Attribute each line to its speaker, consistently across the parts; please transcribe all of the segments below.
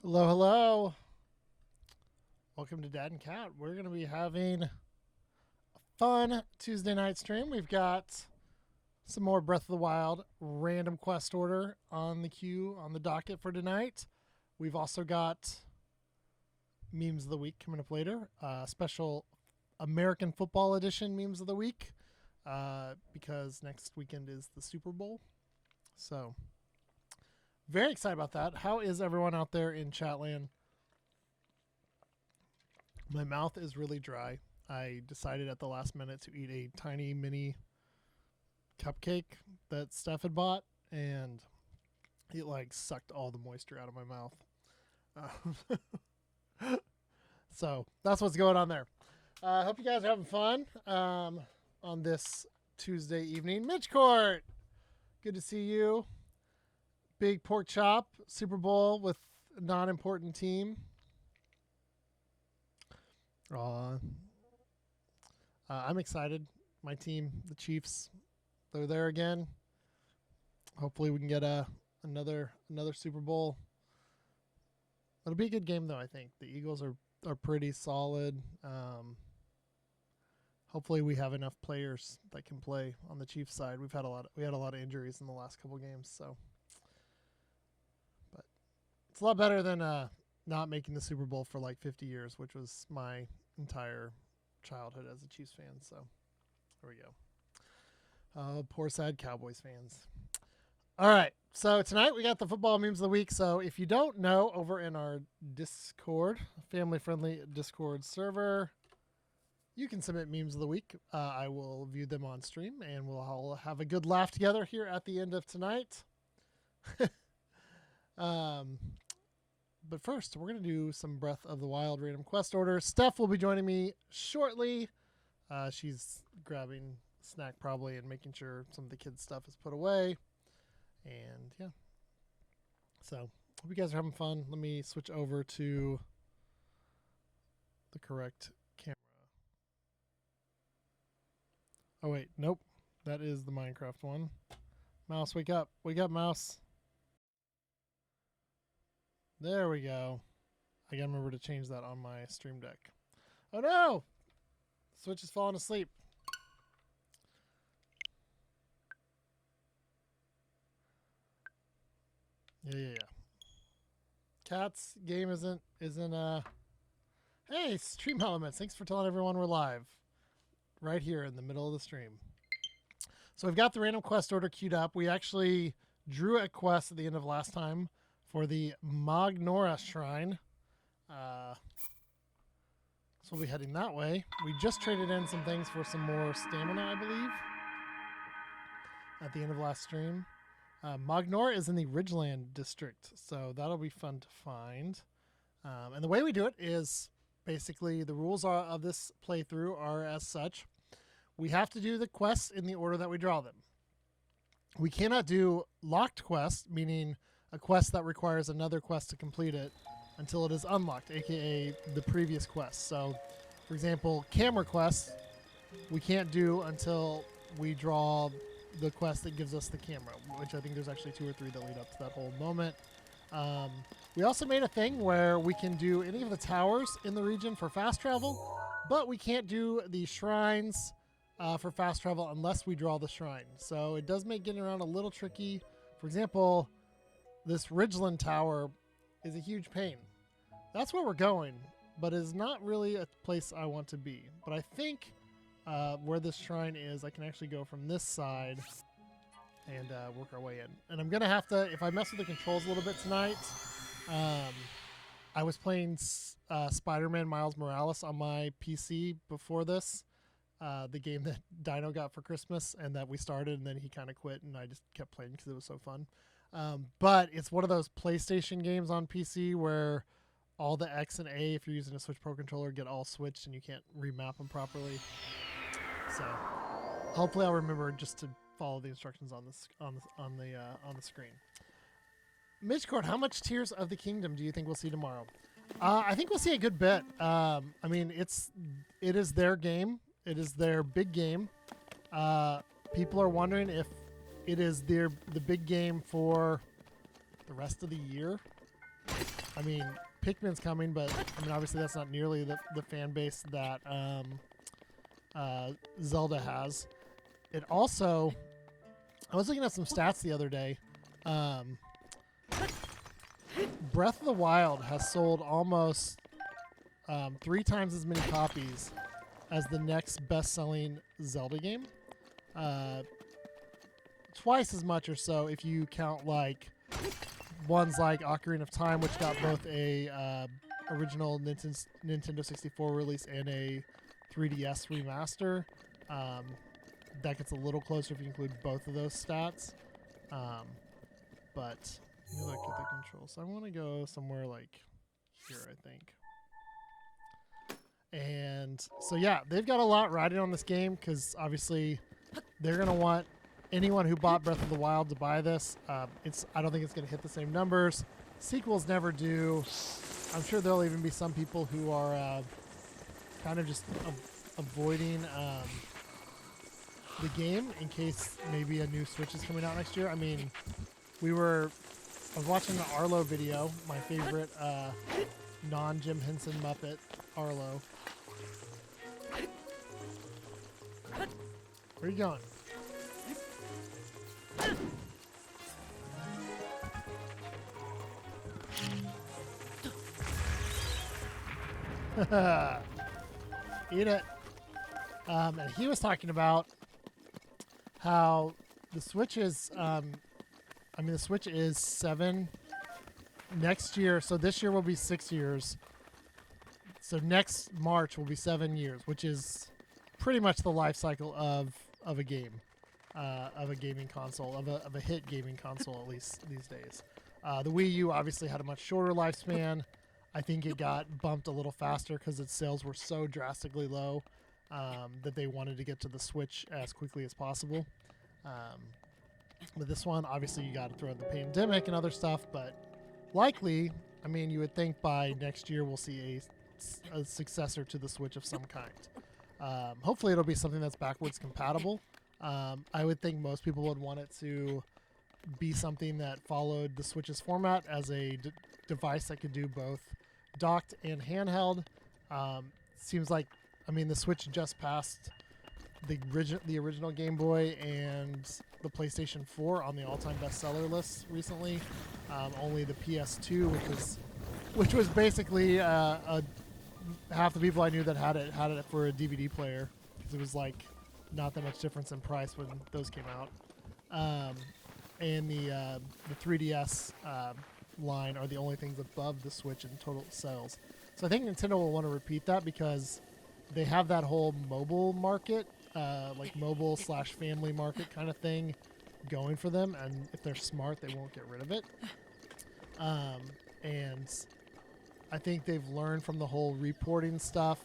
Speaker 1: Hello, hello. Welcome to Dad and Cat. We're going to be having a fun Tuesday night stream. We've got some more Breath of the Wild random quest order on the queue on the docket for tonight. We've also got memes of the week coming up later. Special American Football Edition memes of the week because next weekend is the Super Bowl. So, very excited about that. How is everyone out there in Chatland? My mouth is really dry. I decided at the last minute to eat a tiny mini cupcake that Steph had bought, and it like sucked all the moisture out of my mouth. So that's what's going on there. I hope you guys are having fun on this Tuesday evening. Mitch Court, good to see you. Big pork chop, Super Bowl with a non-important team. I'm excited. My team, the Chiefs, they're there again. Hopefully, we can get another Super Bowl. It'll be a good game, though. I think the Eagles are pretty solid. Hopefully, we have enough players that can play on the Chiefs side. We had a lot of injuries in the last couple games, so. But it's a lot better than not making the Super Bowl for like 50 years, which was my entire childhood as a Chiefs fan. So there we go. Oh, poor sad Cowboys fans. All right. So tonight we got the football memes of the week. So if you don't know, over in our Discord, family-friendly Discord server, you can submit memes of the week. I will view them on stream, and we'll all have a good laugh together here at the end of tonight. But first, we're going to do some Breath of the Wild random quest orders. Steph will be joining me shortly. She's grabbing a snack probably and making sure some of the kids' stuff is put away. And yeah. So, hope you guys are having fun. Let me switch over to the correct camera. Oh, wait. Nope. That is the Minecraft one. Mouse, wake up. Wake up, Mouse. There we go. I gotta remember to change that on my Stream Deck. Oh no! Switch is falling asleep. Yeah. Cat's game isn't Hey, Stream Elements, thanks for telling everyone we're live. Right here in the middle of the stream. So we've got the random quest order queued up. We actually drew a quest at the end of last time for the Magnora Shrine. So we'll be heading that way. We just traded in some things for some more stamina, I believe, at the end of last stream. Magnora is in the Ridgeland district, so that'll be fun to find. And the way we do it is basically the rules of this playthrough are as such. We have to do the quests in the order that we draw them. We cannot do locked quests, meaning a quest that requires another quest to complete it until it is unlocked, aka the previous quest. So, for example, camera quests we can't do until we draw the quest that gives us the camera, which I think there's actually 2 or 3 that lead up to that whole moment. We also made a thing where we can do any of the towers in the region for fast travel, but we can't do the shrines for fast travel unless we draw the shrine. So it does make getting around a little tricky. For example, this Ridgeland Tower is a huge pain. That's where we're going, but is not really a place I want to be. But I think where this shrine is, I can actually go from this side and work our way in. And I'm going to have to, if I mess with the controls a little bit tonight, I was playing Spider-Man Miles Morales on my PC before this, the game that Dino got for Christmas and that we started, and then he kind of quit, and I just kept playing because it was so fun. But it's one of those PlayStation games on PC where all the X and A, if you're using a Switch Pro controller, get all switched and you can't remap them properly. So hopefully I'll remember just to follow the instructions on the screen. Midgecourt, how much Tears of the Kingdom do you think we'll see tomorrow? I think we'll see a good bit. I mean, it is their game. It is their big game. People are wondering if it is the big game for the rest of the year. I mean, Pikmin's coming, but I mean, obviously that's not nearly the fan base that Zelda has. It also, I was looking at some stats the other day. Breath of the Wild has sold almost 3 times as many copies as the next best-selling Zelda game. Twice as much or so if you count like ones like Ocarina of Time, which got both a original Nintendo 64 release and a 3DS remaster. That gets a little closer if you include both of those stats. But let me look at the controls. So I want to go somewhere like here, I think. And so yeah, they've got a lot riding on this game because obviously they're gonna want anyone who bought Breath of the Wild to buy this. I don't think it's gonna hit the same numbers. Sequels never do. I'm sure there'll even be some people who are kind of just avoiding the game in case maybe a new Switch is coming out next year. I mean, I was watching the Arlo video, my favorite non-Jim Henson Muppet, Arlo. Where are you going? Eat it. And he was talking about how the Switch is, the Switch is 7 next year. So this year will be 6 years. So next March will be 7 years, which is pretty much the life cycle of a game, of a gaming console, of a hit gaming console, at least these days. The Wii U obviously had a much shorter lifespan. I think it got bumped a little faster because its sales were so drastically low that they wanted to get to the Switch as quickly as possible. With this one, obviously you got to throw in the pandemic and other stuff, but likely, I mean, you would think by next year we'll see a successor to the Switch of some kind. Hopefully it'll be something that's backwards compatible. I would think most people would want it to be something that followed the Switch's format as a device that could do both docked and handheld. Seems like, I mean, the Switch just passed the original Game Boy and the PlayStation 4 on the all-time bestseller list recently. Only the PS2, which was basically half the people I knew that had it for a DVD player because it was like not that much difference in price when those came out. And the 3DS line are the only things above the Switch in total sales. So I think Nintendo will want to repeat that because they have that whole mobile market, like mobile/family market kind of thing going for them. And if they're smart, they won't get rid of it. And I think they've learned from the whole reporting stuff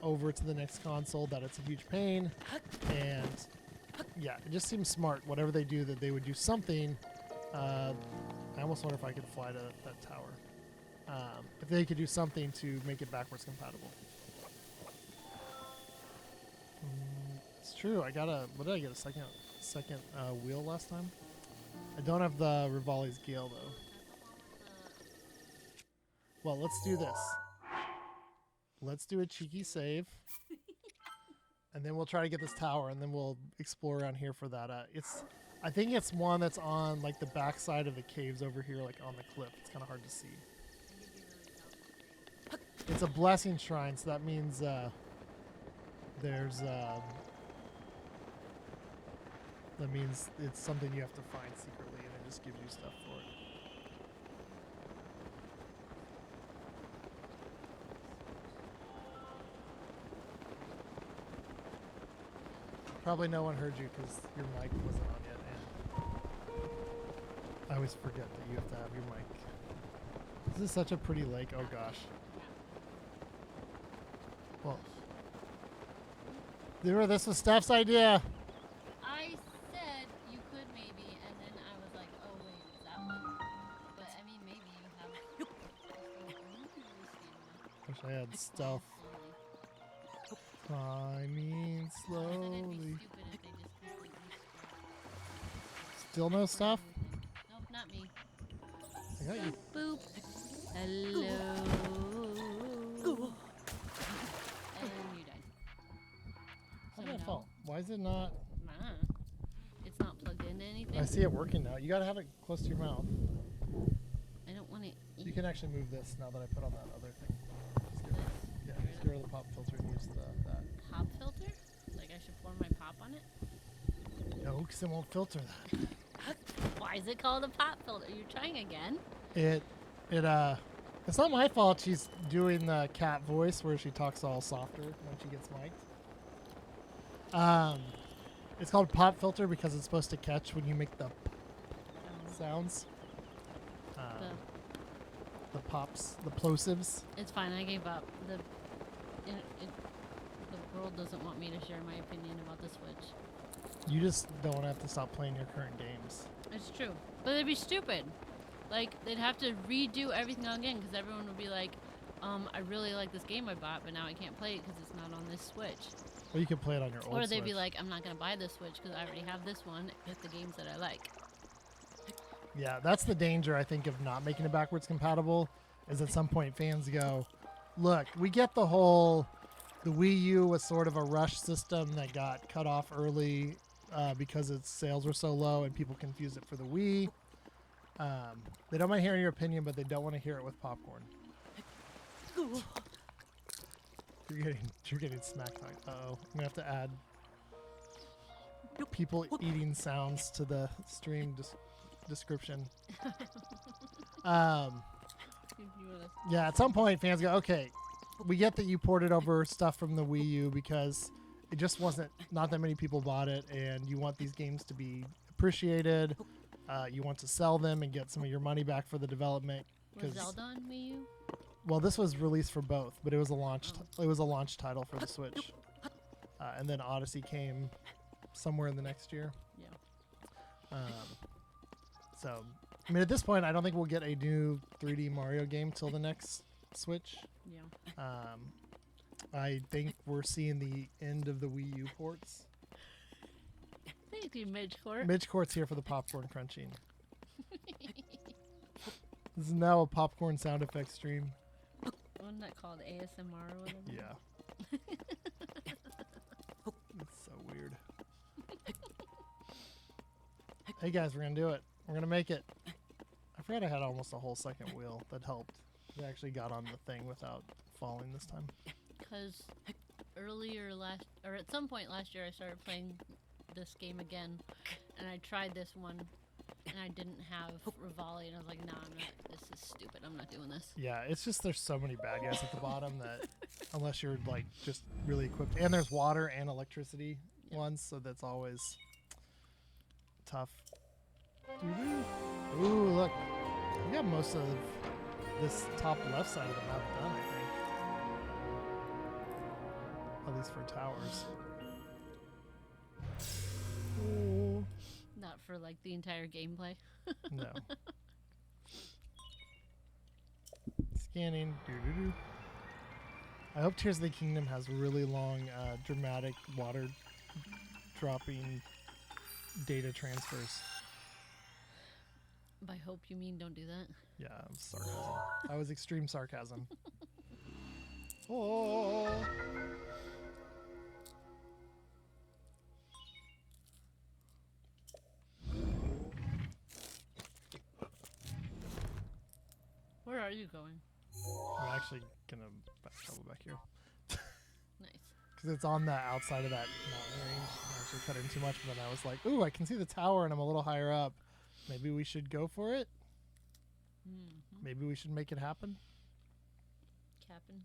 Speaker 1: over to the next console that it's a huge pain. And yeah, it just seems smart. Whatever they do, that they would do something. I almost wonder if I could fly to that tower. If they could do something to make it backwards compatible. It's true. What did I get? A second wheel last time? I don't have the Rivali's Gale though. Well, let's do this. Let's do a cheeky save. And then we'll try to get this tower, and then we'll explore around here for that. I think it's one that's on like the backside of the caves over here, like on the cliff. It's kind of hard to see. It's a blessing shrine, so that means that means it's something you have to find secretly, and it just gives you stuff for it. Probably no one heard you because your mic wasn't on yet, and I always forget that you have to have your mic. This is such a pretty lake. Oh gosh. Well, this was Steph's idea.
Speaker 2: I said you could maybe, and then I was like, oh wait, it's that one. But I mean, maybe you have.
Speaker 1: Wish I had stealth. Climbing slowly. Still no stuff?
Speaker 2: Nope, not me.
Speaker 1: I got you.
Speaker 2: Boop. Hello. And you died.
Speaker 1: How
Speaker 2: So
Speaker 1: did I
Speaker 2: no.
Speaker 1: fall? Why is it not?
Speaker 2: It's not plugged into anything.
Speaker 1: I see it working now. You gotta have it close to your mouth.
Speaker 2: I don't want to eat
Speaker 1: You can actually move this now that I put on that other thing. Just get rid of, yeah, just get rid of the pop filter and use that.
Speaker 2: pop filter. Like I should pour my pop on it.
Speaker 1: No, because it won't filter that.
Speaker 2: Why is it called a pop filter? You're trying again.
Speaker 1: It's not my fault she's doing the cat voice where she talks all softer when she gets mic'd. It's called pop filter because it's supposed to catch when you make the sounds. The pops, the plosives.
Speaker 2: It's fine. I gave up. The world doesn't want me to share my opinion about the Switch.
Speaker 1: You just don't have to stop playing your current games.
Speaker 2: It's true, but it'd be stupid. Like they'd have to redo everything again because everyone would be like, I really like this game I bought, but now I can't play it because it's not on this Switch.
Speaker 1: Well, you can play it on your old
Speaker 2: Or they'd be
Speaker 1: Switch.
Speaker 2: like, I'm not gonna buy this Switch because I already have this one with the games that I like.
Speaker 1: Yeah, that's the danger, I think, of not making it backwards compatible, is at some point fans go, look, we get the Wii U was sort of a rush system that got cut off early because its sales were so low and people confused it for the Wii. They don't mind hearing your opinion, but they don't want to hear it with popcorn. You're getting smacked. Uh-oh. I'm going to have to add people eating sounds to the stream description. Yeah, at some point fans go, okay, we get that you ported over stuff from the Wii U because it just wasn't, not that many people bought it, and you want these games to be appreciated. You want to sell them and get some of your money back for the development.
Speaker 2: Was Zelda on Wii U?
Speaker 1: Well, this was released for both, but it was a launch. It was a launch title for the Switch, and then Odyssey came somewhere in the next year.
Speaker 2: Yeah.
Speaker 1: So, I mean, at this point, I don't think we'll get a new 3D Mario game till the next Switch.
Speaker 2: Yeah.
Speaker 1: I think we're seeing the end of the Wii U ports.
Speaker 2: Thank you, Midgecourt.
Speaker 1: Midgecourt's here for the popcorn crunching. This is now a popcorn sound effect stream.
Speaker 2: Wasn't that called ASMR or whatever?
Speaker 1: Yeah. It's so weird. Hey guys, we're gonna do it. We're gonna make it. I forgot I had almost a whole second wheel that helped. I actually got on the thing without falling this time.
Speaker 2: Because at some point last year, I started playing this game again, and I tried this one, and I didn't have Rivali, and I was like, nah, this is stupid. I'm not doing this.
Speaker 1: Yeah, it's just there's so many bad guys at the bottom that unless you're like just really equipped, and there's water and electricity ones, so that's always tough. Ooh, look, we got most of this top left side of the map done, I think. At least for towers. Ooh.
Speaker 2: Not for like the entire gameplay.
Speaker 1: No. Scanning. Doo-doo-doo. I hope Tears of the Kingdom has really long, dramatic water dropping data transfers.
Speaker 2: By hope you mean don't do that.
Speaker 1: Yeah, sarcasm. That was extreme sarcasm. Oh.
Speaker 2: Where are you going?
Speaker 1: I'm actually gonna travel back here
Speaker 2: Nice.
Speaker 1: because it's on the outside of that mountain range. I actually cut in too much, but then I was like, "Ooh, I can see the tower, and I'm a little higher up. Maybe we should go for it.
Speaker 2: Mm-hmm.
Speaker 1: Maybe we should make it happen."
Speaker 2: Captain.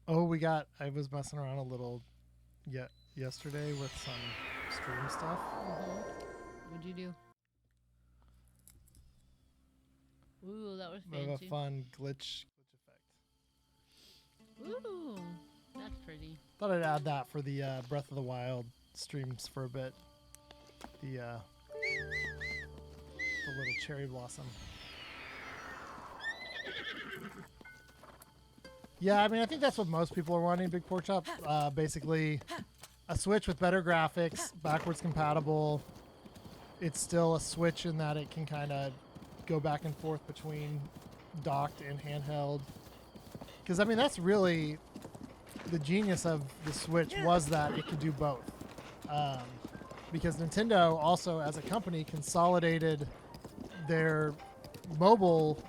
Speaker 1: Oh, I was messing around a little yesterday with some stream stuff.
Speaker 2: What'd you do? Ooh, that was
Speaker 1: We have a
Speaker 2: fancy.
Speaker 1: fun glitch effect.
Speaker 2: Ooh, that's pretty.
Speaker 1: Thought I'd add that for the Breath of the Wild streams for a bit. The little cherry blossom. Yeah, I mean, I think that's what most people are wanting, Big Pork Chop. Basically, a Switch with better graphics, backwards compatible. It's still a Switch in that it can kind of go back and forth between docked and handheld. Because I mean, that's really the genius of the Switch, was that it could do both. Because Nintendo also, as a company, consolidated their mobile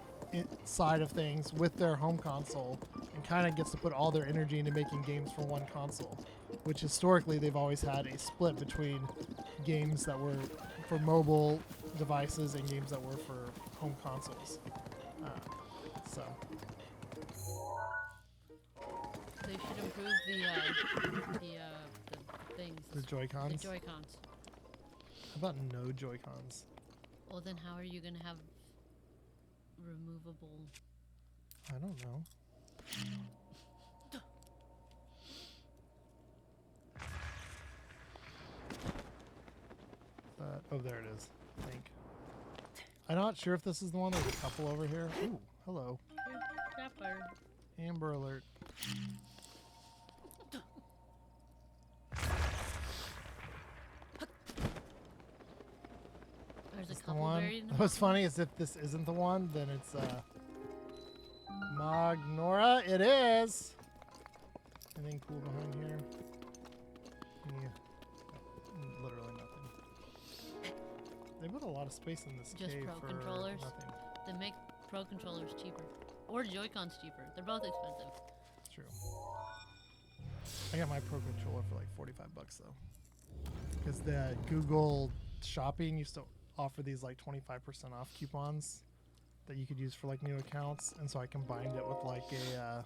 Speaker 1: side of things with their home console, and kind of gets to put all their energy into making games for one console, which historically they've always had a split between games that were for mobile devices and games that were for home consoles. So
Speaker 2: They should improve the things.
Speaker 1: the Joy-Cons.
Speaker 2: The Joy-Cons.
Speaker 1: How about no Joy-Cons?
Speaker 2: Well, then how are you gonna have removable?
Speaker 1: I don't know. Oh, there it is. I think. I'm not sure if this is the one. There's a couple over here. Ooh, hello.
Speaker 2: Sapphire.
Speaker 1: Amber alert.
Speaker 2: There's a
Speaker 1: Is the
Speaker 2: couple
Speaker 1: one?
Speaker 2: buried in the
Speaker 1: What's
Speaker 2: bottom.
Speaker 1: funny is if this isn't the one, then it's Magnora. It is. Anything cool behind here? Yeah. Literally nothing. They put a lot of space in this
Speaker 2: Just
Speaker 1: cave
Speaker 2: Pro
Speaker 1: for
Speaker 2: controllers?
Speaker 1: nothing.
Speaker 2: They make Pro controllers cheaper, or Joy-Cons cheaper. They're both expensive.
Speaker 1: It's true. I got my Pro controller for like 45 bucks though, because the Google Shopping used to offer these like 25% off coupons that you could use for like new accounts, and so I combined it with like a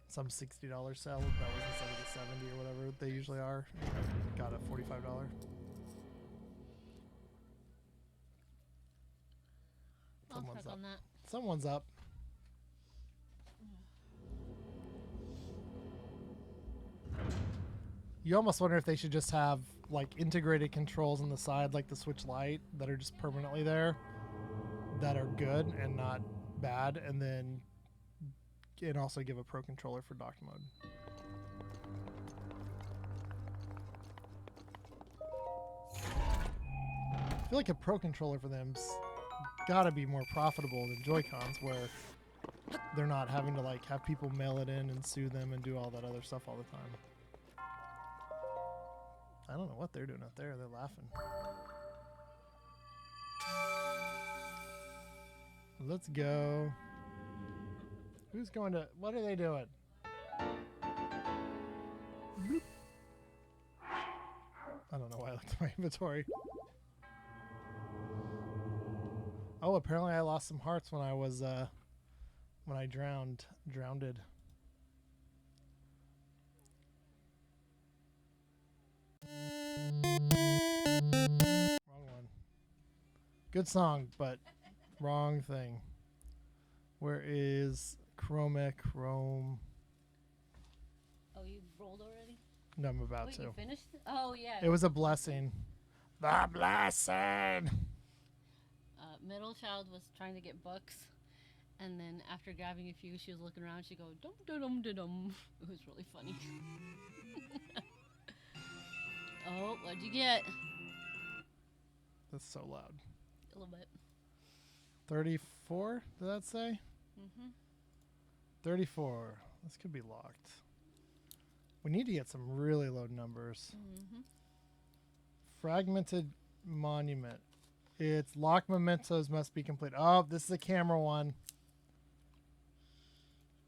Speaker 1: some $60 sale that was instead of the 70 or whatever they usually are. And I got a $45.
Speaker 2: I'll
Speaker 1: Someone's
Speaker 2: check
Speaker 1: up.
Speaker 2: on that.
Speaker 1: Someone's up. You almost wonder if they should just have like integrated controls on the side, like the Switch Lite, that are just permanently there, that are good and not bad, and then and also give a Pro controller for docked mode. I feel like a Pro controller for them's gotta be more profitable than Joy-Cons, where they're not having to like have people mail it in and sue them and do all that other stuff all the time. I don't know what they're doing up there. They're laughing. Let's go. Who's going to... What are they doing? Bloop. I don't know why I looked at my inventory. Oh, apparently I lost some hearts when I was, when I drowned. Drowned. Wrong one. Good song, but wrong thing. Where is Chrome?
Speaker 2: Oh, you rolled already?
Speaker 1: No, I'm about
Speaker 2: Wait,
Speaker 1: to.
Speaker 2: you finished? Oh, yeah.
Speaker 1: It was a blessing. The blessing!
Speaker 2: Middle child was trying to get books, and then after grabbing a few, she was looking around. She go dum dum dum dum dum. It was really funny. Oh, what'd you get?
Speaker 1: That's so loud.
Speaker 2: A little bit.
Speaker 1: 34, did that say?
Speaker 2: Mm-hmm.
Speaker 1: 34. This could be locked. We need to get some really low numbers.
Speaker 2: Mm-hmm.
Speaker 1: Fragmented monument. It's locked mementos must be complete. Oh, this is a camera one.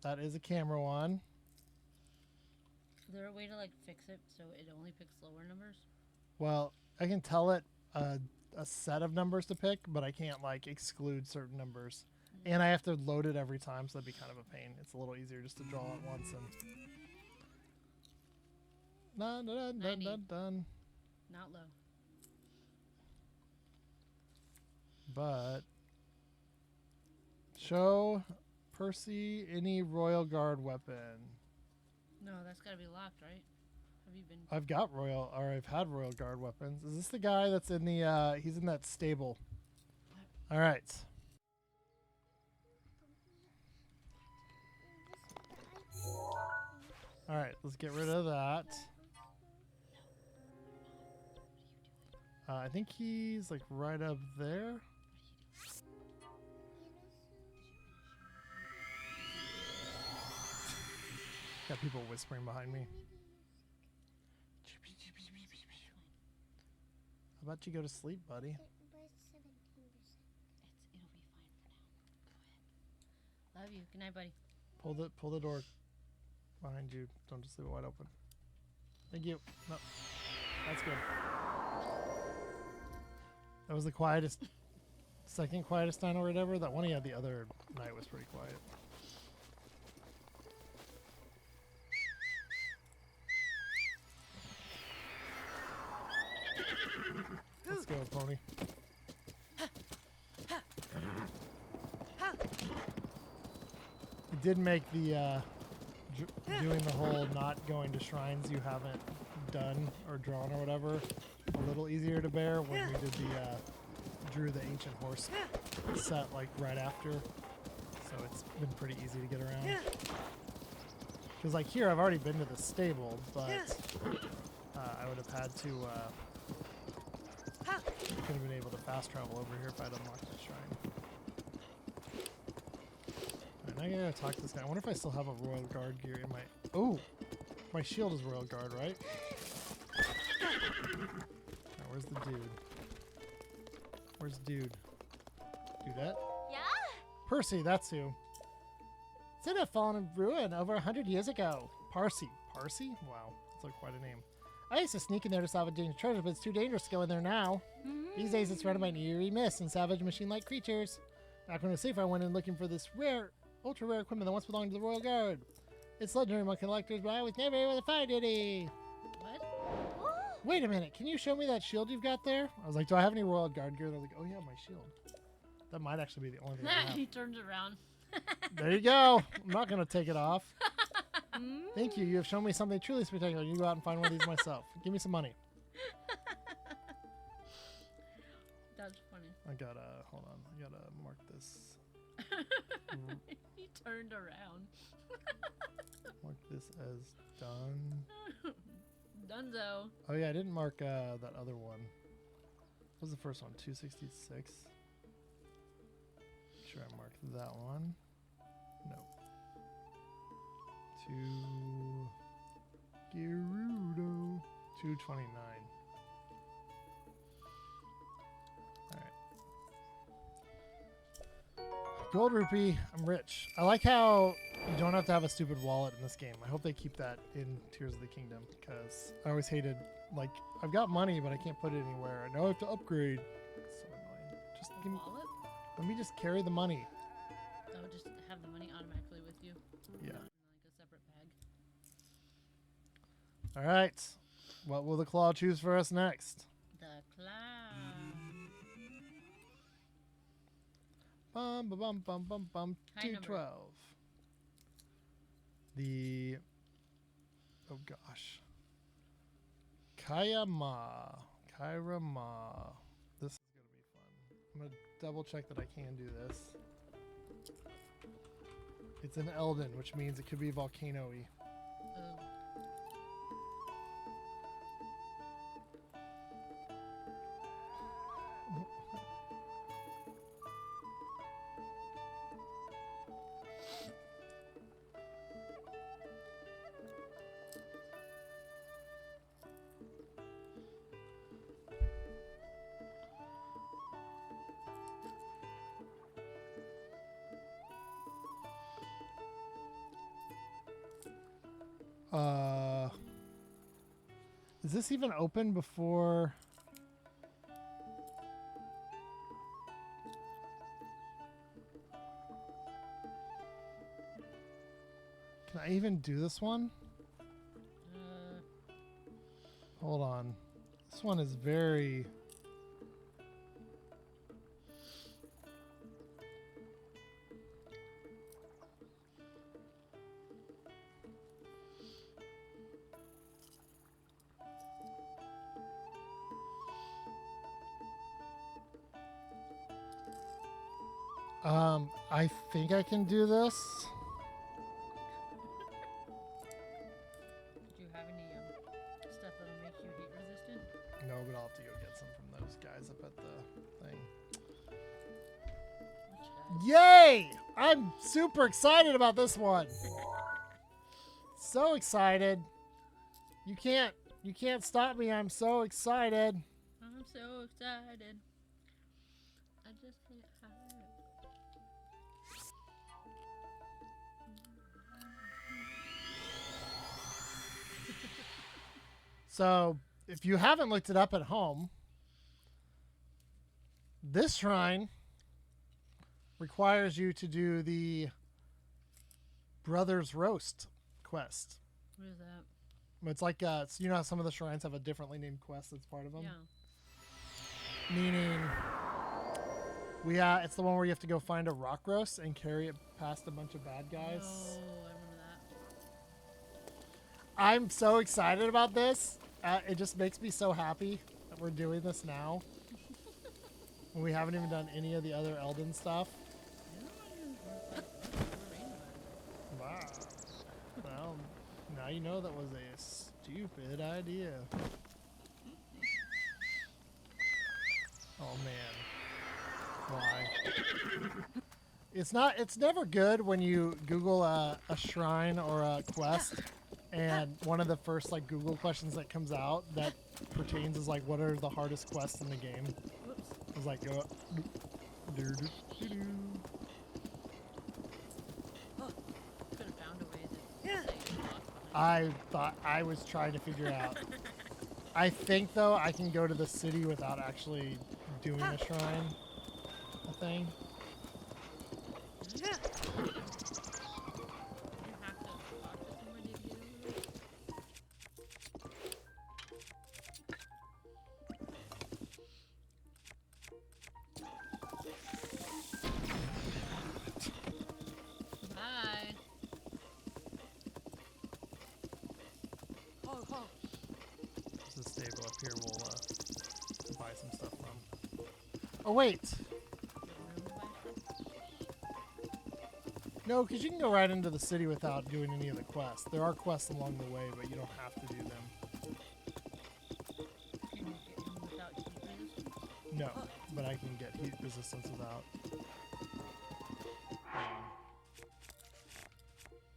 Speaker 1: That is a camera one.
Speaker 2: Is there a way to like fix it so it only picks lower numbers?
Speaker 1: Well, I can tell it a set of numbers to pick, but I can't like exclude certain numbers. And I have to load it every time, so that'd be kind of a pain. It's a little easier just to draw it once and... Dun, dun, dun, dun, dun.
Speaker 2: Not low.
Speaker 1: But... Show Percy any Royal Guard weapon.
Speaker 2: No, that's gotta be locked, right? Have you been?
Speaker 1: I've got I've had Royal Guard weapons. Is this the guy that's in the, he's in that stable. All right. All right, let's get rid of that. I think he's like right up there. Got people whispering behind me. How about you go to sleep, buddy?
Speaker 2: It'll be fine for now. Go ahead. Love you. Good night, buddy.
Speaker 1: Pull the door behind you. Don't just leave it wide open. Thank you. No. That's good. That was the quietest, second quietest dino raid ever. That one he had the other night was pretty quiet. Let's go, pony. It did make the doing the whole not going to shrines you haven't done or drawn or whatever a little easier to bear when we did the drew the ancient horse set like right after, so it's been pretty easy to get around. Because like here I've already been to the stable, but I would have had to could have been able to fast travel over here if I'd unlocked the shrine. Alright, now I gotta talk to this guy. I wonder if I still have a Royal Guard gear in my... Oh! My shield is Royal Guard, right? Alright, where's the dude? Where's dude? Dudette?
Speaker 3: Yeah?
Speaker 1: Percy, that's who. City had fallen in ruin over 100 years ago. Parsi. Parsi? Wow, that's like quite a name. I used to sneak in there to salvage dangerous treasure, but it's too dangerous to go in there now. These days it's surrounded by an eerie mist and savage machine-like creatures. Back when it was safe, I went in looking for this rare, ultra-rare equipment that once belonged to the Royal Guard. It's legendary among collectors, but I was never able to find any.
Speaker 2: What?
Speaker 1: Wait a minute, can you show me that shield you've got there? I was like, do I have any Royal Guard gear? They're like, oh yeah, my shield. That might actually be the only thing I have.
Speaker 2: He turns around.
Speaker 1: There you go. I'm not going to take it off. Thank you. You have shown me something truly spectacular. You go out and find one of these myself. Give me some money.
Speaker 2: That's funny.
Speaker 1: I gotta, hold on. I gotta mark this.
Speaker 2: He turned around.
Speaker 1: Mark this as done.
Speaker 2: Dunzo.
Speaker 1: Oh yeah, I didn't mark that other one. What was the first one? 266? Sure, I marked that one. No. To Gerudo. 229. Alright. Gold rupee. I'm rich. I like how you don't have to have a stupid wallet in this game. I hope they keep that in Tears of the Kingdom, because I always hated, like, I've got money, but I can't put it anywhere. Now I have to upgrade. It's so annoying. Just give me,
Speaker 2: Wallet?
Speaker 1: let me just carry the money.
Speaker 2: Oh, just have the money automatically with you.
Speaker 1: Yeah.
Speaker 2: Not in like a separate bag.
Speaker 1: All right. What will the claw choose for us next?
Speaker 2: The cloud.
Speaker 1: Bum bum bum bum bum bum.
Speaker 2: High number.
Speaker 1: 212. The oh gosh. Kairama. This is gonna be fun. I'm gonna double check that I can do this. It's an Elden, which means it could be volcano-y.
Speaker 2: Oh.
Speaker 1: Is this even open before? Can I even do this one? Hold on. This one is very... I think I can do this.
Speaker 2: Do you have any stuff that'll make you heat resistant?
Speaker 1: No, but I'll have to go get some from those guys up at the thing.
Speaker 2: Which guy?
Speaker 1: Yay! I'm super excited about this one. so excited. You can't stop me. I'm so excited.
Speaker 2: I'm so excited. I just hit high.
Speaker 1: So, if you haven't looked it up at home, this shrine requires you to do the Brothers Roast quest.
Speaker 2: What is that?
Speaker 1: It's like, so you know how some of the shrines have a differently named quest that's part of them?
Speaker 2: Yeah.
Speaker 1: Meaning, it's the one where you have to go find a rock roast and carry it past a bunch of bad guys.
Speaker 2: Oh, I remember that.
Speaker 1: I'm so excited about this. It just makes me so happy that we're doing this now. When we haven't even done any of the other Elden stuff. Wow. Well, now you know that was a stupid idea. Oh man. Why? It's never good when you Google a shrine or a quest and one of the first like Google questions that comes out that pertains is like, what are the hardest quests in the game?
Speaker 2: Whoops.
Speaker 1: It's like,
Speaker 2: Could have found a way to say the boss behind
Speaker 1: I thought I was trying to figure out. I think though I can go to the city without actually doing a shrine, a thing.
Speaker 2: it. You have to talk to somebody to do it. Bye.
Speaker 1: There's a stable up here we'll buy some stuff from. Oh wait,
Speaker 2: Get room to buy stuff.
Speaker 1: no, because you can go right into the city without doing any of the quests. There are quests along the way, but you don't have to do them.
Speaker 2: Can you get in without heat resistance?
Speaker 1: No, but I can get heat resistance without.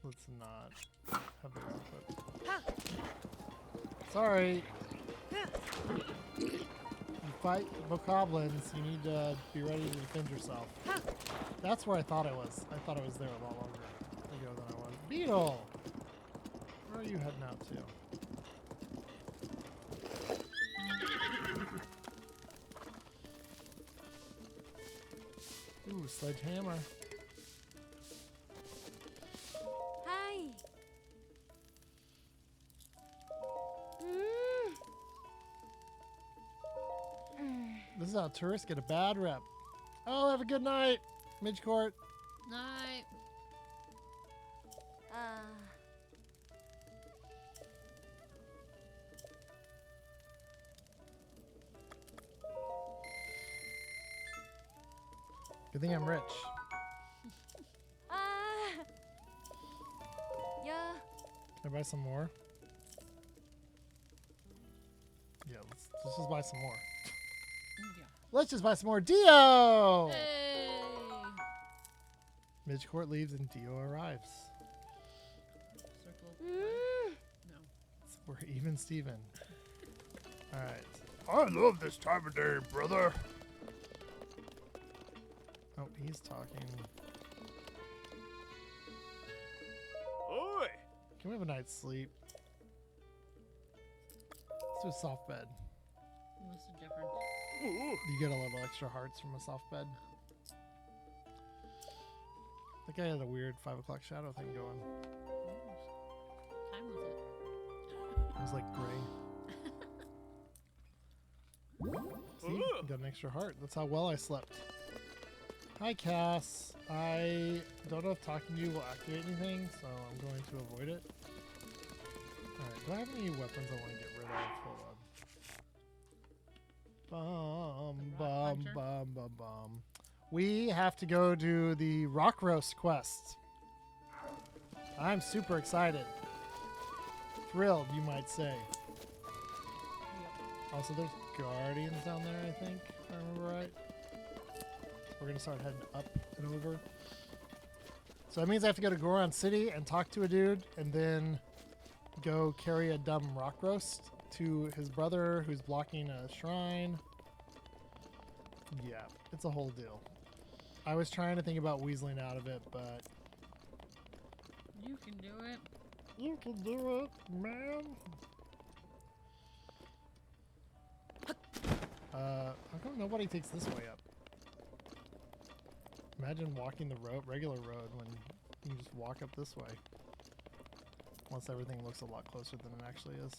Speaker 1: Let's not have those equipped. Sorry. You fight bokoblins, you need to be ready to defend yourself. That's where I thought I was. I thought I was there a lot longer ago than I was. Beetle! Where are you heading out to? Ooh, sledgehammer.
Speaker 3: Hi.
Speaker 1: This is how tourists get a bad rep. Oh, have a good night, Midgecourt.
Speaker 2: Night.
Speaker 1: Good thing I'm rich.
Speaker 3: Yeah.
Speaker 1: Can I buy some more? Yeah, let's just buy some more.
Speaker 2: Yeah.
Speaker 1: Let's just buy some more Dio!
Speaker 2: Hey.
Speaker 1: Midgecourt leaves and Dio arrives.
Speaker 2: Circle.
Speaker 3: Mm.
Speaker 2: No.
Speaker 1: We're even Steven. Alright. I love this time of day, brother. Oh, he's talking.
Speaker 4: Oi!
Speaker 1: Can we have a night's sleep? Let's do a soft bed.
Speaker 2: What's the difference?
Speaker 4: Ooh.
Speaker 1: You get a little extra hearts from a soft bed. That guy had a weird 5 o'clock shadow thing going.
Speaker 2: What time was it?
Speaker 1: It was like gray. See?
Speaker 4: Ooh.
Speaker 1: Got an extra heart. That's how well I slept. Hi, Cass. I don't know if talking to you will activate anything, so I'm going to avoid it. Alright, do I have any weapons I want to get rid of? Hold on.
Speaker 2: The rock
Speaker 1: Bum,
Speaker 2: puncher?
Speaker 1: bum, bum, bum. We have to go do the rock roast quest. I'm super excited. Thrilled, you might say. Also, there's guardians down there, I think, if I remember right. We're going to start heading up and over. So that means I have to go to Goron City and talk to a dude, and then go carry a dumb rock roast to his brother who's blocking a shrine. Yeah, it's a whole deal. I was trying to think about weaseling out of it, but
Speaker 2: You can do it.
Speaker 1: you can do it, man. How come nobody takes this way up? Imagine walking the road, regular road, when you can just walk up this way. Once everything looks a lot closer than it actually is.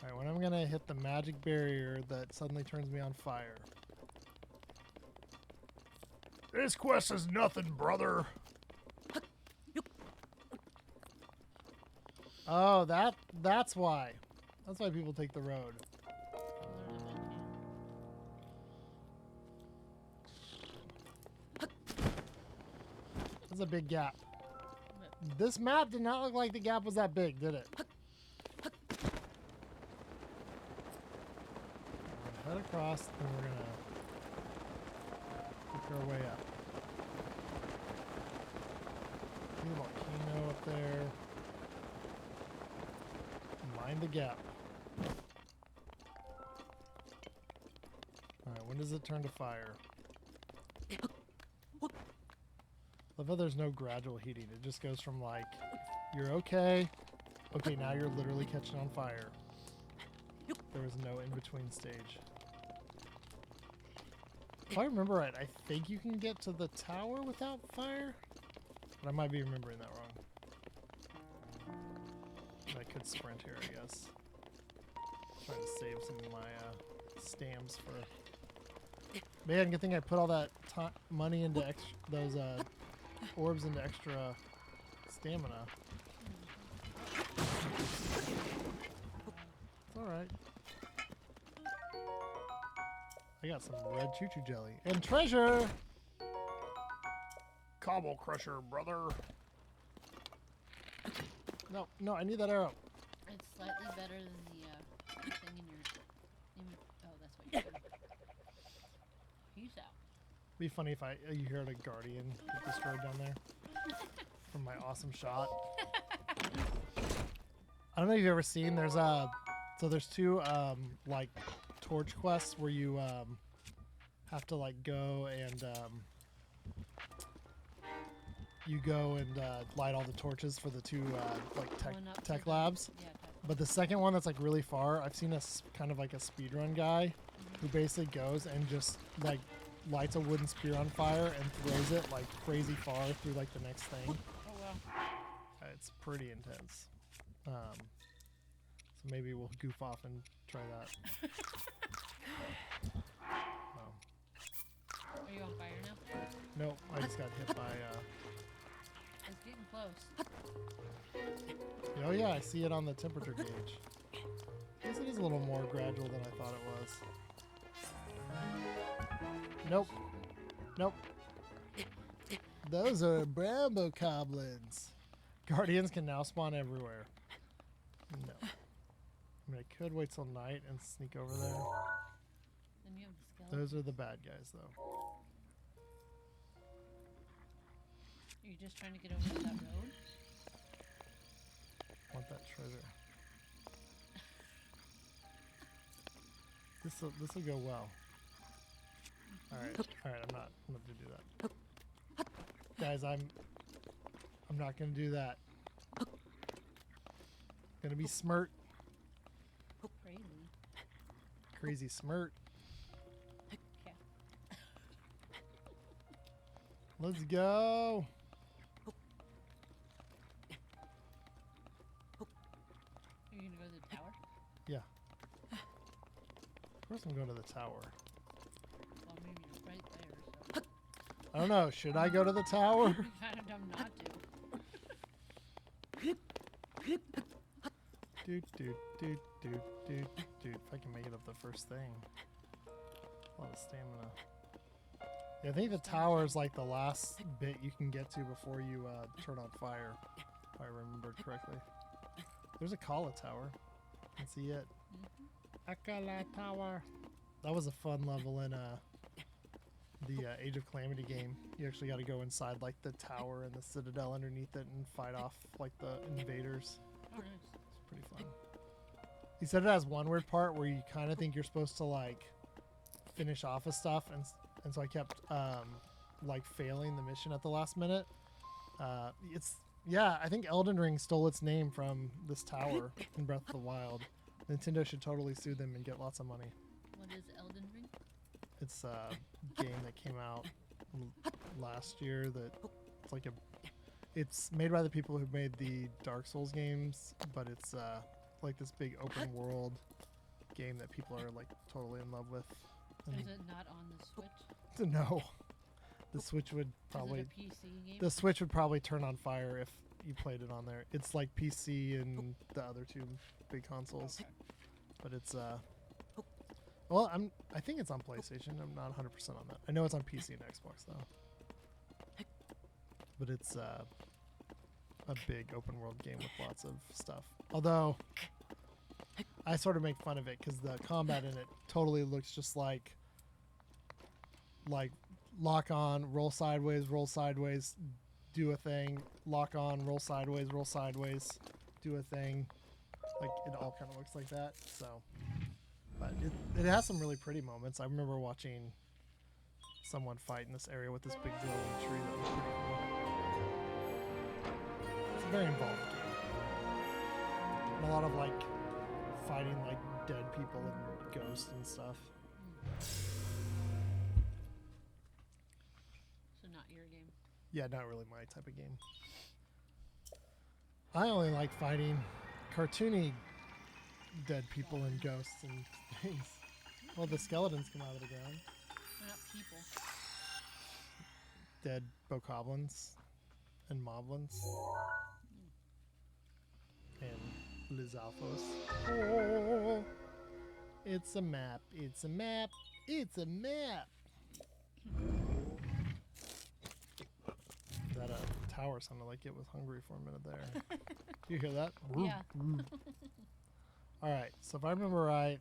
Speaker 1: Alright, when I'm gonna hit the magic barrier that suddenly turns me on fire. This quest is nothing, brother. Oh, that's why. That's why people take the road. That's a big gap. This map did not look like the gap was that big, did it? We're gonna head across and we're gonna work our way up. See the volcano up there. Mind the gap. Alright, when does it turn to fire? Love how there's no gradual heating. It just goes from like, you're okay. Okay, now you're literally catching on fire. There was no in-between stage. If I remember right, I think you can get to the tower without fire. But I might be remembering that wrong. I could sprint here, I guess. Trying to save some of my stamps for... Man, good thing I put all that money into those orbs into extra stamina. It's alright. I got some red choo-choo jelly. And treasure! Cobble crusher, brother. No, no, I need that arrow.
Speaker 2: It's slightly better than the thing in your... oh, that's what you're doing. Peace out.
Speaker 1: Be funny if you heard a guardian get destroyed down there from my awesome shot. I don't know if you've ever seen. There's there's two like torch quests where you have to like go and light all the torches for the two like
Speaker 2: Going up to
Speaker 1: tech
Speaker 2: the-
Speaker 1: labs.
Speaker 2: Yeah,
Speaker 1: But the second one that's like really far, I've seen kind of like a speedrun guy who basically goes and just like lights a wooden spear on fire and throws it like crazy far through like the next thing.
Speaker 2: oh wow.
Speaker 1: It's pretty intense. So maybe we'll goof off and try that. Oh.
Speaker 2: Are you on fire now?
Speaker 1: Nope, I just got hit by.
Speaker 2: It's getting close.
Speaker 1: Oh yeah, I see it on the temperature gauge. I guess it is a little more gradual than I thought it was. Nope. Nope. Those are Brambo Goblins. Guardians can now spawn everywhere. No. I mean, I could wait till night and sneak over there.
Speaker 2: Then you have the skeleton.
Speaker 1: Those are the bad guys, though.
Speaker 2: Are you just trying to get over to that road?
Speaker 1: Want that treasure. This'll go well. Alright, I'm not gonna do that. Guys, I'm not gonna do that. Gonna be smirt.
Speaker 2: Crazy.
Speaker 1: Crazy smirt.
Speaker 2: Yeah.
Speaker 1: Let's go.
Speaker 2: Are you gonna go to the tower?
Speaker 1: Yeah. Of course I'm going to the tower.
Speaker 2: Well, maybe you're right there, so.
Speaker 1: I don't know. Should I go to the tower?
Speaker 2: You're kind of dumb not to.
Speaker 1: Doot, doot, doot, doot, doot, doot. If I can make it up the first thing. A lot of stamina. Yeah, I think the tower is like the last bit you can get to before you turn on fire. If I remember correctly. There's a Kala tower. I can see it. Akala tower. That was a fun level in the Age of Calamity game. You actually got to go inside like the tower and the citadel underneath it and fight off like the invaders.
Speaker 2: Oh, nice.
Speaker 1: It's pretty fun. He said it has one weird part where you kind of think you're supposed to like finish off with stuff, and so I kept like failing the mission at the last minute. I think Elden Ring stole its name from this tower in Breath of the Wild. Nintendo should totally sue them and get lots of money.
Speaker 2: What is Elden Ring?
Speaker 1: It's a game that came out last year that it's made by the people who made the Dark Souls games, but it's like this big open world game that people are like totally in love with. And
Speaker 2: Is it not on the Switch?
Speaker 1: no, the Switch would probably
Speaker 2: Is it a PC game?
Speaker 1: the Switch would probably turn on fire if you played it on there. It's like PC and the other two big consoles,
Speaker 2: Okay.
Speaker 1: but it's well, I think it's on PlayStation. I'm not 100% on that. I know it's on PC and Xbox though. But it's a big open world game with lots of stuff. Although I sort of make fun of it because the combat in it totally looks just like lock on, roll sideways, do a thing, lock on, roll sideways, do a thing. Like it all kind of looks like that. So, but it has some really pretty moments. I remember watching someone fight in this area with this big glowing tree that was pretty cool. It's a very involved game. And a lot of like fighting like dead people and ghosts and stuff.
Speaker 2: So not your game.
Speaker 1: Yeah, not really my type of game. I only like fighting cartoony dead people and ghosts and things. Well, the skeletons come out of the ground.
Speaker 2: They're not people.
Speaker 1: Dead bokoblins and moblins. And Lizalfos. Oh, it's a map. It's a map. It's a map. That tower sounded like it was hungry for a minute there. Do you hear that?
Speaker 2: Yeah.
Speaker 1: All right. So if I remember right,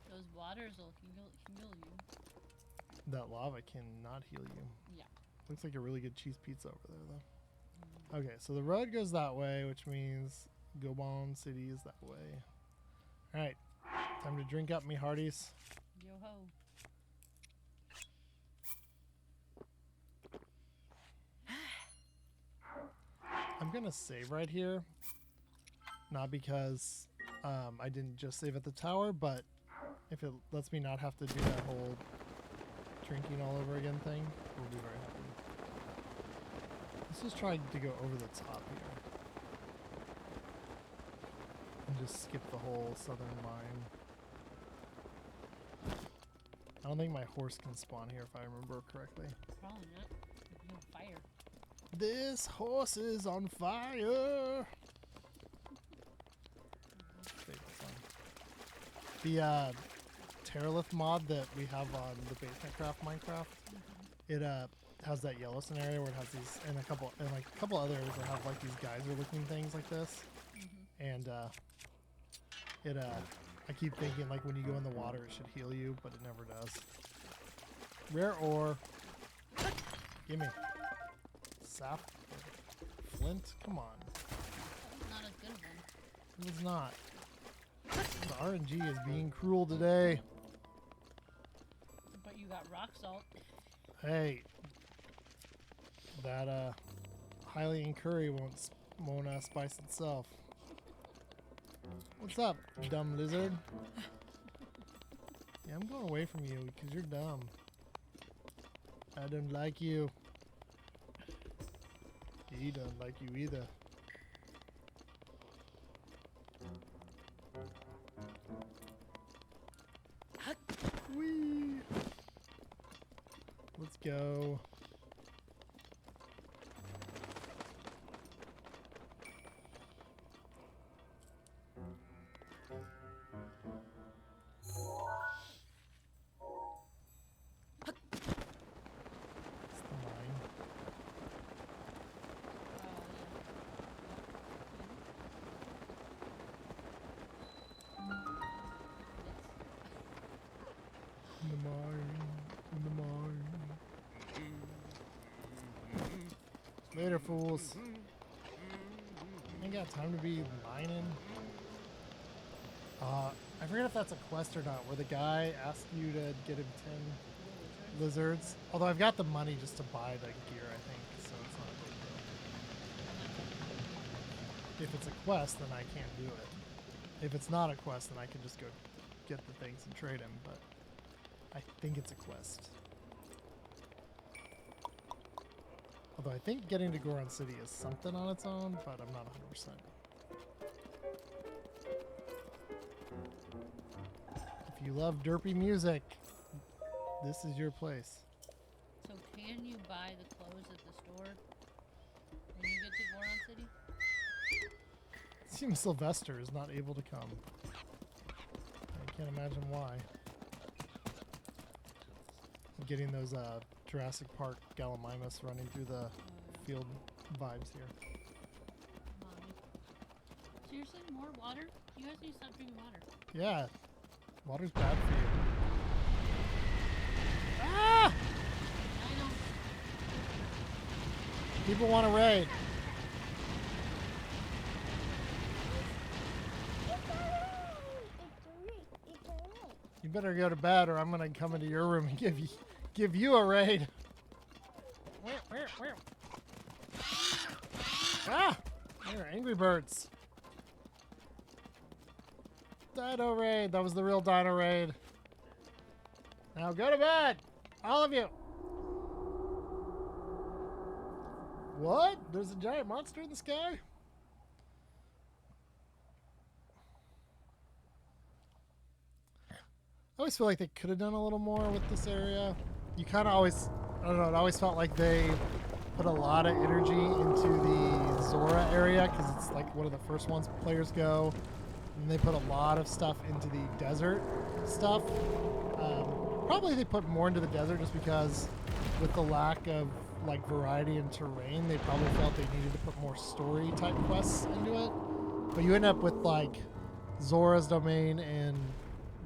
Speaker 2: Those waters will heal you.
Speaker 1: that lava cannot heal you.
Speaker 2: Yeah.
Speaker 1: Looks like a really good cheese pizza over there, though. Okay, so the road goes that way, which means Gobon City is that way. All right, time to drink up, me hearties.
Speaker 2: Yo ho.
Speaker 1: I'm gonna save right here, not because I didn't just save at the tower, but if it lets me not have to do that whole drinking all over again thing, we'll be very happy. Let's just try to go over the top here. And just skip the whole southern line. I don't think my horse can spawn here if I remember correctly.
Speaker 2: Probably not. There's no fire.
Speaker 1: This horse is on fire! Save the song. The Terralith mod that we have on the Basement Craft Minecraft, it has that yellow scenario where it has these, and a couple others that have like these geyser looking things like this. And I keep thinking like when you go in the water it should heal you, but it never does. Rare ore. Gimme. Sap. Flint? Come on.
Speaker 2: Not as good of one.
Speaker 1: It was not. The RNG is being cruel today.
Speaker 2: But you got rock salt.
Speaker 1: Hey. That Hylian curry won't spice itself. What's up, dumb lizard? Yeah, I'm going away from you because you're dumb. I don't like you. He doesn't like you either. Whee! Let's go. It's the mine. In the mine. In the mine. Later, fools. ain't got time to be mining. I forget if that's a quest or not, where the guy asked you to get him 10 lizards. Although I've got the money just to buy the gear, I think, so it's not a big deal. If it's a quest, then I can't do it. If it's not a quest, then I can just go get the things and trade him, but I think it's a quest. Although I think getting to Goron City is something on its own, but I'm not 100%. If you love derpy music, this is your place.
Speaker 2: So can you buy the clothes at the store when you get to Goron City?
Speaker 1: It seems Sylvester is not able to come. I can't imagine why. I'm getting those Jurassic Park Gallimimus running through the field vibes here.
Speaker 2: Mommy. Seriously, more water? You guys need to stop drinking water.
Speaker 1: Yeah, water's bad for you. Ah!
Speaker 2: I know.
Speaker 1: People want to raid. You better go to bed, or I'm gonna come into your room and give you a raid. Ah! They're Angry Birds. Dino raid. That was the real Dino raid. Now go to bed, all of you. What? There's a giant monster in the sky? I always feel like they could have done a little more with this area. You kind of always, I don't know, it always felt like they put a lot of energy into the Zora area because it's like one of the first ones players go. And they put a lot of stuff into the desert stuff. Probably they put more into the desert just because with the lack of like variety in terrain, they probably felt they needed to put more story type quests into it. But you end up with like Zora's Domain and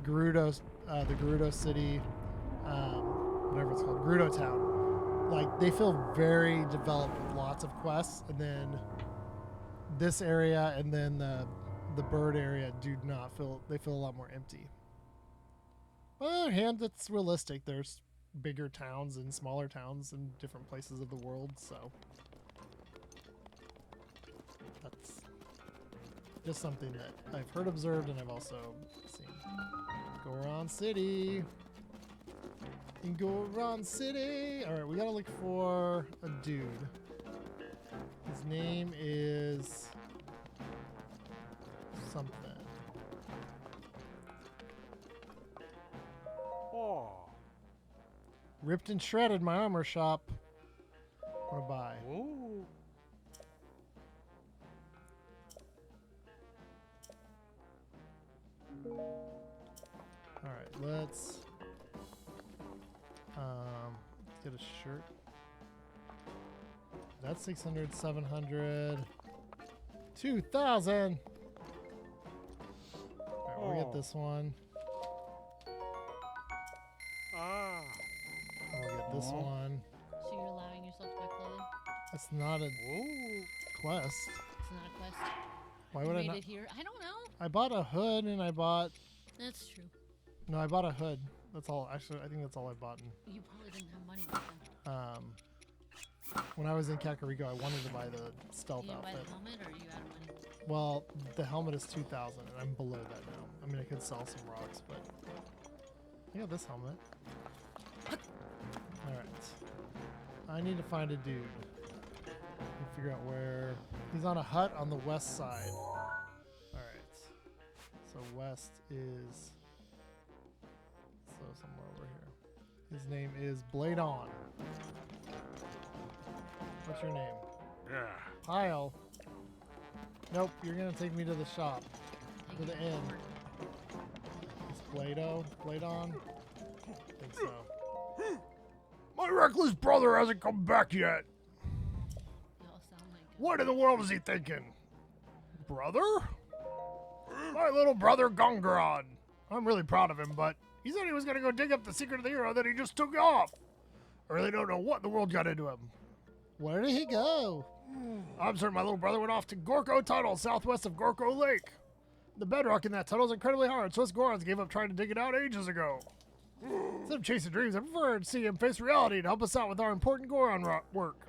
Speaker 1: Gerudo, the Gerudo City, whatever it's called, Gerudo Town. Like they feel very developed with lots of quests, and then this area and then the bird area do not feel, they feel a lot more empty. But on the other hand, it's realistic. There's bigger towns and smaller towns in different places of the world, so that's just something that I've heard observed and I've also seen. Goron City. In Goron City. Alright, we gotta look for a dude. His name is something.
Speaker 4: Oh.
Speaker 1: Ripped and shredded, my armor shop. Wanna buy.
Speaker 4: Ooh.
Speaker 1: Alright, let's get a shirt. That's 600, 700, 2,000. Alright, we'll get this one.
Speaker 4: Ah.
Speaker 1: We'll get this one.
Speaker 2: So you're allowing yourself to buy clothing?
Speaker 1: That's not a
Speaker 4: Ooh.
Speaker 1: quest.
Speaker 2: It's not a quest.
Speaker 1: Why
Speaker 2: You
Speaker 1: would I
Speaker 2: made
Speaker 1: not?
Speaker 2: it here. I don't know.
Speaker 1: I bought a hood and I bought.
Speaker 2: That's true.
Speaker 1: No, I bought a hood. That's all. Actually, I think that's all I bought.
Speaker 2: You probably didn't have money back then.
Speaker 1: When I was in Kakariko, I wanted to buy the stealth
Speaker 2: Did you buy
Speaker 1: outfit.
Speaker 2: the helmet or are you out of money?
Speaker 1: Well, the helmet is 2,000, and I'm below that now. I mean, I could sell some rocks, but I got this helmet. All right, I need to find a dude. And figure out where he's on a hut on the west side. All right, so west is somewhere over here. His name is Blade On. What's your name?
Speaker 4: Yeah.
Speaker 1: Kyle. Nope, you're gonna take me to the shop.
Speaker 2: Take
Speaker 1: To the
Speaker 2: it
Speaker 1: inn.
Speaker 2: forward.
Speaker 1: It's Blade On? I think so.
Speaker 4: My reckless brother hasn't come back yet.
Speaker 2: You all sound like
Speaker 4: What in the world is he thinking? Brother? My little brother Gungaron. I'm really proud of him, but he said he was gonna go dig up the secret of the hero that he just took off. I really don't know what in the world got into him.
Speaker 1: Where did he go?
Speaker 4: I'm certain my little brother went off to Gorko Tunnel, southwest of Gorko Lake. The bedrock in that tunnel is incredibly hard, so us Gorons gave up trying to dig it out ages ago. Instead of chasing dreams, I prefer to see him face reality to help us out with our important Goron work.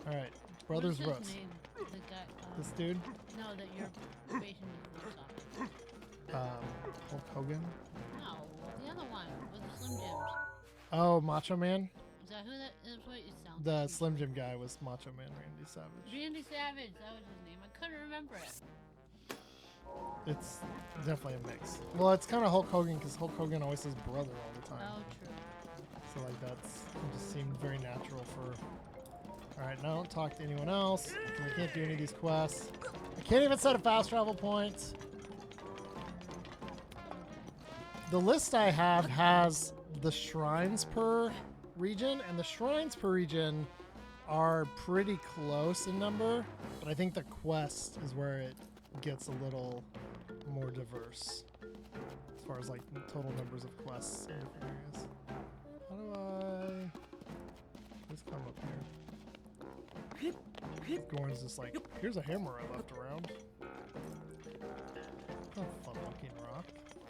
Speaker 1: All right, brothers
Speaker 2: What's
Speaker 1: roast.
Speaker 2: his name? The guy.
Speaker 1: This dude,
Speaker 2: No, that you're basing this voice off.
Speaker 1: Hulk Hogan.
Speaker 2: No, the other one with the Slim Jims.
Speaker 1: Oh, Macho Man.
Speaker 2: Is that who that is? What it sounds
Speaker 1: The
Speaker 2: like.
Speaker 1: Slim Jim guy was Macho Man Randy Savage.
Speaker 2: Randy Savage. That was his name. I couldn't remember it.
Speaker 1: It's definitely a mix. Well, it's kind of Hulk Hogan because Hulk Hogan always says brother all the time.
Speaker 2: Oh, true.
Speaker 1: So like that's it just seemed very natural for. All right, now don't talk to anyone else. I can't do any of these quests. I can't even set a fast travel point. The list I have has the shrines per region, and the shrines per region are pretty close in number, but I think the quest is where it gets a little more diverse as far as like total numbers of quests in different areas. How do I just come up here? Gorn's just like, here's a hammer I left around. Oh, fun looking rock.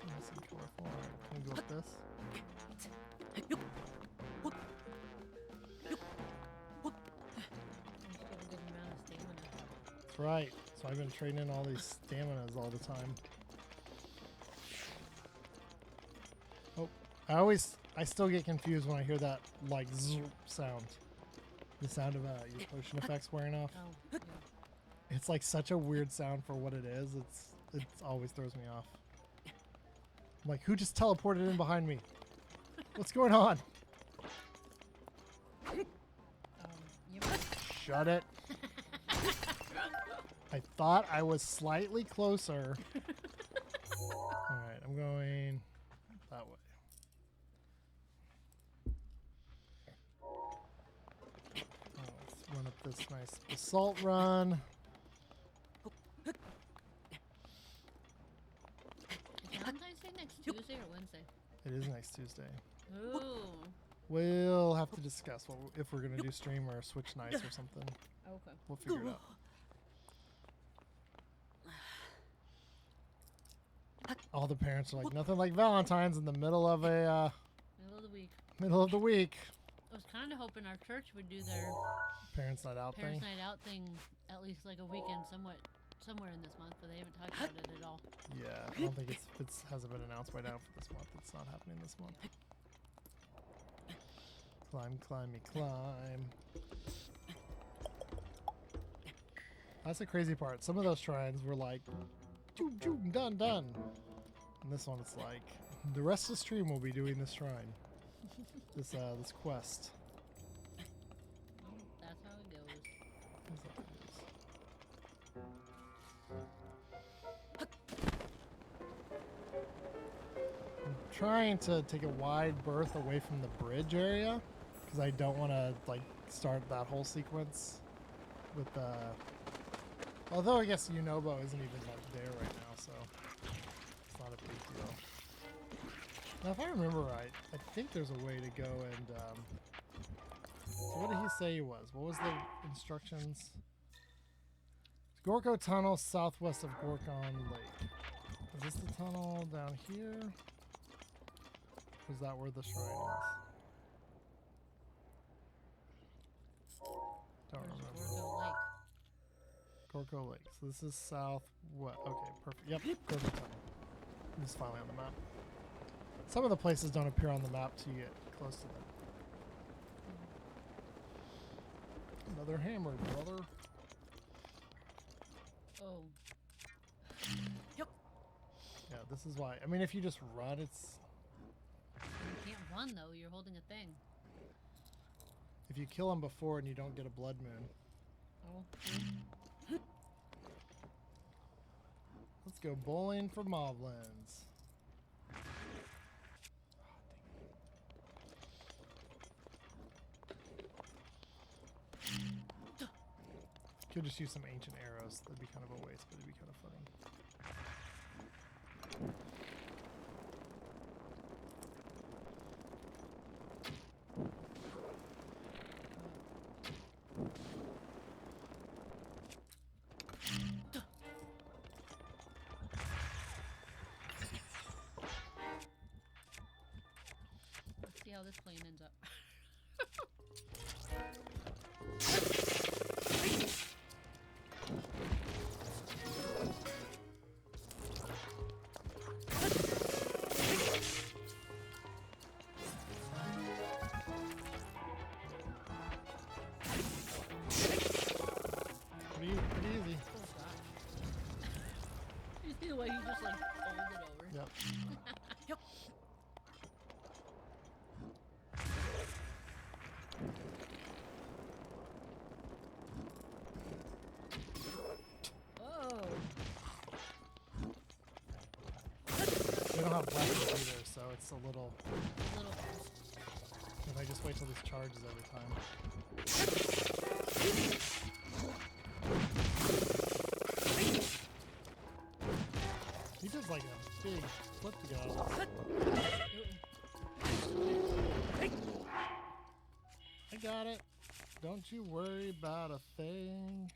Speaker 1: Nice and colorful. Alright, can we go with this?
Speaker 2: Let's get a good amount of stamina.
Speaker 1: That's right. So I've been trading in all these staminas all the time. Oh, I still get confused when I hear that like zzz sound. The sound of your potion effects wearing off.
Speaker 2: Oh, yeah.
Speaker 1: It's like such a weird sound for what it is. It always throws me off. I'm like, who just teleported in behind me? What's going on?
Speaker 2: You
Speaker 1: Shut it. I thought I was slightly closer. Alright, I'm going that way. Let's run up this nice basalt run.
Speaker 2: Is Valentine's Day next Tuesday or Wednesday?
Speaker 1: It is next Tuesday.
Speaker 2: Ooh.
Speaker 1: We'll have to discuss if we're going to do stream or switch nights or something.
Speaker 2: Okay.
Speaker 1: We'll figure it out. All the parents are like, nothing like Valentine's in the middle of a
Speaker 2: Middle of the week.
Speaker 1: middle of the week.
Speaker 2: I was kind of hoping our church would do their
Speaker 1: Parents night out
Speaker 2: Parents
Speaker 1: thing.
Speaker 2: Night Out thing at least like a weekend somewhere in this month, but they haven't talked about it at all.
Speaker 1: Yeah, I don't think it hasn't been announced by now for this month. It's not happening this month. Climb, climby, climb. That's the crazy part. Some of those shrines were like, choo, choo, done, done. And this one, it's like, the rest of the stream will be doing this shrine. This quest.
Speaker 2: That's how it goes.
Speaker 1: That's how it is. I'm trying to take a wide berth away from the bridge area because I don't want to like start that whole sequence with although I guess Yunobo isn't even like there right now, so it's not a big deal. Now if I remember right, I think there's a way to go and so what did he say he was? What was the instructions? Gorko Tunnel southwest of Gorkon Lake. Is this the tunnel down here? Or is that where the shrine is? Don't
Speaker 2: Where's
Speaker 1: remember.
Speaker 2: Gorgo Lake?
Speaker 1: Gorko Lake. So this is south. What? Okay, perfect. Yep, Gorko Tunnel. It's finally on the map. Some of the places don't appear on the map till you get close to them. Another hammer, brother.
Speaker 2: Oh.
Speaker 1: Yeah, this is why. I mean, if you just run, it's.
Speaker 2: You can't run though, you're holding a thing.
Speaker 1: If you kill him before and you don't get a blood moon.
Speaker 2: Oh.
Speaker 1: Let's go bowling for moblins. Could just use some ancient arrows. That'd be kind of a waste, but it'd be kind of funny.
Speaker 2: how this plane ends up.
Speaker 1: Pretty easy.
Speaker 2: Oh gosh. You see the way he just like folded over?
Speaker 1: Yep.
Speaker 2: Oh.
Speaker 1: We don't have weapons either, so it's a little.
Speaker 2: Little.
Speaker 1: If I just wait till this charges every time. He does like a big flip to get out of this. I got it. Don't you worry about a thing.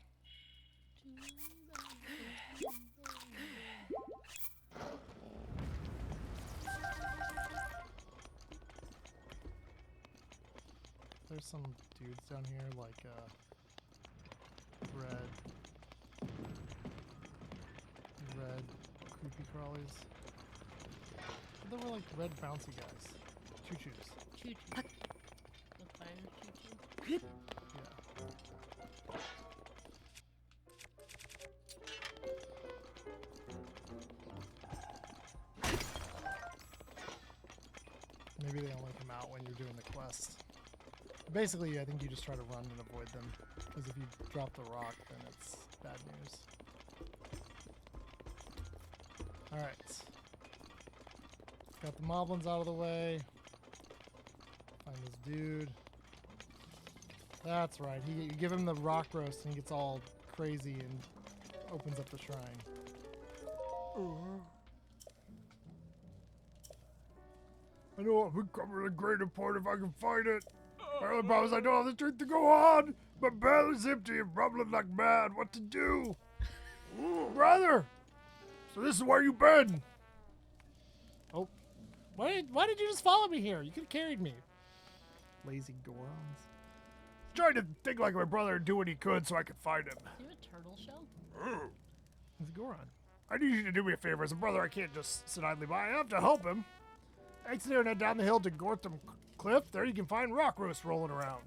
Speaker 1: There's some dudes down here like red creepy crawlies. But they were like red bouncy guys. Choo-choos.
Speaker 2: Choo-choo. The fire choo-choo.
Speaker 1: Yeah. Maybe they only come out when you're doing the quest. Basically, I think you just try to run and avoid them. Because if you drop the rock, then it's bad news. Alright. Got the moblins out of the way. Find this dude. That's right. You give him the rock roast and he gets all crazy and opens up the shrine.
Speaker 4: I know I'll become the greater part if I can find it. My only problem is I don't have the strength to go on. My belly's empty and rumbling like mad. What to do? Brother! So this is where you been?
Speaker 1: Oh. Why did you just follow me here? You could have carried me. Lazy Gorons.
Speaker 4: Trying to think like my brother and do what he could so I could find him.
Speaker 2: Do you have a turtle shell?
Speaker 1: He's a Goron.
Speaker 4: I need you to do me a favor. As a brother, I can't just sit idly by. I have to help him. Exit there and head down the hill to Gortham Cliff. There you can find rock roasts rolling around.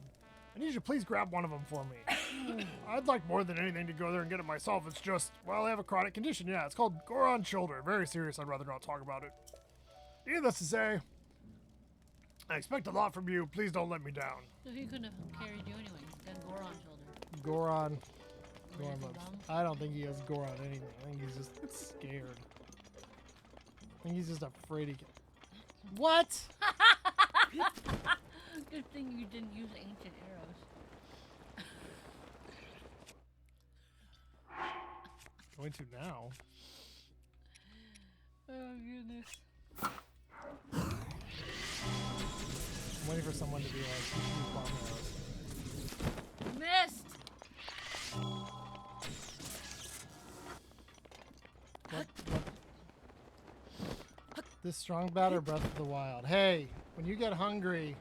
Speaker 4: I need you to please grab one of them for me. I'd like more than anything to go there and get it myself. It's just, well, I have a chronic condition. Yeah, it's called Goron shoulder. Very serious. I'd rather not talk about it. Needless to say, I expect a lot from you. Please don't let me down.
Speaker 2: So he couldn't have carried you anyway. He's got Goron shoulder.
Speaker 1: Goron. Goron
Speaker 2: Lazy
Speaker 1: looks.
Speaker 2: bum.
Speaker 1: I don't think he has Goron anything. I think he's just scared. I think he's just afraid he can. What?
Speaker 2: Good thing you didn't use ancient arrows.
Speaker 1: Going to now.
Speaker 2: Oh goodness.
Speaker 1: I'm waiting for someone to be like, "Shoot bomb arrows."
Speaker 2: Missed!
Speaker 1: What? This strong batter, Breath of the Wild. Hey, when you get hungry,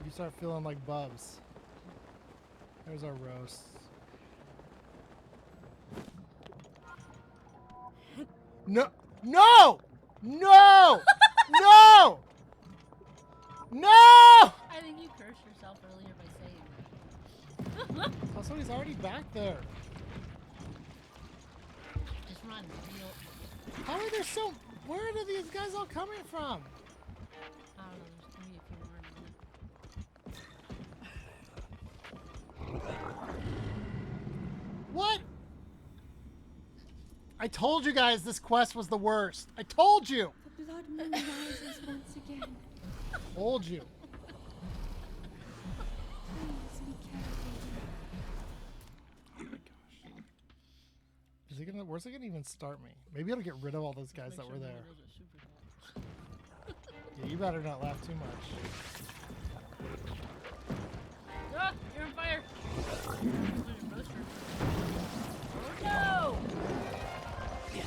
Speaker 1: you start feeling like Bubs. There's our roasts. No! No! No! No! No!
Speaker 2: I think you cursed yourself earlier by saying that.
Speaker 1: Oh, somebody's already back there.
Speaker 2: Just run. Real.
Speaker 1: How are there so... Where are these guys all coming from?
Speaker 2: I don't know. There's gonna be a few more in a minute.
Speaker 1: What? I told you guys this quest was the worst. I told you.
Speaker 3: The blood moon rises once again.
Speaker 1: Told you.
Speaker 3: Please be careful.
Speaker 1: Oh my gosh. Is it gonna? Where's it gonna even start me? Maybe it'll get rid of all those guys
Speaker 2: Make
Speaker 1: that
Speaker 2: sure
Speaker 1: were
Speaker 2: none
Speaker 1: there.
Speaker 2: of those are super health.
Speaker 1: Yeah, you better not laugh too much.
Speaker 2: Ah, you're on fire! Roaster. Oh no! You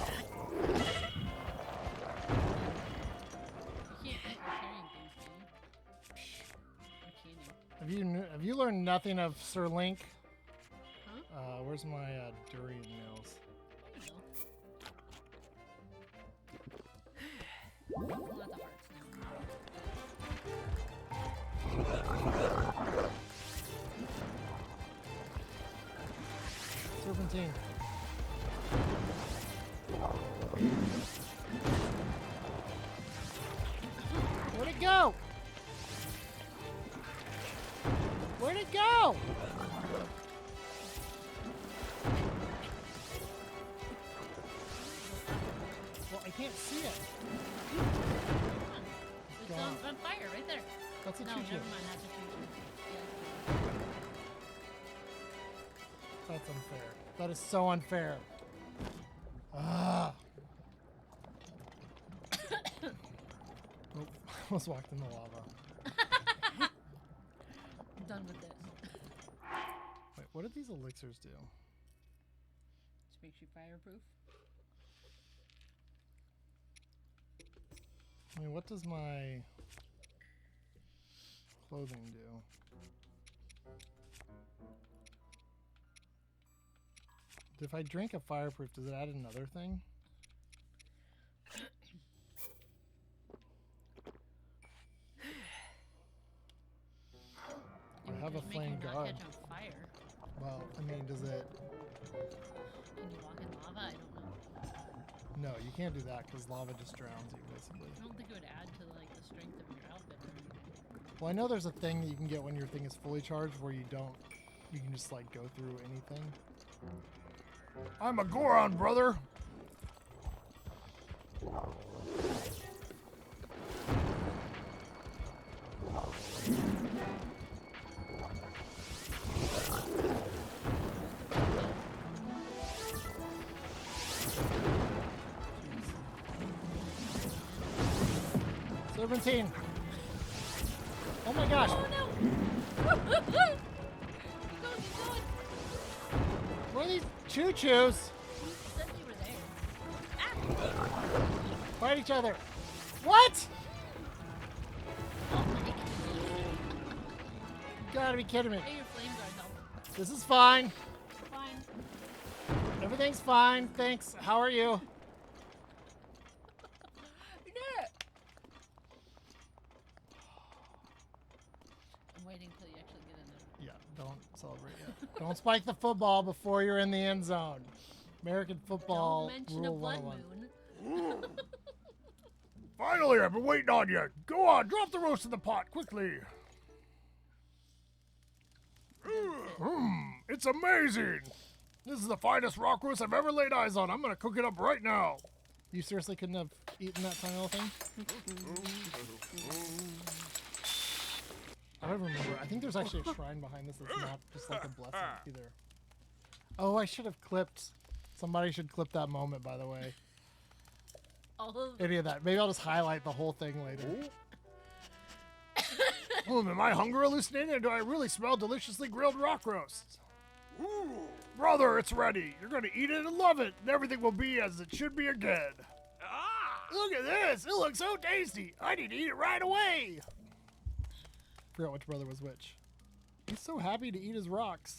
Speaker 2: can't eat your carrying things,
Speaker 1: You learn nothing of Sir Link.
Speaker 2: Huh?
Speaker 1: Where's my durian nails?
Speaker 2: There you go. Lots of hearts now.
Speaker 1: Serpentine. Where'd it go? Where'd it go? Well, I can't see it.
Speaker 2: It's
Speaker 1: Gone.
Speaker 2: on fire right there.
Speaker 1: That's a
Speaker 2: No,
Speaker 1: choo-choo.
Speaker 2: never mind. That's a choo-choo. Yeah.
Speaker 1: That's unfair. That is so unfair. Ah. Nope. Almost walked in the lava.
Speaker 2: I'm done with this.
Speaker 1: Wait, what did these elixirs do?
Speaker 2: Just makes you fireproof.
Speaker 1: I mean, what does my clothing do? If I drink a fireproof, does it add another thing? I have a
Speaker 2: Just make
Speaker 1: flame
Speaker 2: you not
Speaker 1: guard.
Speaker 2: catch on fire.
Speaker 1: Well, I mean, does it?
Speaker 2: Can you walk in lava? I don't know.
Speaker 1: No, you can't do that because lava just drowns you, basically.
Speaker 2: I don't think it would add to like the strength of your outfit or anything.
Speaker 1: Well, I know there's a thing that you can get when your thing is fully charged where you don't, you can just like go through anything.
Speaker 4: I'm a Goron, brother.
Speaker 1: Serpentine! Oh my gosh!
Speaker 2: Oh no! Keep going, keep going!
Speaker 1: What are these choo-choos?
Speaker 2: You said you were there. Ah!
Speaker 1: Fight each other! What?
Speaker 2: Oh my god.
Speaker 1: You gotta be kidding me.
Speaker 2: Hey, your flame guard helped.
Speaker 1: This is fine.
Speaker 2: Fine.
Speaker 1: Everything's fine. Thanks. How are you?
Speaker 2: Yeah. I'm waiting till you actually get in there.
Speaker 1: Yeah, don't celebrate yet. Don't spike the football before you're in the end zone. American football
Speaker 2: Don't mention
Speaker 1: rule
Speaker 2: a blood
Speaker 1: 101.
Speaker 2: moon.
Speaker 4: Finally, I've been waiting on you. Go on, drop the roast in the pot quickly. It's amazing. This is the finest rock roast I've ever laid eyes on. I'm gonna cook it up right now.
Speaker 1: You seriously couldn't have eaten that tiny little thing? I don't remember. I think there's actually a shrine behind this that's not just like a blessing either. Oh, I should have clipped. Somebody should clip that moment, by the way.
Speaker 2: All of
Speaker 1: Any of that. Maybe I'll just highlight the whole thing later.
Speaker 4: Am I hunger hallucinating or do I really smell deliciously grilled rock roast? Brother, it's ready. You're gonna eat it and love it, and everything will be as it should be again. Look at this. It looks so tasty. I need to eat it right away.
Speaker 1: Forgot which brother was which. He's so happy to eat his rocks.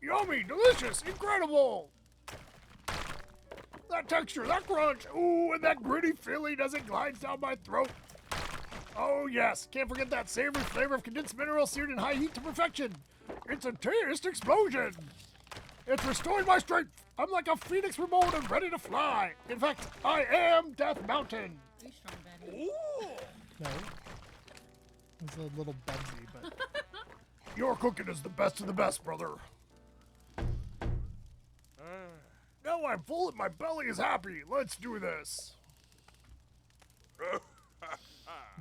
Speaker 4: Yummy, delicious, incredible. That texture, that crunch, ooh, and that gritty feeling as it glides down my throat. Oh yes, can't forget that savory flavor of condensed mineral seared in high heat to perfection. It's a taste explosion. It's restoring my strength. I'm like a phoenix reborn and ready to fly. In fact, I am Death Mountain.
Speaker 2: Are you strong, Betty?
Speaker 1: No. He's a little Bugsy, but
Speaker 4: Your cooking is the best of the best, brother. Now I'm full and my belly is happy. Let's do this.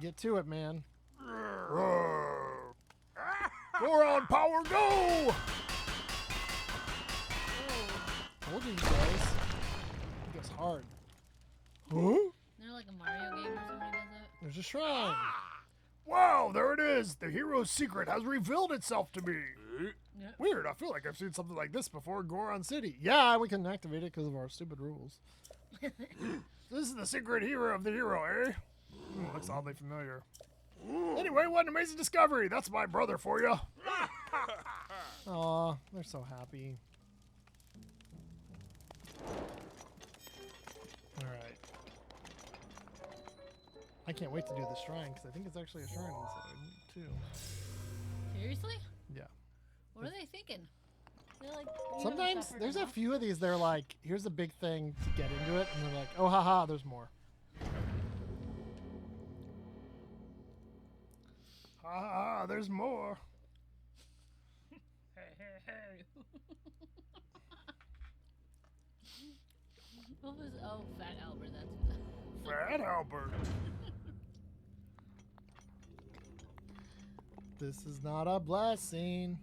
Speaker 1: get to it, man.
Speaker 4: Goron power, go!
Speaker 1: Told you guys. It goes hard. Huh?
Speaker 2: Isn't there like a Mario game where somebody does it?
Speaker 1: There's a shrine.
Speaker 4: Wow, there it is. The hero's secret has revealed itself to me.
Speaker 2: Yeah.
Speaker 4: Weird, I feel like I've seen something like this before in Goron City.
Speaker 1: Yeah, we couldn't activate it because of our stupid rules.
Speaker 4: This is the secret hero of the hero, eh? Looks oddly familiar. Anyway, what an amazing discovery. That's my brother for you.
Speaker 1: Aw, they're so happy. Alright. I can't wait to do the shrine, because I think it's actually a shrine inside, too.
Speaker 2: Seriously?
Speaker 1: Yeah.
Speaker 2: What are they thinking? They're like, "You
Speaker 1: Sometimes
Speaker 2: suffered
Speaker 1: there's a
Speaker 2: enough."
Speaker 1: few of these, they're like, here's a big thing to get into it, and they're like, oh, haha, there's more.
Speaker 4: Ah, there's more.
Speaker 2: What was, oh, Fat Albert, that's
Speaker 4: Fat Albert.
Speaker 1: This is not a blessing.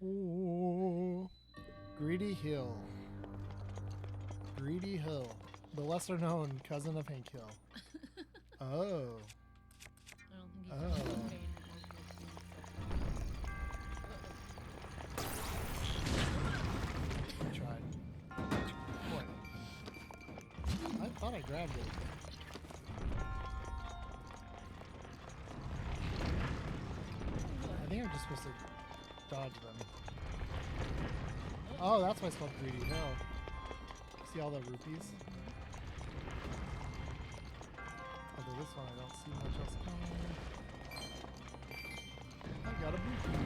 Speaker 1: Ooh. Greedy Hill. Greedy Hill. The lesser known cousin of Hank Hill. Oh.
Speaker 2: I don't think he's
Speaker 1: Oh. I tried. Boy. I thought I grabbed it. I think I'm just supposed to dodge them. Oh, that's why it's called Greedy Hill. See all the rupees? Although this one I don't see much else coming. I got a rupee.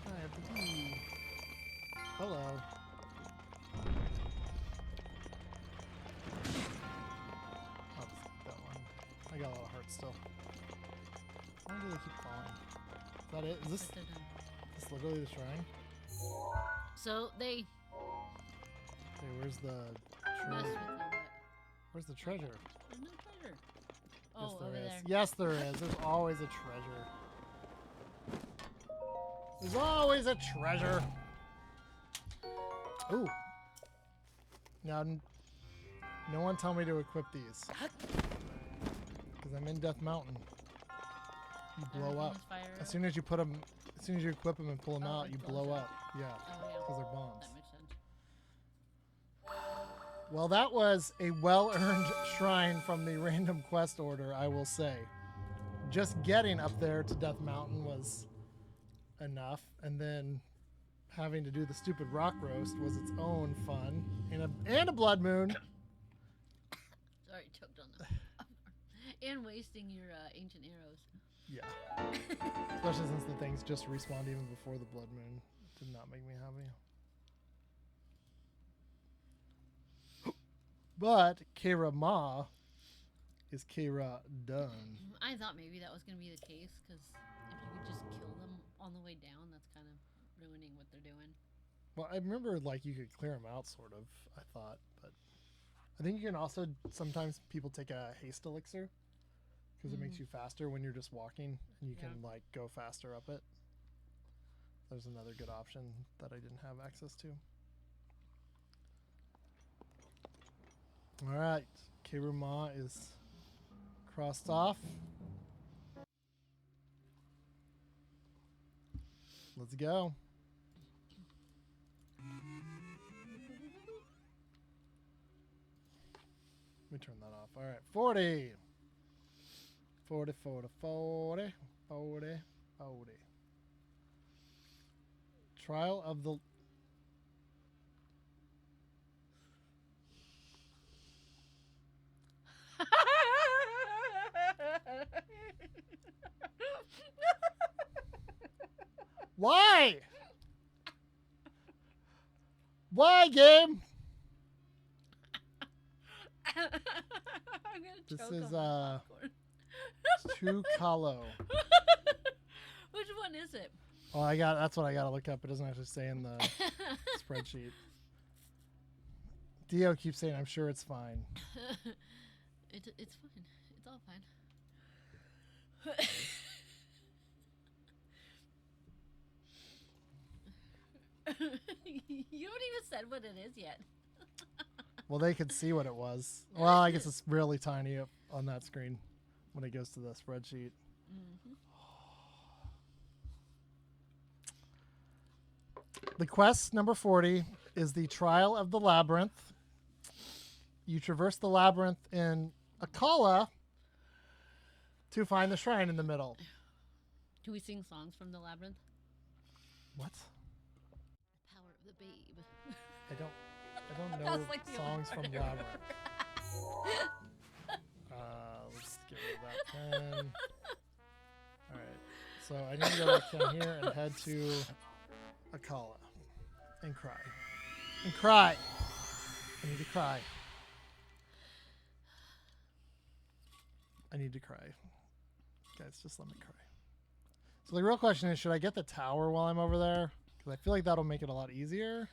Speaker 1: I have the key. Hello. I'll just keep that one. I got a lot of hearts still. Why do they keep falling? Is that it? Is this,
Speaker 2: But they're done.
Speaker 1: this literally the shrine?
Speaker 2: So they
Speaker 1: Okay, where's the
Speaker 2: messed
Speaker 1: treasure?
Speaker 2: with you, but
Speaker 1: Where's the treasure?
Speaker 2: there's no treasure.
Speaker 1: Yes,
Speaker 2: Oh, over
Speaker 1: there is.
Speaker 2: there.
Speaker 1: Yes, there is. There's always a treasure. There's always a treasure. Ooh. Now, no one tell me to equip these. Because I'm in Death Mountain. You blow
Speaker 2: Everything
Speaker 1: up.
Speaker 2: is fire.
Speaker 1: As soon as you put them, as soon as you equip them and pull them
Speaker 2: Oh,
Speaker 1: out,
Speaker 2: it
Speaker 1: you
Speaker 2: blows
Speaker 1: blow
Speaker 2: up.
Speaker 1: up. Yeah,
Speaker 2: Oh, yeah.
Speaker 1: because they're bombs.
Speaker 2: That makes sense.
Speaker 1: Well, that was a well-earned shrine from the random quest order, I will say. Just getting up there to Death Mountain was enough, and then having to do the stupid rock roast was its own fun, and a blood moon.
Speaker 2: Sorry, choked on them. And wasting your ancient arrows.
Speaker 1: Yeah. Especially since the things just respawned even before the blood moon. Did not make me happy. But Kira Ma is Kira done.
Speaker 2: I thought maybe that was going to be the case, because if you could just kill them on the way down, that's kind of ruining what they're doing.
Speaker 1: Well, I remember like you could clear them out, sort of. I thought, but I think you can also sometimes people take a haste elixir because it makes you faster when you're just walking, and you can like go faster up it. There's another good option that I didn't have access to. All right, Kiruma is crossed off. Let's go. Let me turn that off. All right, 40. 40, 40, 40, 40, 40. Trial of the... Why? Why, game?
Speaker 2: I'm gonna
Speaker 1: This
Speaker 2: choke
Speaker 1: is,
Speaker 2: on my popcorn.
Speaker 1: Too Kalo.
Speaker 2: Which one is it?
Speaker 1: Oh, that's what I gotta look up. It doesn't actually say in the spreadsheet. Dio keeps saying, I'm sure it's fine.
Speaker 2: It's fine. It's all fine. You don't even said what it is yet.
Speaker 1: Well, they could see what it was. Well, I guess it's really tiny up on that screen when it goes to the spreadsheet. The quest number 40 is the Trial of the Labyrinth. you traverse the labyrinth in Akala to find the shrine in the middle.
Speaker 2: Do we sing songs from the labyrinth?
Speaker 1: What?
Speaker 2: Power of the babe.
Speaker 1: I don't
Speaker 2: That
Speaker 1: know
Speaker 2: was like the
Speaker 1: songs
Speaker 2: only
Speaker 1: from
Speaker 2: part I
Speaker 1: Labyrinth. Let's get rid of that pen. Alright. So I need to go back down here and head to Akala. And cry. And cry! I need to cry. I need to cry. Guys, just let me cry. So the real question is, should I get the tower while I'm over there? Because I feel like that'll make it a lot easier.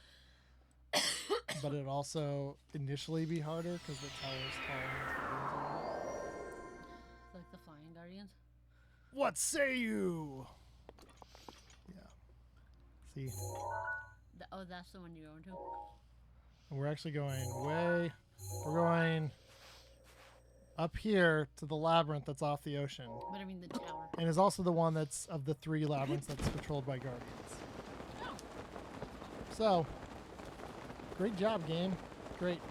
Speaker 1: But it'd also initially be harder because the tower's taller.
Speaker 2: Like the Flying Guardians.
Speaker 1: What say you? Yeah. See,
Speaker 2: Oh, that's the one you're going to?
Speaker 1: and we're actually going way. We're going up here to the labyrinth that's off the ocean,
Speaker 2: But I mean the tower.
Speaker 1: and is also the one that's of the 3 labyrinths that's patrolled by guardians.
Speaker 2: Oh.
Speaker 1: So, great job, game. Great.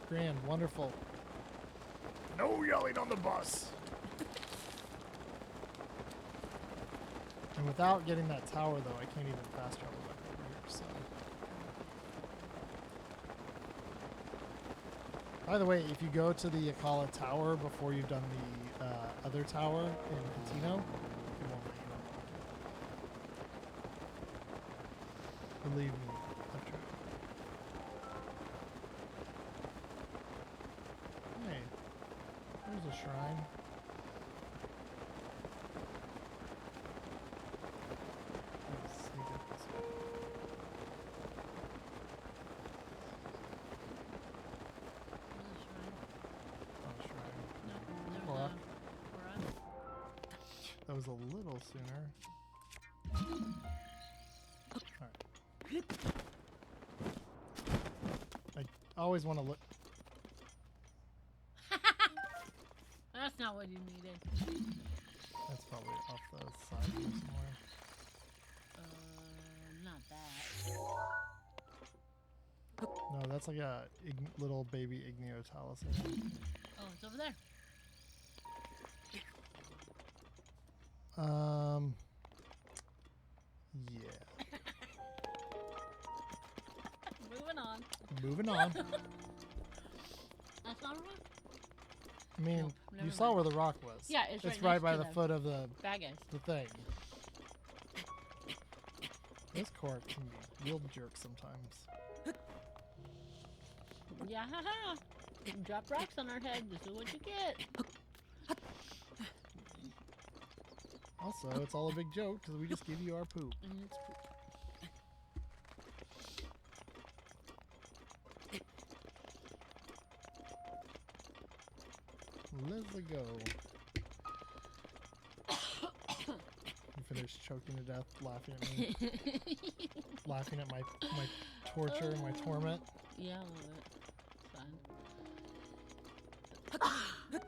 Speaker 1: Grand. Wonderful.
Speaker 4: No yelling on the bus.
Speaker 1: And without getting that tower, though, I can't even fast travel back over here, so. By the way, if you go to the Akala Tower before you've done the other tower in Patino, it won't let you unlock it. Believe me, I've tried. Hey, there's a shrine. Let's sneak up this way.
Speaker 2: There's a shrine.
Speaker 1: Oh, shrine.
Speaker 2: No, there's
Speaker 1: Korok.
Speaker 2: a Korok.
Speaker 1: That was a little sooner. Alright. I always want to look.
Speaker 2: That's not what you needed.
Speaker 1: That's probably off the side here somewhere.
Speaker 2: Not that.
Speaker 1: No, that's like a little baby Igniotalus. I think.
Speaker 2: Oh, it's over there.
Speaker 1: Yeah.
Speaker 2: Moving on.
Speaker 1: Moving on.
Speaker 2: That's not a rock?
Speaker 1: I mean,
Speaker 2: Nope,
Speaker 1: you
Speaker 2: never
Speaker 1: saw
Speaker 2: mind.
Speaker 1: where the rock was.
Speaker 2: Yeah, it's right
Speaker 1: right
Speaker 2: next
Speaker 1: by
Speaker 2: to
Speaker 1: the
Speaker 2: the-
Speaker 1: foot of the
Speaker 2: Bad guys.
Speaker 1: thing. This Korok can be real jerk sometimes.
Speaker 2: Yeah, haha. Drop rocks on our head. This is what you get.
Speaker 1: Also, it's all a big joke because we just give you our poop.
Speaker 2: And it's poop.
Speaker 1: Let's go. You finished choking to death, laughing at me, laughing at my torture and my torment.
Speaker 2: Yeah, a little bit. It's fine.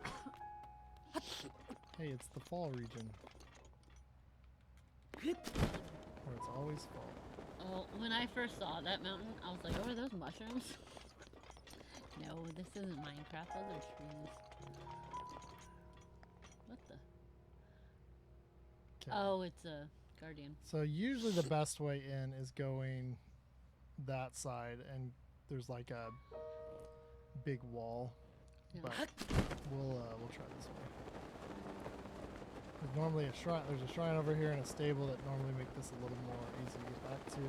Speaker 1: Hey, it's the fall region. Where it's always fall.
Speaker 2: Oh, when I first saw that mountain, I was like, oh, are those mushrooms? No, this isn't Minecraft. Those are trees. What the?
Speaker 1: 'Kay.
Speaker 2: Oh, it's a guardian.
Speaker 1: So usually the best way in is going that side, and there's like a big wall.
Speaker 2: Yeah.
Speaker 1: But we'll try this way. There's normally a shrine. There's a shrine over here and a stable that normally make this a little more easy to get back to.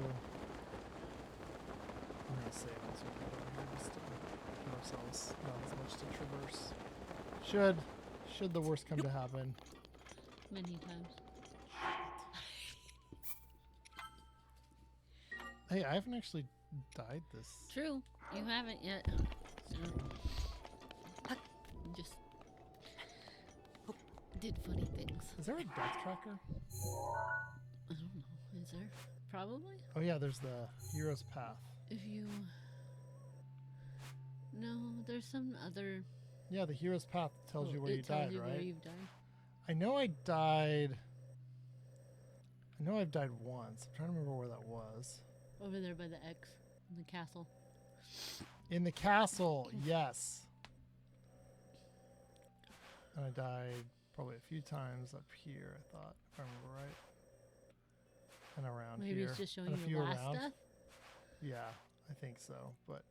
Speaker 1: I'm gonna save as we go over here just to give ourselves not as much to traverse. Should the worst come to happen.
Speaker 2: Many times.
Speaker 1: Hey, I haven't actually died this.
Speaker 2: True. You haven't yet. So, just did funny things.
Speaker 1: Is there a death tracker?
Speaker 2: I don't know. Is there? Probably.
Speaker 1: Oh yeah, there's the hero's path.
Speaker 2: If you. No, there's some other.
Speaker 1: Yeah, the hero's path tells you where
Speaker 2: it
Speaker 1: you
Speaker 2: tells
Speaker 1: died,
Speaker 2: you
Speaker 1: right?
Speaker 2: Where you've died.
Speaker 1: I know I died. I know I've died once. I'm trying to remember where that was.
Speaker 2: Over there by the X, in the castle.
Speaker 1: In the castle, yes. And I died probably a few times up here, I thought, if I remember right. And around
Speaker 2: Maybe
Speaker 1: here.
Speaker 2: it's just showing
Speaker 1: and a
Speaker 2: you
Speaker 1: few
Speaker 2: last
Speaker 1: around.
Speaker 2: stuff.
Speaker 1: Yeah, I think so. But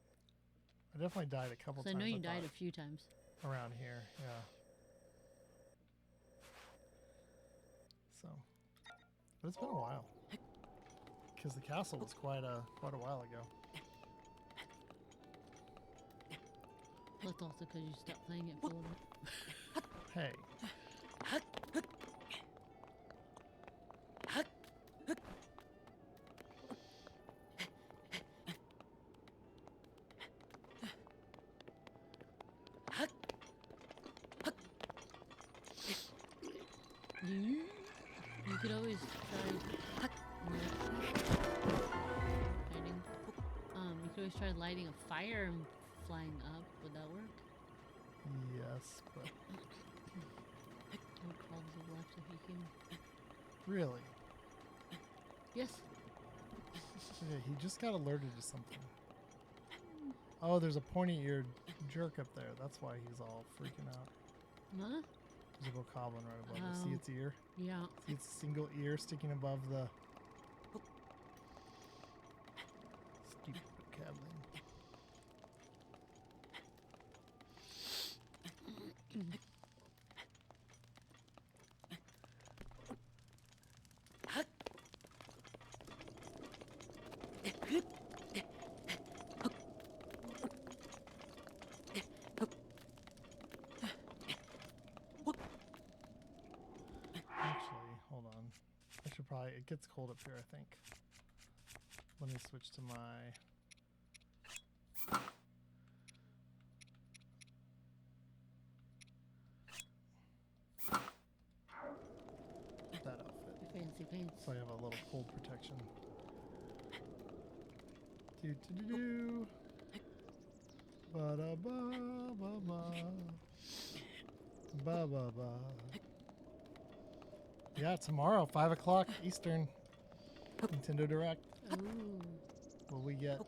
Speaker 1: I definitely died a couple
Speaker 2: So I
Speaker 1: times.
Speaker 2: know you died
Speaker 1: thought,
Speaker 2: a few times.
Speaker 1: around here, yeah. So, but it's been a while. Because the castle was quite a while ago.
Speaker 2: That's also because you stopped playing it for a little.
Speaker 1: Hey.
Speaker 2: You could always try hiding. You could always try lighting a fire and flying up. Would that work?
Speaker 1: Yes, but
Speaker 2: Don't crawl to the left if you can.
Speaker 1: really.
Speaker 2: Yes.
Speaker 1: Okay, he just got alerted to something. Oh, there's a pointy-eared jerk up there. That's why he's all freaking out.
Speaker 2: Huh?
Speaker 1: There's a bokoblin right above it. See
Speaker 2: Oh.
Speaker 1: its ear?
Speaker 2: Yeah.
Speaker 1: See its single ear sticking above the... Stupid bokoblin. Actually, hold on. I should probably... It gets cold up here, I think. Let me switch to my... that outfit.
Speaker 2: Your fancy pants.
Speaker 1: So I have a little cold protection. Do do do do. Ba da ba ba ba. Ba ba ba. Yeah, tomorrow, 5 o'clock Eastern. Nintendo Direct.
Speaker 2: Ooh.
Speaker 1: Will we get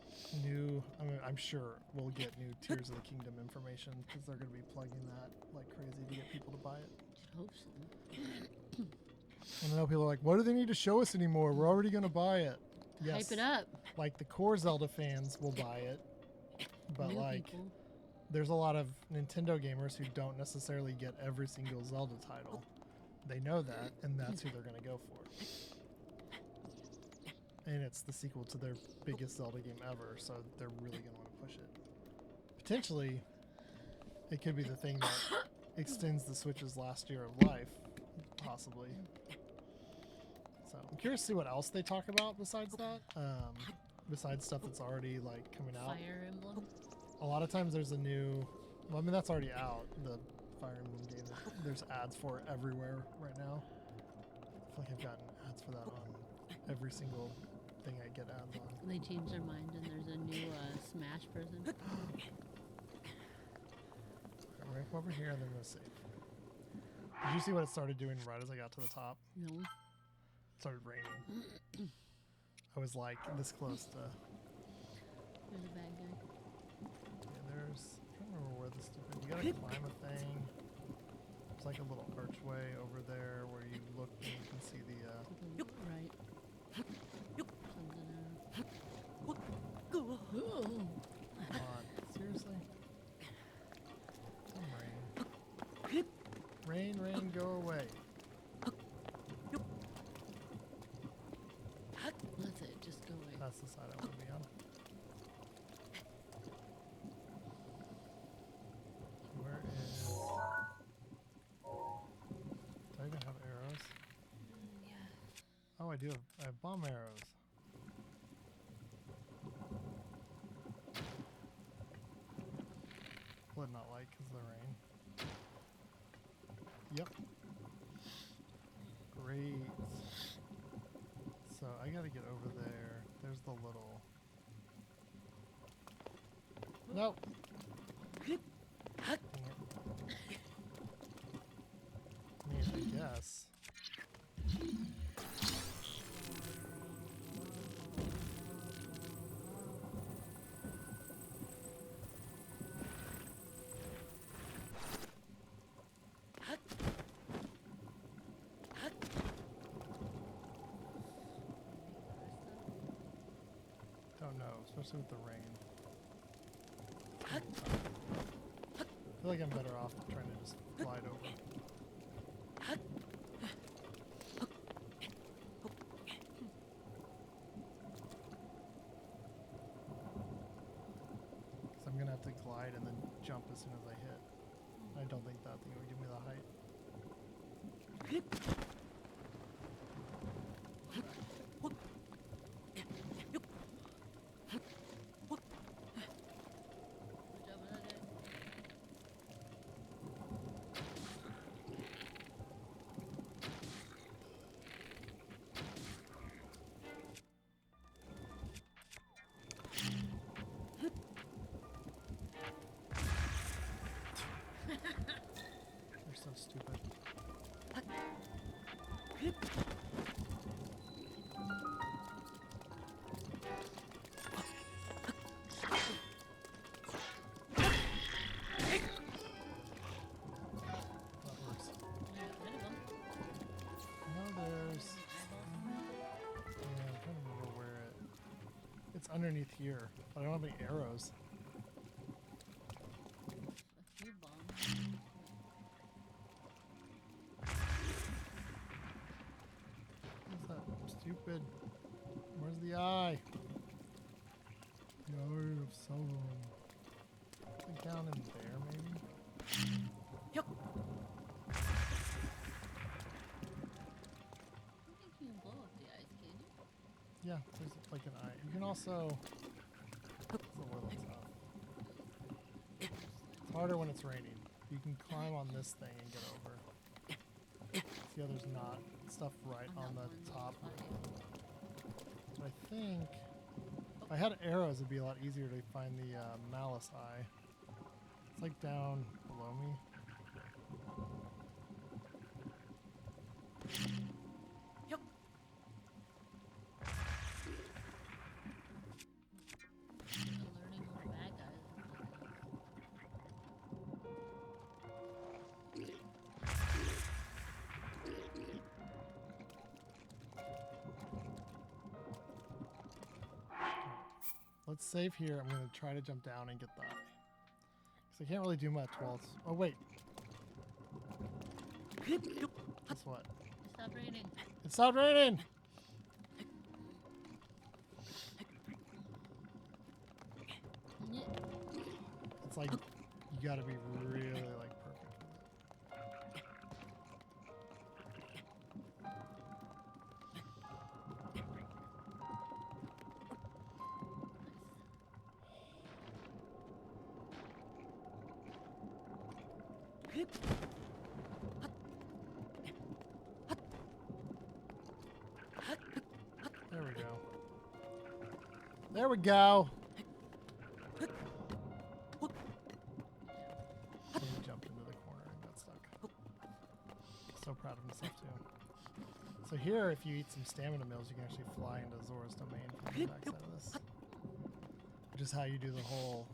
Speaker 1: new? I mean, I'm sure we'll get new Tears of the Kingdom information because they're going to be plugging that like crazy to get people to buy it.
Speaker 2: Should hope so.
Speaker 1: And I know people are like, "What do they need to show us anymore? We're already going to buy it." Yes,
Speaker 2: Hype it up.
Speaker 1: like the core Zelda fans will buy it, but
Speaker 2: New
Speaker 1: like
Speaker 2: people.
Speaker 1: there's a lot of Nintendo gamers who don't necessarily get every single Zelda title. They know that, and that's who they're going to go for. And it's the sequel to their biggest Zelda game ever, so they're really going to want to push it. Potentially, it could be the thing that extends the Switch's last year of life, possibly. So I'm curious to see what else they talk about besides that. Besides stuff that's already like coming out.
Speaker 2: Fire Emblem.
Speaker 1: A lot of times there's a new. Well, I mean that's already out. The Fire Emblem game. There's ads for it everywhere right now. I feel like I've gotten ads for that on every single thing I get ads on.
Speaker 2: They changed their mind and there's a new Smash person.
Speaker 1: Alright, we're gonna come over here and then we'll save. Did you see what it started doing right as I got to the top?
Speaker 2: No.
Speaker 1: It started raining. I was like this close to.
Speaker 2: There's a bad guy.
Speaker 1: Yeah, there's. I don't remember where the stupid. You gotta climb a thing. There's like a little archway over there where you look and you can see the.
Speaker 2: To the right. Something
Speaker 1: Come on, seriously? Some rain. Rain, rain, go away.
Speaker 2: That's it, just go away.
Speaker 1: That's the side I want to be on. Where is... Do I even have arrows?
Speaker 2: Yeah.
Speaker 1: Oh, I do. I have bomb arrows. Would not like because of the rain. Yep. Great. So I gotta get over there. There's the little. Nope. Dang it. I mean, I guess. especially with the rain. I feel like I'm better off trying to just glide over. Because I'm gonna have to glide and then jump as soon as I hit. I don't think that thing would give me the height.
Speaker 2: Good job, Another.
Speaker 1: You're so stupid. That works.
Speaker 2: I got rid of them.
Speaker 1: No, there's. Yeah, I'm trying to remember where it. It's underneath here, but I don't have any arrows.
Speaker 2: A few bombs.
Speaker 1: What's that? Stupid. Where's the eye? The eye of Sauron. Like down in there, maybe?
Speaker 2: I don't think you can blow up the ice, can you?
Speaker 1: Yeah, there's like an eye. You can also. It's a little tough. It's harder when it's raining. You can climb on this thing and get over. See how there's not stuff right on
Speaker 2: that
Speaker 1: the
Speaker 2: one
Speaker 1: top.
Speaker 2: little spot,
Speaker 1: But I think if I had arrows, it'd be a lot easier to find the Malice Eye. It's like down below me.
Speaker 2: Alerting all the bad guys.
Speaker 1: Let's save here. I'm gonna try to jump down and get the eye. Cause I can't really do much while it's. Oh wait. Guess what?
Speaker 2: It stopped raining.
Speaker 1: It stopped raining.
Speaker 2: Yeah.
Speaker 1: It's like you gotta be really like perfect with it. There we go. There we go. He jumped into the corner and got stuck. So proud of himself too. So here, if you eat some stamina mills, you can actually fly into Zora's domain from the backside of this. Which is how you do the whole,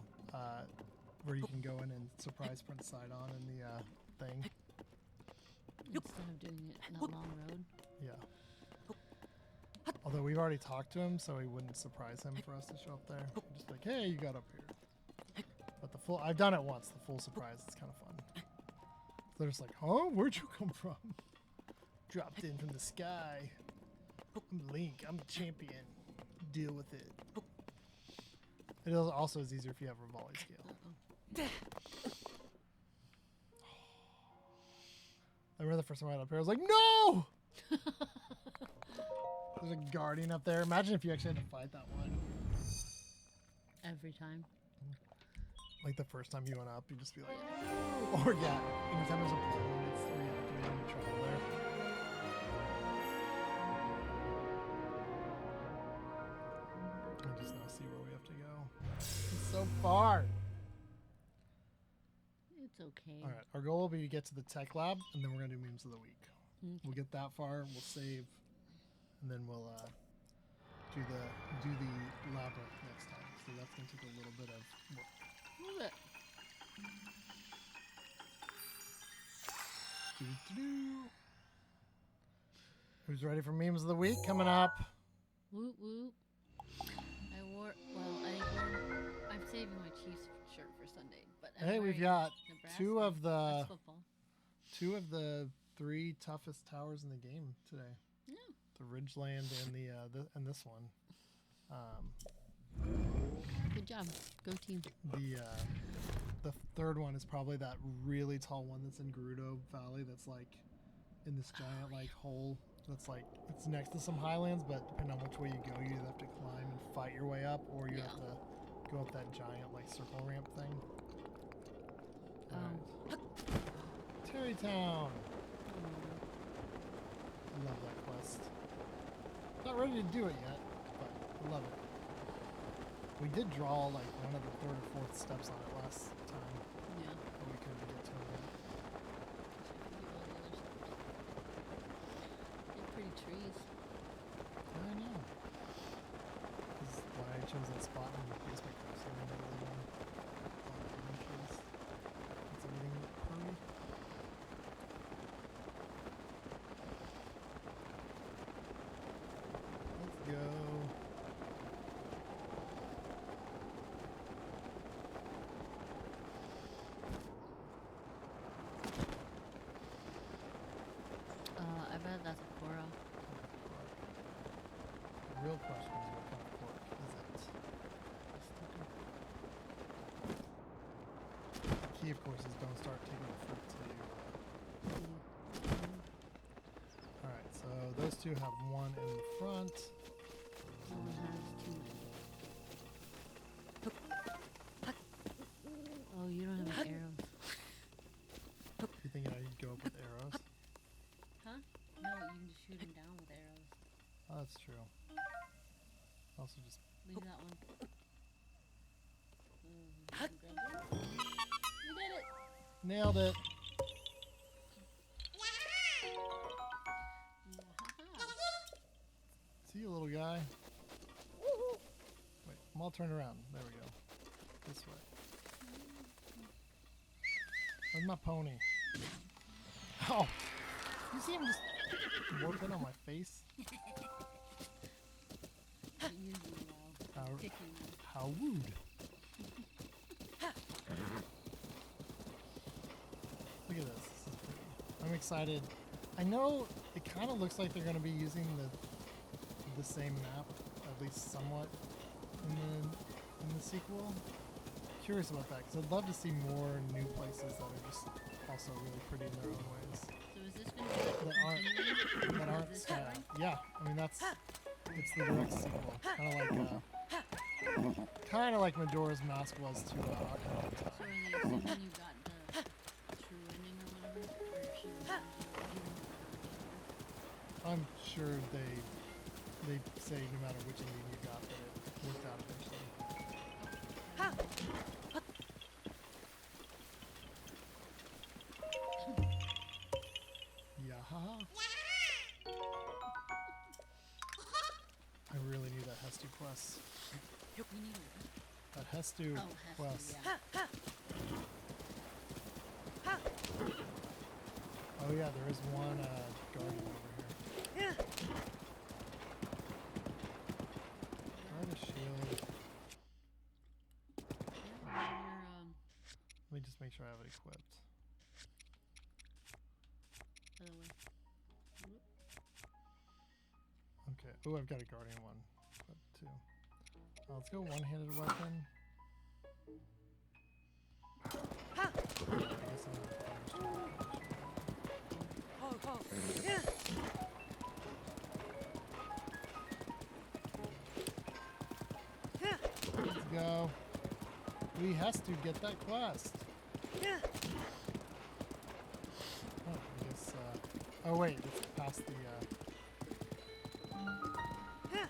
Speaker 1: where you can go in and surprise Prince Sidon in the thing.
Speaker 2: Instead of doing it in that long road.
Speaker 1: Yeah. Although we've already talked to him, so he wouldn't surprise him for us to show up there. He'd just be like, hey, you got up here. But the full, I've done it once, the full surprise is kind of fun. So they're just like, huh? Where'd you come from? Dropped in from the sky. I'm Link, I'm the champion. Deal with it. It also is easier if you have Rivali scale. I remember the first time I went up here, I was like, no! There's a guardian up there. Imagine if you actually had to fight that one.
Speaker 2: Every time.
Speaker 1: Like the first time you went up, you'd just be like, or yeah, anytime there's a problem, it's reactivating the trouble there. I just now see where we have to go. It's so far.
Speaker 2: It's okay.
Speaker 1: All right, our goal will be to get to the tech lab, and then we're gonna do memes of the week.
Speaker 2: Okay.
Speaker 1: We'll get that far, we'll save, and then we'll do the labyrinth next time. So that's gonna take a little bit of work.
Speaker 2: Move it.
Speaker 1: Doo-doo-doo. Who's ready for memes of the week coming up?
Speaker 2: Woot woot. I wore, well, I saving my Chiefs shirt for Sunday, but I'm
Speaker 1: Hey, we've
Speaker 2: wearing
Speaker 1: got
Speaker 2: Nebraska.
Speaker 1: two of
Speaker 2: That's
Speaker 1: the
Speaker 2: football.
Speaker 1: 3 toughest towers in the game today.
Speaker 2: Yeah.
Speaker 1: The Ridgeland and and this one.
Speaker 2: Good job. Go team.
Speaker 1: The third one is probably that really tall one that's in Gerudo Valley. That's like in this giant like hole. That's like it's next to some highlands, but depending on which way you go, you either have to climb and fight your way up, or you
Speaker 2: Yeah.
Speaker 1: have to go up that giant like circle ramp thing. Alright. Terrytown. I love that quest. Not ready to do it yet, but I love it. We did draw like one of the 3rd or 4th steps on it last time,
Speaker 2: Yeah.
Speaker 1: but we couldn't get to it yet.
Speaker 2: They're pretty trees.
Speaker 1: I know. This is why I chose that spot in the basement house. I didn't really want all the green trees. It's everything purry. Let's go.
Speaker 2: I bet that's a Cora.
Speaker 1: The real question is what kind of pork is it? The key, of course, is don't start taking the fruit till you. Alright, so those two have one in the front.
Speaker 2: One has two. Oh, you don't have any arrows.
Speaker 1: You think I'd go up with arrows?
Speaker 2: Huh? No, you can just shoot them down with arrows.
Speaker 1: Oh, that's true. Also, just
Speaker 2: Leave that one. Grab it. You did it!
Speaker 1: nailed it. See you, little guy. Wait, I'm all turned around. There we go. This way. Where's my pony? Oh! You see him just working on my face?
Speaker 2: Usually while
Speaker 1: How,
Speaker 2: kicking them.
Speaker 1: how rude. Look at this. This is pretty. I'm excited. I know it kind of looks like they're going to be using the same map, at least somewhat, in the sequel. Curious about that, because I'd love to see more new places that are just also really pretty in their own ways.
Speaker 2: So is this going to be like
Speaker 1: That aren't
Speaker 2: continuing?
Speaker 1: that aren't
Speaker 2: This
Speaker 1: sad.
Speaker 2: story?
Speaker 1: Yeah, I mean it's the direct sequel, kind of like Majora's Mask was to Ocarina of
Speaker 2: So
Speaker 1: Time.
Speaker 2: are they assuming you got the true ending or whatever? Or if she was
Speaker 1: I'm sure they say no matter which ending you got that it worked out eventually. Yaha! I really need that Hestu quest.
Speaker 2: We need
Speaker 1: That Hestu
Speaker 2: oh,
Speaker 1: quest.
Speaker 2: yeah.
Speaker 1: Oh yeah, there is one guardian over here. Try the shield. Let me just make sure I have it equipped.
Speaker 2: Other way.
Speaker 1: Okay. Oh, I've got a guardian one equipped too. Let's go one-handed weapon. I guess I'm Let's go. We has to get that quest. Oh, I guess, oh wait, it's past the, he's up here.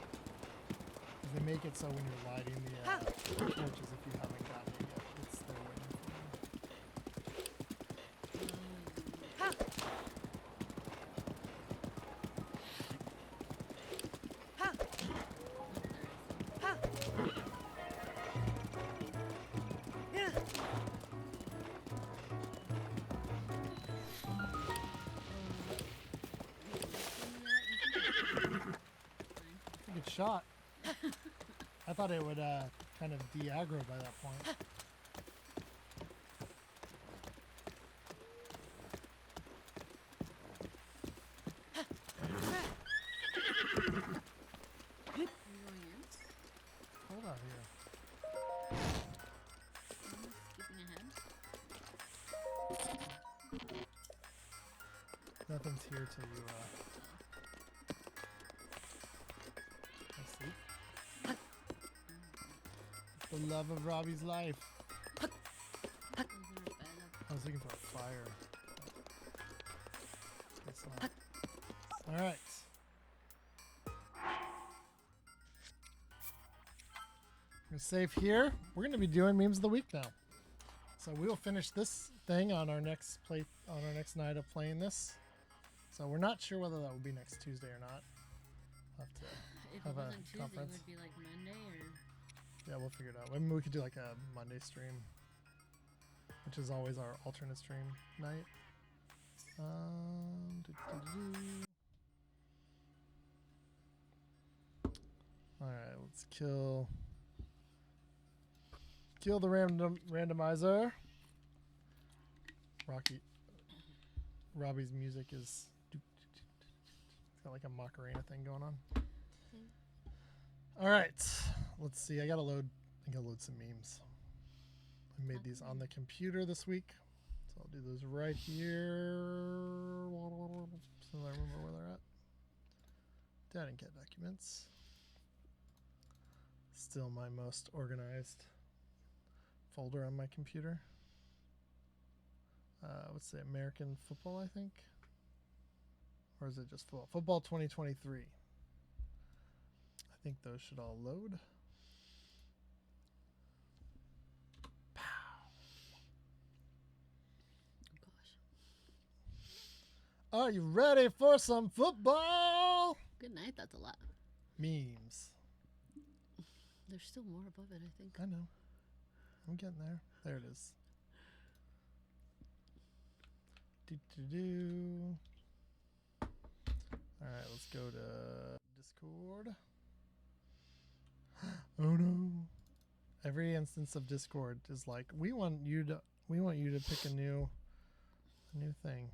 Speaker 1: 'Cause they make it so when you're lighting the torches, if you haven't gotten it yet, it's there waiting for you. shot. I thought it would kind of de-aggro by that point.
Speaker 2: Are you going in?
Speaker 1: Hold on here.
Speaker 2: Skipping ahead.
Speaker 1: Nothing's here till you sleep. The love of Robbie's life.
Speaker 2: Is there a bed up?
Speaker 1: I was looking for a fire. Guess not. All right. We're safe here. We're going to be doing memes of the week now. So we will finish this thing on our next night of playing this. So we're not sure whether that will be next Tuesday or not. We'll have to
Speaker 2: If
Speaker 1: have
Speaker 2: it
Speaker 1: a
Speaker 2: wasn't Tuesday,
Speaker 1: conference.
Speaker 2: it would be like Monday or.
Speaker 1: Yeah, we'll figure it out. Maybe we could do like a Monday stream, which is always our alternate stream night. All right, let's kill the randomizer. Robbie's music is it's got like a Macarena thing going on. All right, let's see. I gotta load some memes. I made these on the computer this week, so I'll do those right here. So I remember where they're at. Dad and Cat documents. Still my most organized folder on my computer. What's the American football? I think, or is it just football? Football 2023. I think those should all load.
Speaker 2: Oh gosh.
Speaker 1: Are you ready for some football?
Speaker 2: Good night. That's a lot.
Speaker 1: Memes.
Speaker 2: There's still more above it, I think.
Speaker 1: I know. I'm getting there. There it is. Do. All right, let's go to Discord. Oh no! Every instance of Discord is like, we want you to pick a new thing.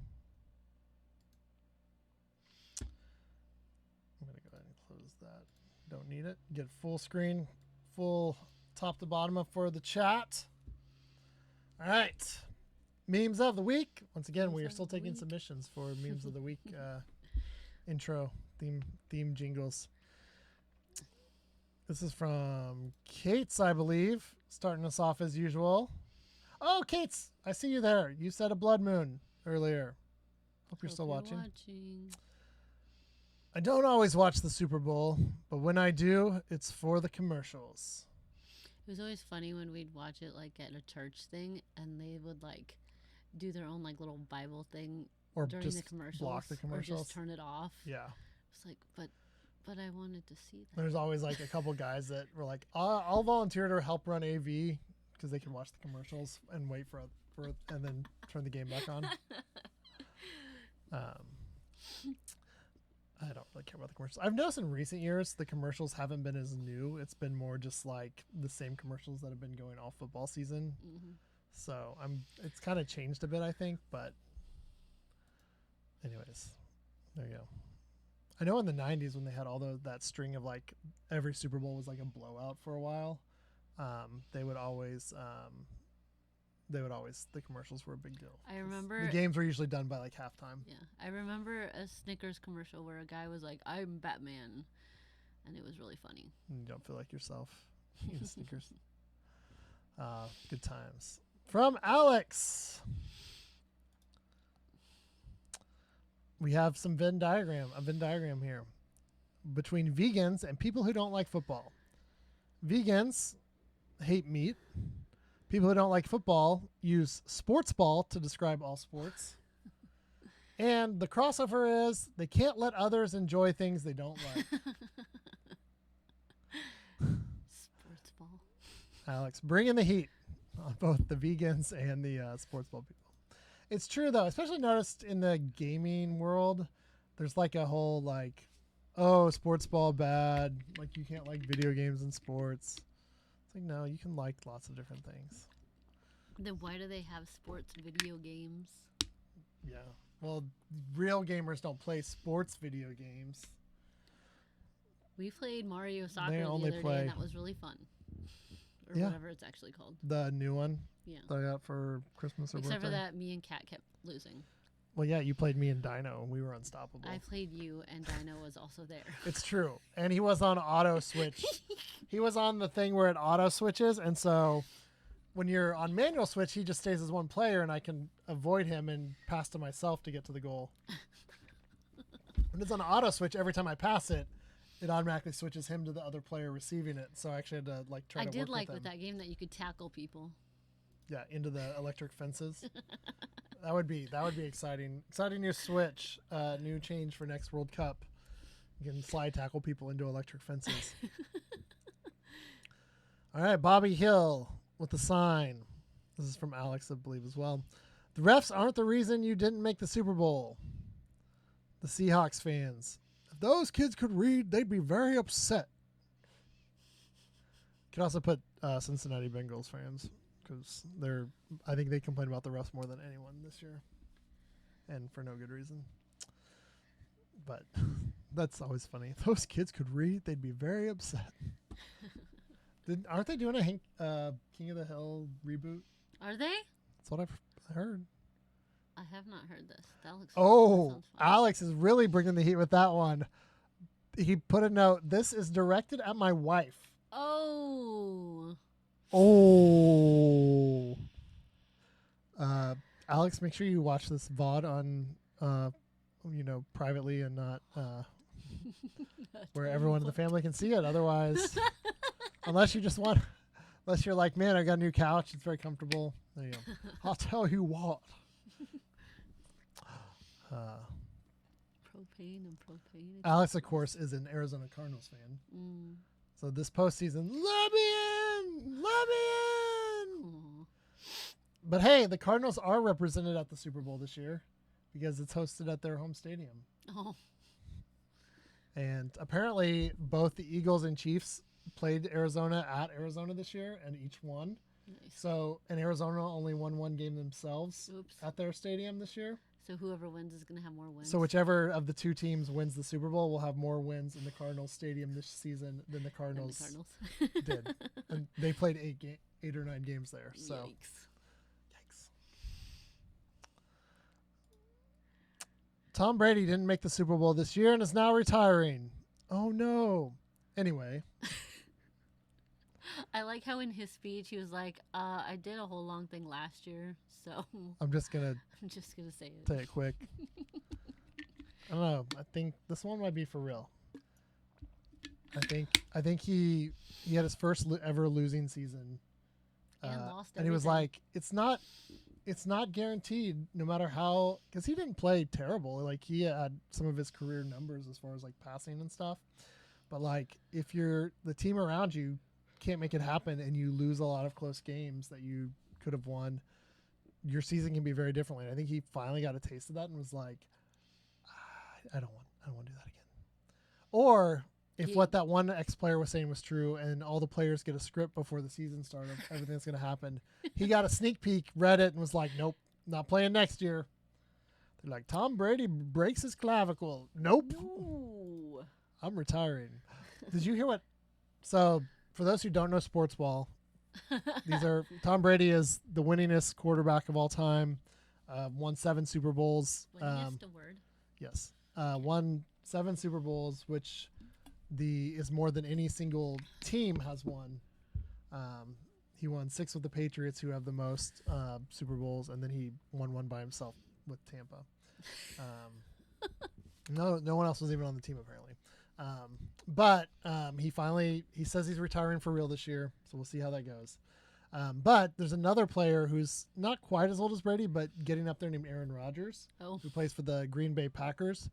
Speaker 1: I'm gonna go ahead and close that. Don't need it. Get full screen, full top to bottom up for the chat. All right. Memes of the week. Once again, we are
Speaker 2: Memes
Speaker 1: still
Speaker 2: of the
Speaker 1: taking
Speaker 2: week.
Speaker 1: submissions for memes of the week intro theme jingles. This is from Kate's, I believe, starting us off as usual. Oh, Kate's, I see you there. You said a blood moon earlier. Hope you're still watching. I don't always watch the Super Bowl, but when I do, it's for the commercials.
Speaker 2: It was always funny when we'd watch it like at a church thing, and they would like do their own like little Bible thing
Speaker 1: Or
Speaker 2: during
Speaker 1: just
Speaker 2: the commercials,
Speaker 1: block the
Speaker 2: or
Speaker 1: commercials.
Speaker 2: just turn it off.
Speaker 1: Yeah.
Speaker 2: It's like, but I wanted to see that.
Speaker 1: There's always like a couple guys that were like, I'll volunteer to help run AV because they can watch the commercials and wait for and then turn the game back on. I don't really care about the commercials. I've noticed in recent years the commercials haven't been as new. It's been more just like the same commercials that have been going all football season.
Speaker 2: Mm-hmm.
Speaker 1: So it's kind of changed a bit, I think. But anyways, there you go. I know in the 90s when they had all that string of like every Super Bowl was like a blowout for a while, they would always the commercials were a big deal.
Speaker 2: I
Speaker 1: 'Cause
Speaker 2: remember
Speaker 1: the games were usually done by like halftime.
Speaker 2: Yeah, I remember a Snickers commercial where a guy was like, "I'm Batman," and it was really funny.
Speaker 1: And you don't feel like yourself eating Snickers. Good times. From Alex. We have a Venn diagram here between vegans and people who don't like football. Vegans hate meat. People who don't like football use sports ball to describe all sports. And the crossover is they can't let others enjoy things they don't like.
Speaker 2: Sports ball.
Speaker 1: Alex, bring in the heat on both the vegans and the sports ball people. It's true though, especially noticed in the gaming world. There's like a whole like oh, sports ball bad. Like you can't like video games and sports. It's like no, you can like lots of different things.
Speaker 2: Then why do they have sports video games?
Speaker 1: Yeah. Well, real gamers don't play sports video games.
Speaker 2: We played Mario Soccer
Speaker 1: They
Speaker 2: the
Speaker 1: only
Speaker 2: other day,
Speaker 1: play-
Speaker 2: and that was really fun. Or
Speaker 1: Yeah.
Speaker 2: whatever it's actually called.
Speaker 1: The new one
Speaker 2: Yeah.
Speaker 1: that I got for Christmas or
Speaker 2: Except for
Speaker 1: birthday.
Speaker 2: that, me and Kat kept losing.
Speaker 1: Well, yeah, you played me and Dino, and we were unstoppable.
Speaker 2: I played you, and Dino was also there.
Speaker 1: It's true. And he was on auto switch. He was on the thing where it auto switches, and so when you're on manual switch, he just stays as one player, and I can avoid him and pass to myself to get to the goal. When it's on auto switch, every time I pass it, it automatically switches him to the other player receiving it. So I actually had to like try
Speaker 2: I
Speaker 1: to
Speaker 2: did
Speaker 1: work
Speaker 2: like
Speaker 1: with
Speaker 2: with
Speaker 1: him.
Speaker 2: that game that you could tackle people.
Speaker 1: Yeah, into the electric fences. That would be exciting. Exciting new switch, new change for next World Cup. You can slide tackle people into electric fences. All right, Bobby Hill with the sign. This is from Alex, I believe, as well. The refs aren't the reason you didn't make the Super Bowl. The Seahawks fans. If those kids could read, they'd be very upset. Could also put Cincinnati Bengals fans because I think they complain about the refs more than anyone this year, and for no good reason. But that's always funny. If those kids could read, they'd be very upset. Aren't they doing a King of the Hill reboot?
Speaker 2: Are they?
Speaker 1: That's what I've heard.
Speaker 2: I have not heard this. That looks.
Speaker 1: Oh,
Speaker 2: that sounds fun.
Speaker 1: Alex is really bringing the heat with that one. He put a note. This is directed at my wife.
Speaker 2: Oh.
Speaker 1: Oh. Alex, make sure you watch this VOD on, privately and not where everyone in the family can see it. Otherwise, unless you're like, man, I got a new couch. It's very comfortable. There you go. I'll tell you what.
Speaker 2: Propane and propane.
Speaker 1: Alex, of course, is an Arizona Cardinals fan.
Speaker 2: Mm.
Speaker 1: So this postseason, let me in! Let me in!
Speaker 2: Aw.
Speaker 1: But hey, the Cardinals are represented at the Super Bowl this year because it's hosted at their home stadium.
Speaker 2: Oh.
Speaker 1: And apparently, both the Eagles and Chiefs played Arizona at Arizona this year and each won.
Speaker 2: Nice.
Speaker 1: So, and Arizona only won one game themselves
Speaker 2: Oops.
Speaker 1: at their stadium this year.
Speaker 2: So whoever wins is gonna have more wins.
Speaker 1: So, whichever of the two teams wins the Super Bowl will have more wins in the Cardinals stadium this season than the
Speaker 2: And
Speaker 1: Cardinals,
Speaker 2: the Cardinals.
Speaker 1: did. And they played 8 or 9 games there. So,
Speaker 2: Yikes.
Speaker 1: yikes. Tom Brady didn't make the Super Bowl this year and is now retiring. Oh no. Anyway,
Speaker 2: I like how in his speech he was like, I did a whole long thing last year, so
Speaker 1: I'm just gonna
Speaker 2: I'm just gonna say it.
Speaker 1: say it quick. I don't know. I think this one might be for real. I think he had his first ever losing season,
Speaker 2: And lost
Speaker 1: and he was
Speaker 2: everything.
Speaker 1: like, it's not guaranteed no matter how, because he didn't play terrible. Like he had some of his career numbers as far as like passing and stuff, but like if the team around you can't make it happen and you lose a lot of close games that you could have won, your season can be very differently. I think he finally got a taste of that and was like, I don't want to do that again. Or if
Speaker 2: Yeah.
Speaker 1: what that one ex-player was saying was true and all the players get a script before the season started of everything that's going to happen, he got a sneak peek, read it, and was like, nope, not playing next year. They're like, Tom Brady breaks his clavicle. Nope,
Speaker 2: No.
Speaker 1: I'm retiring. Did you hear what? So for those who don't know sports ball, these are Tom Brady is the winningest quarterback of all time. Won 7 Super Bowls.
Speaker 2: Winningest award.
Speaker 1: Yes, won 7 Super Bowls, which is more than any single team has won. He won 6 with the Patriots, who have the most Super Bowls, and then he won 1 by himself with Tampa. No one else was even on the team apparently. But he says he's retiring for real this year, so we'll see how that goes. But there's another player who's not quite as old as Brady, but getting up there, named Aaron Rodgers,
Speaker 2: Oh.
Speaker 1: who plays for the Green Bay Packers,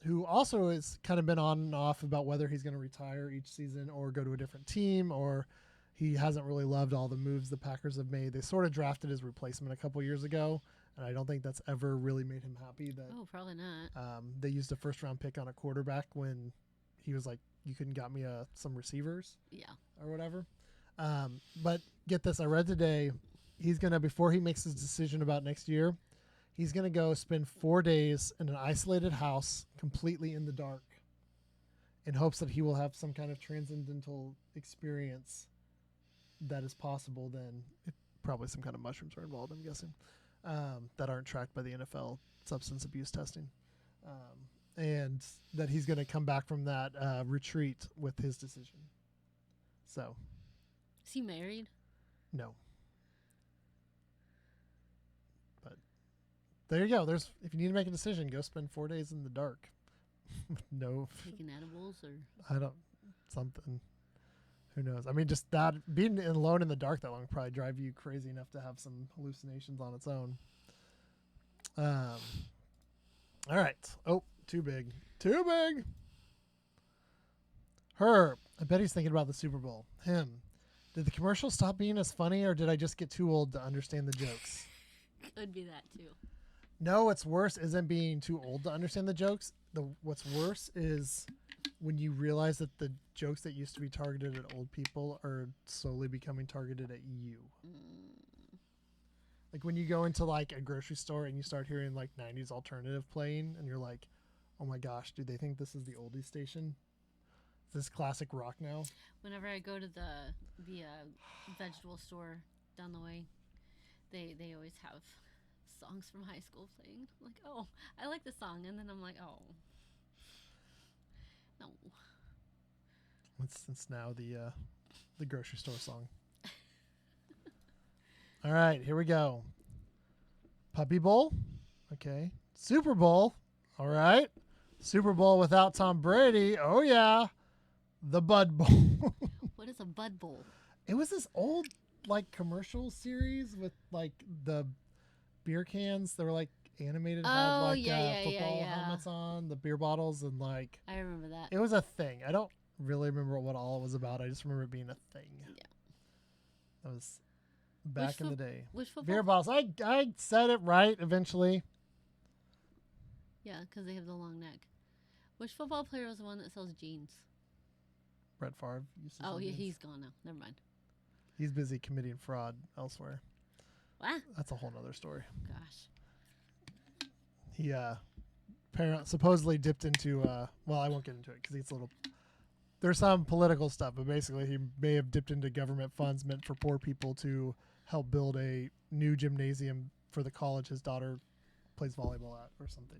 Speaker 1: who also has kind of been on and off about whether he's going to retire each season or go to a different team, or he hasn't really loved all the moves the Packers have made. They sort of drafted his replacement a couple years ago, and I don't think that's ever really made him happy that
Speaker 2: Oh, probably not.
Speaker 1: they used a first round pick on a quarterback when he was like, you couldn't got me some receivers
Speaker 2: Yeah.
Speaker 1: or whatever. But get this, I read today, he's going to, before he makes his decision about next year, he's going to go spend 4 days in an isolated house completely in the dark in hopes that he will have some kind of transcendental experience that is possible. Then probably some kind of mushrooms are involved, I'm guessing, that aren't tracked by the NFL substance abuse testing. And that he's going to come back from that retreat with his decision. So,
Speaker 2: Is he married?
Speaker 1: no. But there you go. There's if you need to make a decision, go spend 4 days in the dark. No,
Speaker 2: Taking edibles or?
Speaker 1: I don't. Something. Who knows? I mean, just that being alone in the dark that long would probably drive you crazy enough to have some hallucinations on its own. All right. Oh, too big. Too big. Her. I bet he's thinking about the Super Bowl. Him. Did the commercial stop being as funny, or did I just get too old to understand the jokes?
Speaker 2: Could be that too.
Speaker 1: No, what's worse isn't being too old to understand the jokes. What's worse is when you realize that the jokes that used to be targeted at old people are slowly becoming targeted at you. Like when you go into like a grocery store and you start hearing like 90s alternative playing and you're like, oh my gosh, do they think this is the oldie station? Is this classic rock now?
Speaker 2: Whenever I go to the vegetable store down the way, they always have songs from high school playing. I'm like, oh, I like the song, and then I'm like, oh, no.
Speaker 1: It's now the grocery store song. All right, here we go. Puppy Bowl. Okay. Super Bowl. All right. Super Bowl without Tom Brady. Oh, yeah. The Bud Bowl.
Speaker 2: What is a Bud Bowl?
Speaker 1: It was this old, like, commercial series with, like, the beer cans. They were, like, animated. Had,
Speaker 2: Oh,
Speaker 1: like,
Speaker 2: yeah,
Speaker 1: football
Speaker 2: yeah.
Speaker 1: helmets on, the beer bottles, and, like,
Speaker 2: I remember that.
Speaker 1: it was a thing. I don't really remember what all it was about. I just remember it being a thing.
Speaker 2: Yeah.
Speaker 1: That was back in the day.
Speaker 2: Which football?
Speaker 1: Beer bottles. I said it right eventually.
Speaker 2: Yeah, because they have the long neck. Which football player was the one that sells jeans?
Speaker 1: Brett Favre. Used to
Speaker 2: Oh,
Speaker 1: sell
Speaker 2: yeah,
Speaker 1: jeans.
Speaker 2: he's gone now. Never mind.
Speaker 1: He's busy committing fraud elsewhere.
Speaker 2: What?
Speaker 1: That's a whole nother story.
Speaker 2: Gosh.
Speaker 1: He supposedly dipped into well, I won't get into it because it's a little. There's some political stuff, but basically he may have dipped into government funds meant for poor people to help build a new gymnasium for the college his daughter plays volleyball at or something.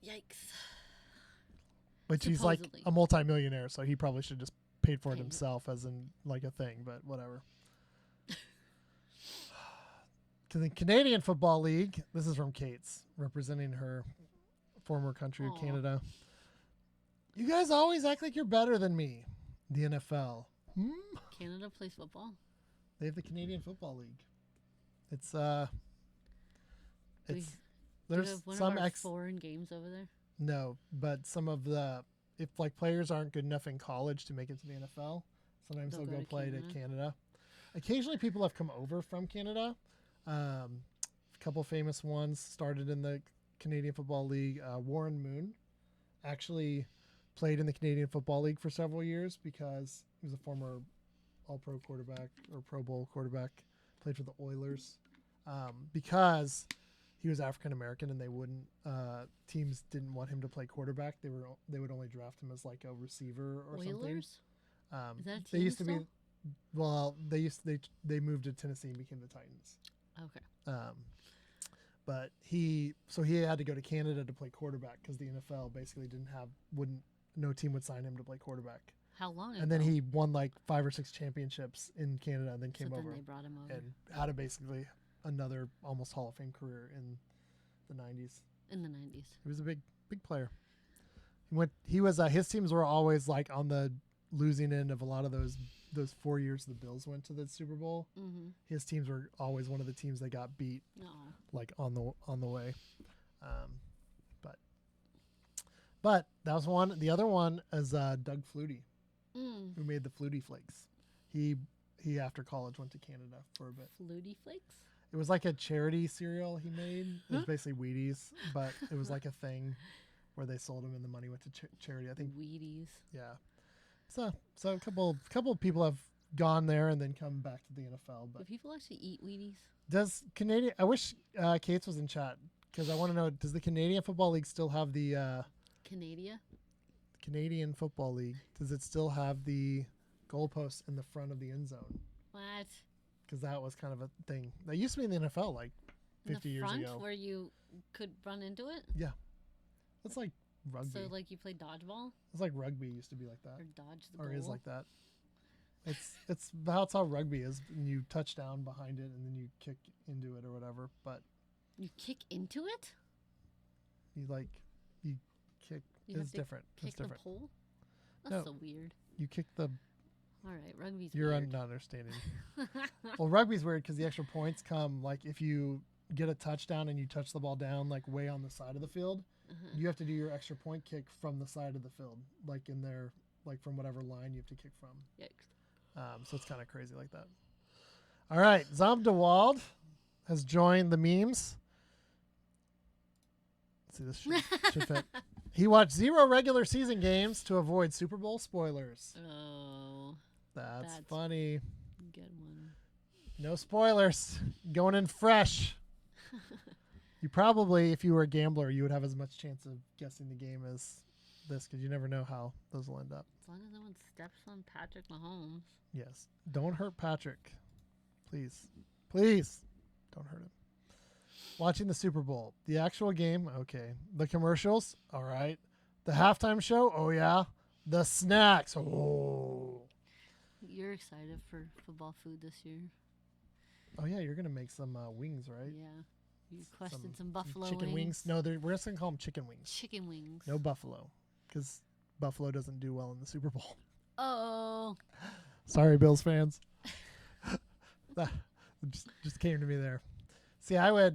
Speaker 2: Yikes.
Speaker 1: Which he's like
Speaker 2: Supposedly.
Speaker 1: a multimillionaire, so he probably should just paid for it
Speaker 2: Paid it.
Speaker 1: himself as in like a thing, but whatever. To the Canadian Football League, this is from Kate's, representing her former country of
Speaker 2: Aw.
Speaker 1: Canada. You guys always act like you're better than me. The NFL.
Speaker 2: Canada plays football?
Speaker 1: They have the Canadian Football League. It's
Speaker 2: Do we-
Speaker 1: it's
Speaker 2: Do we
Speaker 1: there's
Speaker 2: have one
Speaker 1: some
Speaker 2: of our foreign games over there?
Speaker 1: no, but some of the if like players aren't good enough in college to make it to the NFL, sometimes
Speaker 2: They'll
Speaker 1: they'll
Speaker 2: go
Speaker 1: go
Speaker 2: to
Speaker 1: play
Speaker 2: Canada.
Speaker 1: to Canada. Occasionally, people have come over from Canada. A couple famous ones started in the Canadian Football League. Warren Moon actually played in the Canadian Football League for several years because he was a former All-Pro quarterback or Pro Bowl quarterback. Played for the Oilers because he was African American and they wouldn't teams didn't want him to play quarterback. They would only draft him as like a receiver or something.
Speaker 2: Oilers? Is that a
Speaker 1: They
Speaker 2: team
Speaker 1: used to be
Speaker 2: still?
Speaker 1: well, they moved to Tennessee and became the Titans.
Speaker 2: Okay.
Speaker 1: But he had to go to Canada to play quarterback because the NFL basically no team would sign him to play quarterback.
Speaker 2: How long ago?
Speaker 1: And then he won like 5 or 6 championships in Canada and then came
Speaker 2: so
Speaker 1: over
Speaker 2: then they brought him over.
Speaker 1: and had basically another almost Hall of Fame career in the 90s.
Speaker 2: In the 90s.
Speaker 1: He was a big player. His teams were always like on the losing end of a lot of those 4 years the Bills went to the Super Bowl.
Speaker 2: Mm-hmm.
Speaker 1: His teams were always one of the teams that got beat
Speaker 2: No.
Speaker 1: like on the way. But that was one. The other one is Doug Flutie, who made the Flutie Flakes. He after college went to Canada for a bit.
Speaker 2: Flutie Flakes?
Speaker 1: It was like a charity cereal he made. It was basically Wheaties, but it was like a thing where they sold them and the money went to charity. I think.
Speaker 2: Wheaties.
Speaker 1: Yeah. So a couple of people have gone there and then come back to the NFL.
Speaker 2: Do
Speaker 1: But
Speaker 2: people actually eat Wheaties?
Speaker 1: does Canadian? I wish Kate's was in chat because I want to know. Does the Canadian Football League still have the
Speaker 2: Canada?
Speaker 1: Canadian Football League? Does it still have the goalposts in the front of the end zone?
Speaker 2: What?
Speaker 1: Because that was kind of a thing that used to be in the NFL like
Speaker 2: In
Speaker 1: 50
Speaker 2: the
Speaker 1: years
Speaker 2: front
Speaker 1: ago.
Speaker 2: where you could run into it?
Speaker 1: It's like rugby.
Speaker 2: So like you play dodgeball
Speaker 1: It's like rugby used to be like that,
Speaker 2: or dodge the
Speaker 1: or
Speaker 2: goal?
Speaker 1: is like that. It's that's how rugby is. And you touch down behind it and then you kick into it or whatever. But
Speaker 2: You kick into it?
Speaker 1: you kick.
Speaker 2: You
Speaker 1: It's
Speaker 2: have to
Speaker 1: different.
Speaker 2: kick
Speaker 1: It's
Speaker 2: the
Speaker 1: different.
Speaker 2: pole? That's
Speaker 1: No.
Speaker 2: so weird.
Speaker 1: You kick the.
Speaker 2: All right, rugby's
Speaker 1: You're
Speaker 2: weird.
Speaker 1: not understanding. Well, rugby's weird because the extra points come like if you get a touchdown and you touch the ball down like way on the side of the field,
Speaker 2: Uh-huh.
Speaker 1: you have to do your extra point kick from the side of the field, like in there, like from whatever line you have to kick from.
Speaker 2: Yikes.
Speaker 1: So it's kind of crazy like that. All right, Zom DeWald has joined the memes. Let's see, this should fit. He watched 0 regular season games to avoid Super Bowl spoilers.
Speaker 2: Oh,
Speaker 1: That's
Speaker 2: That's-
Speaker 1: funny.
Speaker 2: good one.
Speaker 1: No spoilers. Going in fresh. You probably, if you were a gambler, you would have as much chance of guessing the game as this because you never know how those will end up.
Speaker 2: As long as no one steps on Patrick Mahomes.
Speaker 1: Yes. Don't hurt Patrick. Please. Please. Don't hurt him. Watching the Super Bowl. The actual game. Okay. The commercials. All right. The halftime show. Oh, yeah. The snacks. Oh.
Speaker 2: You're excited for football food this year?
Speaker 1: Oh, yeah. You're going to make some wings, right?
Speaker 2: Yeah. You requested some
Speaker 1: Some
Speaker 2: buffalo
Speaker 1: chicken wings. No, we're just going to call them chicken wings.
Speaker 2: Chicken wings.
Speaker 1: No buffalo. Because buffalo doesn't do well in the Super Bowl.
Speaker 2: Oh.
Speaker 1: Sorry, Bills fans. That just came to me there. See, I'm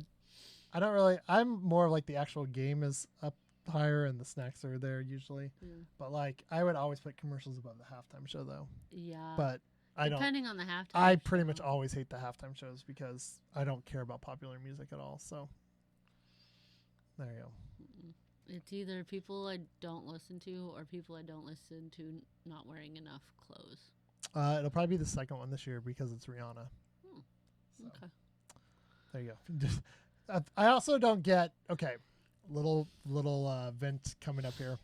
Speaker 1: more like the actual game is up higher and the snacks are there usually.
Speaker 2: Yeah.
Speaker 1: But like, I would always put commercials above the halftime show though.
Speaker 2: Yeah.
Speaker 1: But I don't.
Speaker 2: Depending on the halftime.
Speaker 1: I pretty
Speaker 2: show.
Speaker 1: much always hate the halftime shows because I don't care about popular music at all. So there you go.
Speaker 2: It's either people I don't listen to or people I don't listen to not wearing enough clothes.
Speaker 1: It'll probably be the second one this year because it's Rihanna. So.
Speaker 2: Okay.
Speaker 1: There you go. I also don't get little vent coming up here.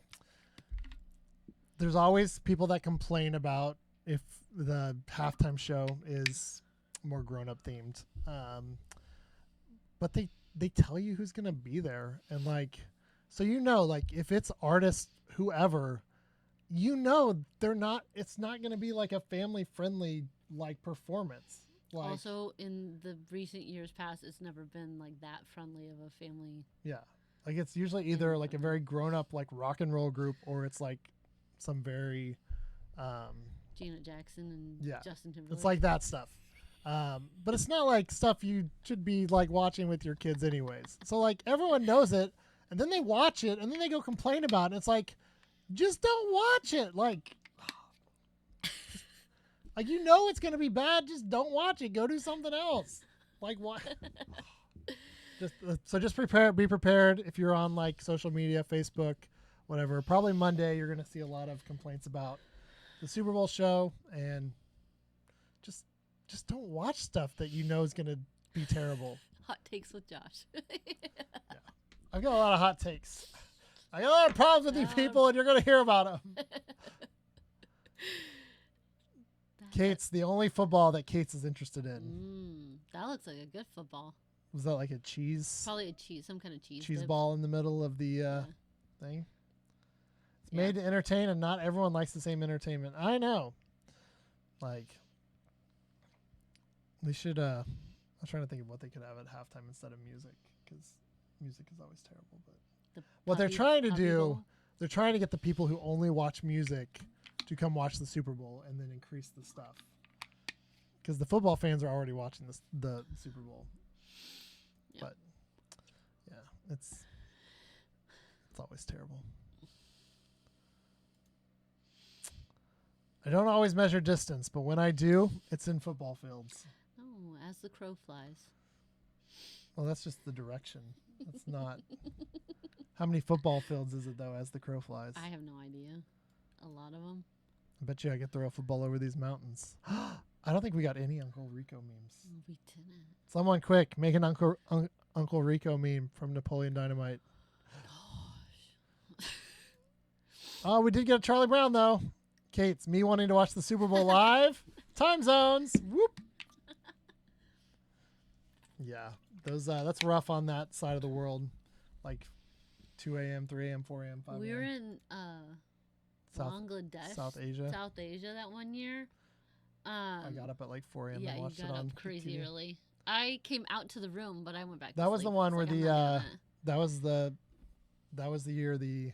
Speaker 1: There's always people that complain about if the halftime show is more grown up themed, but they tell you who's gonna be there and like, so like if it's artist whoever, they're not. It's not gonna be like a family friendly like performance. Like,
Speaker 2: Also, in the recent years past, it's never been like that friendly of a family.
Speaker 1: yeah. Like it's usually either like a very grown up like rock and roll group or it's like some very
Speaker 2: Janet Jackson and
Speaker 1: Yeah.
Speaker 2: Justin Timberlake.
Speaker 1: it's like that stuff. But it's not like stuff you should be like watching with your kids anyways. So like everyone knows it and then they watch it and then they go complain about it. And it's like, just don't watch it. Like it's gonna be bad. Just don't watch it. Go do something else. Like what? Just be prepared if you're on like social media, Facebook, whatever. Probably Monday you're gonna see a lot of complaints about the Super Bowl show, and just don't watch stuff that you know is gonna be terrible.
Speaker 2: Hot takes with Josh.
Speaker 1: I've got a lot of hot takes. I got a lot of problems with these people, and you're gonna hear about them. Kate's the only football that Kate's is interested in.
Speaker 2: That looks like a good football.
Speaker 1: Was that like a cheese
Speaker 2: Probably a cheese, some kind of cheese.
Speaker 1: cheese
Speaker 2: dip.
Speaker 1: ball in the middle of the
Speaker 2: Yeah.
Speaker 1: thing? It's
Speaker 2: Yeah.
Speaker 1: made to entertain, and not everyone likes the same entertainment. I know. Like, they should. I was trying to think of what they could have at halftime instead of music, because music is always terrible. But
Speaker 2: The
Speaker 1: what they're
Speaker 2: puppy-
Speaker 1: trying to
Speaker 2: puppy
Speaker 1: do,
Speaker 2: bowl.
Speaker 1: they're trying to get the people who only watch music to come watch the Super Bowl and then increase the stuff. Because the football fans are already watching the Super Bowl.
Speaker 2: Yeah.
Speaker 1: But yeah, it's always terrible. I don't always measure distance, but when I do, it's in football fields.
Speaker 2: Oh, as the crow flies.
Speaker 1: Well, that's just the direction. That's not. How many football fields is it though? As the crow flies.
Speaker 2: I have no idea. A lot of them.
Speaker 1: I bet you I could throw a football over these mountains. I don't think we got any Uncle Rico memes.
Speaker 2: We didn't.
Speaker 1: Someone quick, make an Uncle Rico meme from Napoleon Dynamite.
Speaker 2: Gosh.
Speaker 1: Oh, we did get a Charlie Brown though. Kate's me wanting to watch the Super Bowl live. Time zones. Whoop. Yeah, those that's rough on that side of the world. Like 2 a.m., 3 a.m., 4 a.m., 5 a.m.
Speaker 2: We were in
Speaker 1: South,
Speaker 2: Bangladesh,
Speaker 1: South Asia.
Speaker 2: South Asia that one year.
Speaker 1: I got up at like 4 a.m.
Speaker 2: Yeah,
Speaker 1: and
Speaker 2: you
Speaker 1: watched
Speaker 2: got
Speaker 1: it on
Speaker 2: up crazy
Speaker 1: TV.
Speaker 2: early. I came out to the room, but I went back.
Speaker 1: That
Speaker 2: to
Speaker 1: was the
Speaker 2: sleep.
Speaker 1: one
Speaker 2: I
Speaker 1: where
Speaker 2: like, I'm
Speaker 1: the
Speaker 2: not doing it.
Speaker 1: that was the year it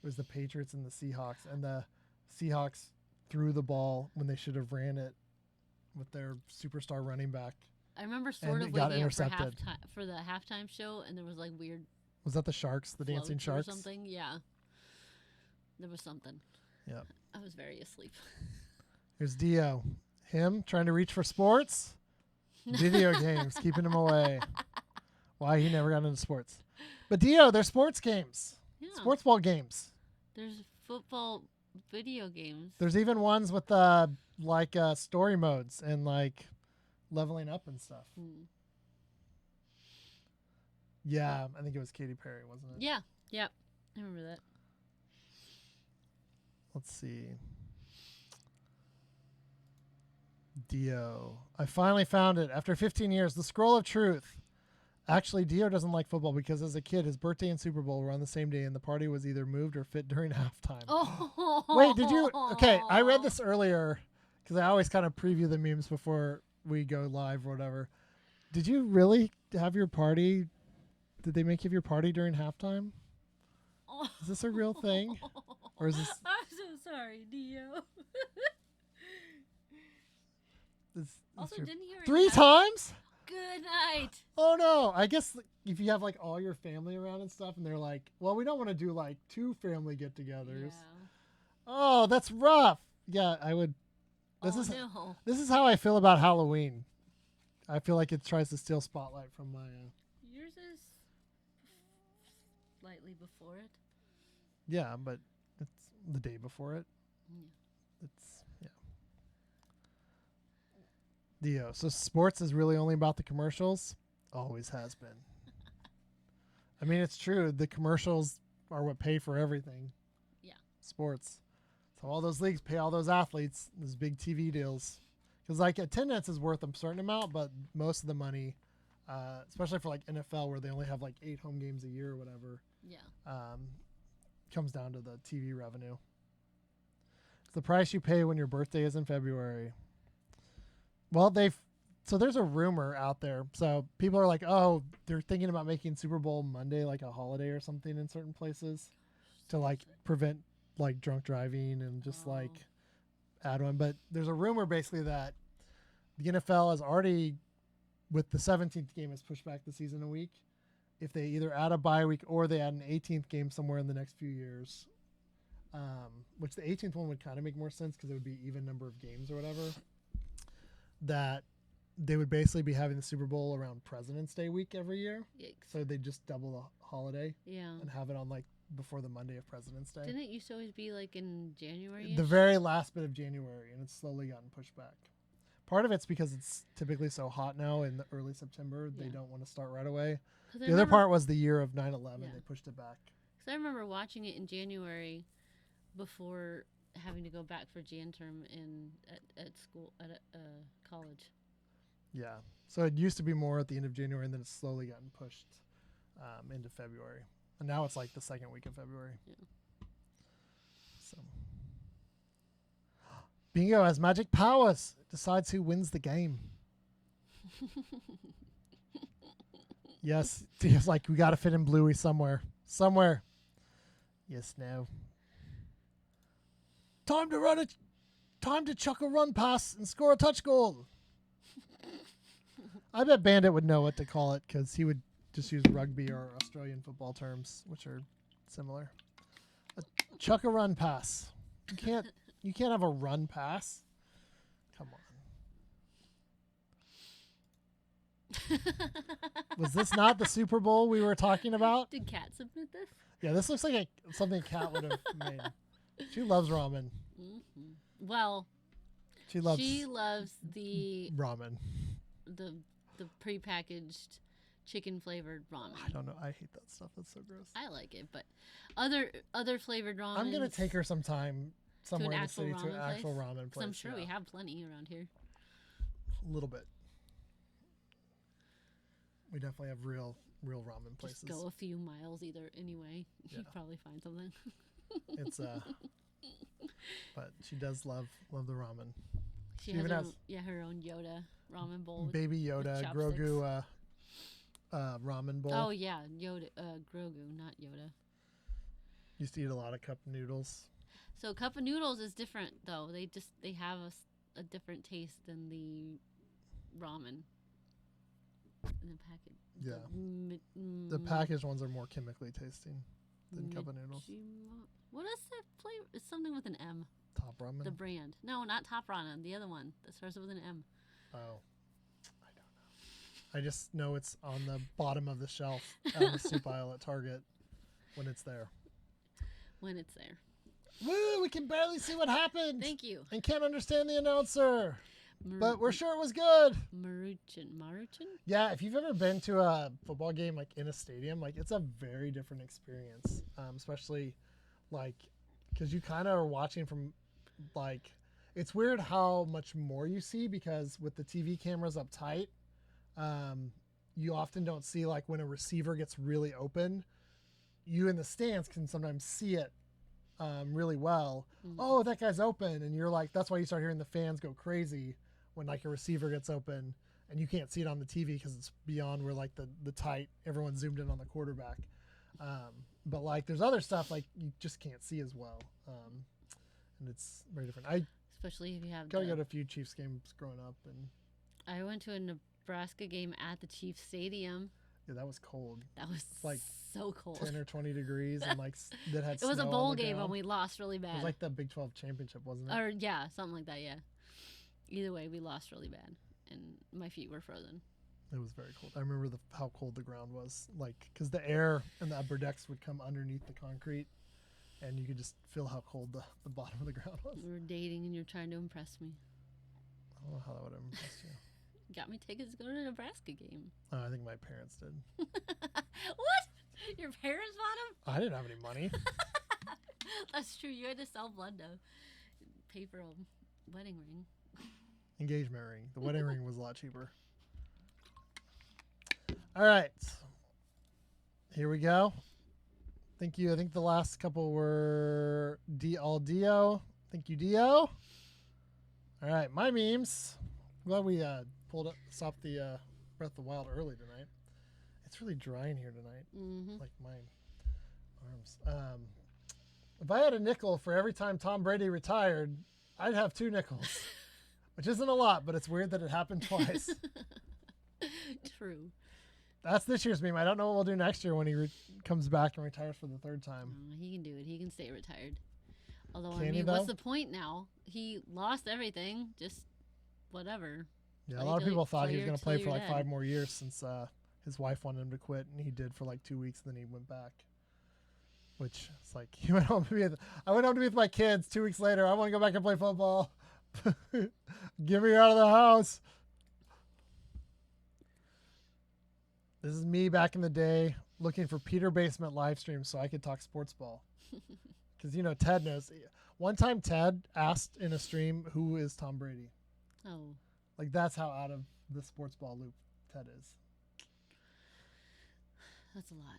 Speaker 1: was the Patriots and the Seahawks, and the Seahawks threw the ball when they should have ran it with their superstar running back.
Speaker 2: I remember sort
Speaker 1: and
Speaker 2: of
Speaker 1: it got
Speaker 2: waking up
Speaker 1: intercepted.
Speaker 2: for the halftime show, and there was like weird
Speaker 1: Was that the Sharks, the dancing
Speaker 2: floats or
Speaker 1: Sharks?
Speaker 2: something. Yeah, there was something.
Speaker 1: Yep.
Speaker 2: I was very asleep.
Speaker 1: Here's Dio. Him trying to reach for sports, video games, keeping him away. Why he never got into sports. But Dio, they're sports games,
Speaker 2: Yeah,
Speaker 1: sports ball games.
Speaker 2: there's football video games.
Speaker 1: There's even ones with story modes and like leveling up and stuff.
Speaker 2: Hmm.
Speaker 1: Yeah, I think it was Katy Perry, wasn't it?
Speaker 2: Yeah, yeah, I remember that.
Speaker 1: Let's see. Dio. I finally found it after 15 years. The Scroll of Truth. Actually, Dio doesn't like football because as a kid, his birthday and Super Bowl were on the same day, and the party was either moved or fit during halftime.
Speaker 2: Oh,
Speaker 1: Wait, did you? Okay, I read this earlier because I always kind of preview the memes before we go live or whatever. Did you really have your party? Did they make you have your party during halftime? Is this a real thing? Or is this?
Speaker 2: I'm so sorry, Dio. Also,
Speaker 1: true.
Speaker 2: didn't you?
Speaker 1: 3 times?
Speaker 2: Good night.
Speaker 1: Oh no! I guess if you have like all your family around and stuff, and they're like, "Well, we don't want to do like 2 family get-togethers."
Speaker 2: Yeah.
Speaker 1: Oh, that's rough. Yeah, I would. This
Speaker 2: No.
Speaker 1: is how I feel about Halloween. I feel like it tries to steal spotlight from my.
Speaker 2: Yours is slightly before it.
Speaker 1: Yeah, but it's the day before it.
Speaker 2: Yeah.
Speaker 1: It's yeah. Dio. So sports is really only about the commercials. Always has been. I mean, it's true. The commercials are what pay for everything.
Speaker 2: Yeah.
Speaker 1: Sports. So all those leagues pay all those athletes those big TV deals. Because like attendance is worth a certain amount, but most of the money, especially for like NFL where they only have like 8 home games a year or whatever,
Speaker 2: Yeah.
Speaker 1: comes down to the TV revenue. It's the price you pay when your birthday is in February. Well, so there's a rumor out there. So people are like, oh, they're thinking about making Super Bowl Monday like a holiday or something in certain places to like prevent like drunk driving and just like add one. But there's a rumor basically that the NFL has already, with the 17th game, has pushed back the season a week. If they either add a bye week or they add an 18th game somewhere in the next few years, which the 18th one would kind of make more sense because it would be even number of games or whatever, that they would basically be having the Super Bowl around President's Day week every year.
Speaker 2: Yikes.
Speaker 1: So they just double the holiday
Speaker 2: Yeah.
Speaker 1: and have it on like before the Monday of President's Day.
Speaker 2: Didn't it used to always be like in January?
Speaker 1: The very last bit of January, and it's slowly gotten pushed back. Part of it's because it's typically so hot now in the early September, they
Speaker 2: Yeah.
Speaker 1: don't want to start right away.
Speaker 2: 'Cause
Speaker 1: The
Speaker 2: I
Speaker 1: other
Speaker 2: remember-
Speaker 1: part was the year of 9/11.
Speaker 2: Yeah.
Speaker 1: They pushed it back.
Speaker 2: Because I remember watching it in January before having to go back for Jan term at school, at college.
Speaker 1: Yeah. So it used to be more at the end of January, and then it's slowly gotten pushed into February. And now it's like the second week of February.
Speaker 2: Yeah.
Speaker 1: So. Bingo has magic powers. Decides who wins the game. Yes. It's like, we got to fit in Bluey somewhere. Somewhere. Yes, no. Time to chuck a run pass and score a touch goal. I bet Bandit would know what to call it because he would just use rugby or Australian football terms, which are similar. A chuck a run pass. You can't have a run pass. Come on. Was this not the Super Bowl we were talking about?
Speaker 2: Did Kat submit this?
Speaker 1: Yeah, this looks like something Kat would have made. She loves ramen.
Speaker 2: Well,
Speaker 1: She loves
Speaker 2: the
Speaker 1: ramen.
Speaker 2: the prepackaged chicken flavored ramen.
Speaker 1: I don't know. I hate that stuff. That's so gross.
Speaker 2: I like it, but other flavored ramen.
Speaker 1: I'm gonna take her sometime somewhere in the
Speaker 2: actual
Speaker 1: city to an
Speaker 2: ramen
Speaker 1: actual
Speaker 2: place?
Speaker 1: ramen place.
Speaker 2: I'm sure we
Speaker 1: yeah.
Speaker 2: have plenty around here.
Speaker 1: A little bit. We definitely have real ramen places.
Speaker 2: Just go a few miles either anyway.
Speaker 1: Yeah.
Speaker 2: You'd probably find something.
Speaker 1: It's but she does love the ramen.
Speaker 2: She
Speaker 1: even
Speaker 2: has
Speaker 1: has-
Speaker 2: her own Yoda ramen bowl.
Speaker 1: Baby Yoda,
Speaker 2: chopsticks.
Speaker 1: Grogu ramen bowl.
Speaker 2: Oh yeah, Yoda, Grogu, not Yoda.
Speaker 1: Used to eat a lot of cup noodles.
Speaker 2: So cup of noodles is different though. They have a different taste than the ramen in the package.
Speaker 1: Yeah. The packaged ones are more chemically tasting than cup of noodles.
Speaker 2: What is that flavor? It's something with an M.
Speaker 1: Top ramen.
Speaker 2: The brand. No, not Top Ramen. The other one that starts with an M.
Speaker 1: Oh, I don't know. I just know it's on the bottom of the shelf on the soup aisle at Target when it's there.
Speaker 2: When it's there.
Speaker 1: Woo! We can barely see what happened.
Speaker 2: Thank you.
Speaker 1: And can't understand the announcer, but we're sure it was good.
Speaker 2: Maruchan.
Speaker 1: Yeah, if you've ever been to a football game like in a stadium, like it's a very different experience, especially like because you kind of are watching from like it's weird how much more you see because with the TV cameras up tight, you often don't see like when a receiver gets really open. You in the stands can sometimes see it really well. Oh, that guy's open, and you're like, that's why you start hearing the fans go crazy when like a receiver gets open, and you can't see it on the TV because it's beyond where like the tight everyone's zoomed in on the quarterback. But like there's other stuff like you just can't see as well, and it's very different. I
Speaker 2: Especially if you have.
Speaker 1: got to go to a few Chiefs games growing up, and
Speaker 2: I went to a Nebraska game at the Chiefs Stadium.
Speaker 1: yeah, that was cold.
Speaker 2: That was
Speaker 1: like
Speaker 2: so cold.
Speaker 1: 10 or 20 degrees, and like that had.
Speaker 2: It was a
Speaker 1: snow on
Speaker 2: bowl
Speaker 1: the
Speaker 2: game
Speaker 1: ground.
Speaker 2: and we lost really
Speaker 1: It
Speaker 2: bad.
Speaker 1: was like the Big 12 championship, wasn't it?
Speaker 2: Or yeah, something like that. Yeah. Either way, we lost really bad, and my feet were frozen.
Speaker 1: It was very cold. I remember how cold the ground was, like because the air and the upper decks would come underneath the concrete, and you could just feel how cold the bottom of the ground was.
Speaker 2: We were dating, and you're trying to impress me.
Speaker 1: I don't know how that would have impressed you.
Speaker 2: Got me tickets to go to a Nebraska game.
Speaker 1: I think my parents did.
Speaker 2: What? Your parents bought them?
Speaker 1: I didn't have any money.
Speaker 2: That's true. You had to sell blood to pay for a wedding ring.
Speaker 1: Engagement ring. The wedding ring was a lot cheaper. All right. Here we go. Thank you. I think the last couple were Dio. Thank you, Dio. All right. My memes. I'm glad we stopped the Breath of the Wild early tonight. It's really dry in here tonight.
Speaker 2: Mm-hmm.
Speaker 1: Like my arms. If I had a nickel for every time Tom Brady retired, I'd have 2 nickels. Which isn't a lot, but it's weird that it happened twice.
Speaker 2: True.
Speaker 1: That's this year's meme. I don't know what we'll do next year when he comes back and retires for the 3rd time.
Speaker 2: He can do it. He can stay retired. Although,
Speaker 1: Can
Speaker 2: I
Speaker 1: he,
Speaker 2: mean,
Speaker 1: though?
Speaker 2: what's the point now? He lost everything. Just whatever.
Speaker 1: Yeah, a
Speaker 2: Play
Speaker 1: lot of
Speaker 2: till-
Speaker 1: people thought
Speaker 2: till
Speaker 1: he was
Speaker 2: you're-
Speaker 1: going to play
Speaker 2: till
Speaker 1: for
Speaker 2: you're
Speaker 1: like
Speaker 2: dead.
Speaker 1: 5 more years since his wife wanted him to quit, and he did for like 2 weeks, and then he went back. Which it's like he went home to be. I went home to be with my kids 2 weeks later. I want to go back and play football. Get me out of the house. This is me back in the day looking for Peter Basement live streams so I could talk sports ball. Because, you know, Ted knows. One time Ted asked in a stream, who is Tom Brady?
Speaker 2: Oh,
Speaker 1: Like, that's how out of the sports ball loop Ted is.
Speaker 2: that's a lot.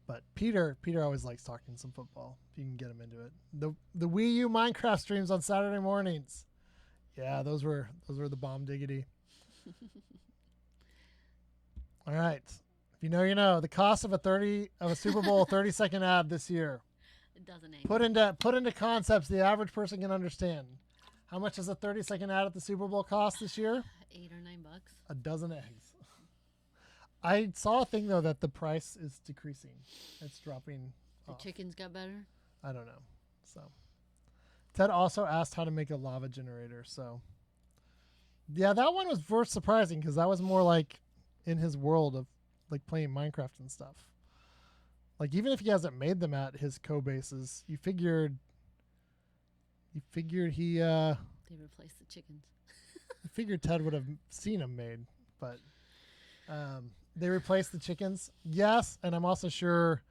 Speaker 1: But Peter always likes talking some football. If you can get him into it. The Wii U Minecraft streams on Saturday mornings. Yeah, those were the bomb diggity. All right. If you know, you know. The cost of a Super Bowl 30-second ad this year.
Speaker 2: It doesn't aim.
Speaker 1: Put into concepts the average person can understand. How much does a 30-second ad at the Super Bowl cost this year?
Speaker 2: $8 or $9.
Speaker 1: A dozen eggs. I saw a thing though that the price is decreasing. It's dropping
Speaker 2: The
Speaker 1: off.
Speaker 2: chickens got better.
Speaker 1: I don't know. So Ted also asked how to make a lava generator. So Yeah, that one was first surprising because that was more like in his world of like playing Minecraft and stuff. Like even if he hasn't made them at his co-bases, you figured he
Speaker 2: They replaced the chickens.
Speaker 1: I figured Ted would have seen them made, but they replaced the chickens. Yes, and I'm also sure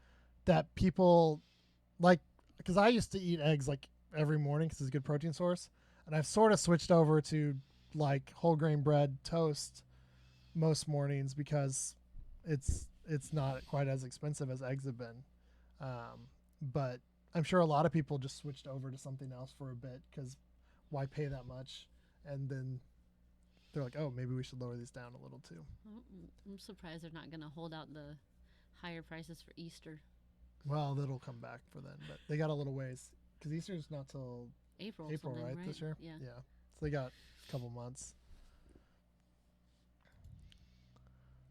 Speaker 1: that people like because I used to eat eggs like every morning because it's a good protein source, and I've sort of switched over to like whole grain bread toast most mornings because it's not quite as expensive as eggs have been. But I'm sure a lot of people just switched over to something else for a bit because why pay that much? And then they're like, oh, maybe we should lower these down a little too.
Speaker 2: Well, I'm surprised they're not going to hold out the higher prices for Easter.
Speaker 1: Well, that'll come back for then, but they got a little ways because Easter's not till
Speaker 2: April,
Speaker 1: April, right, this year?
Speaker 2: Yeah.
Speaker 1: Yeah. So they got a couple months.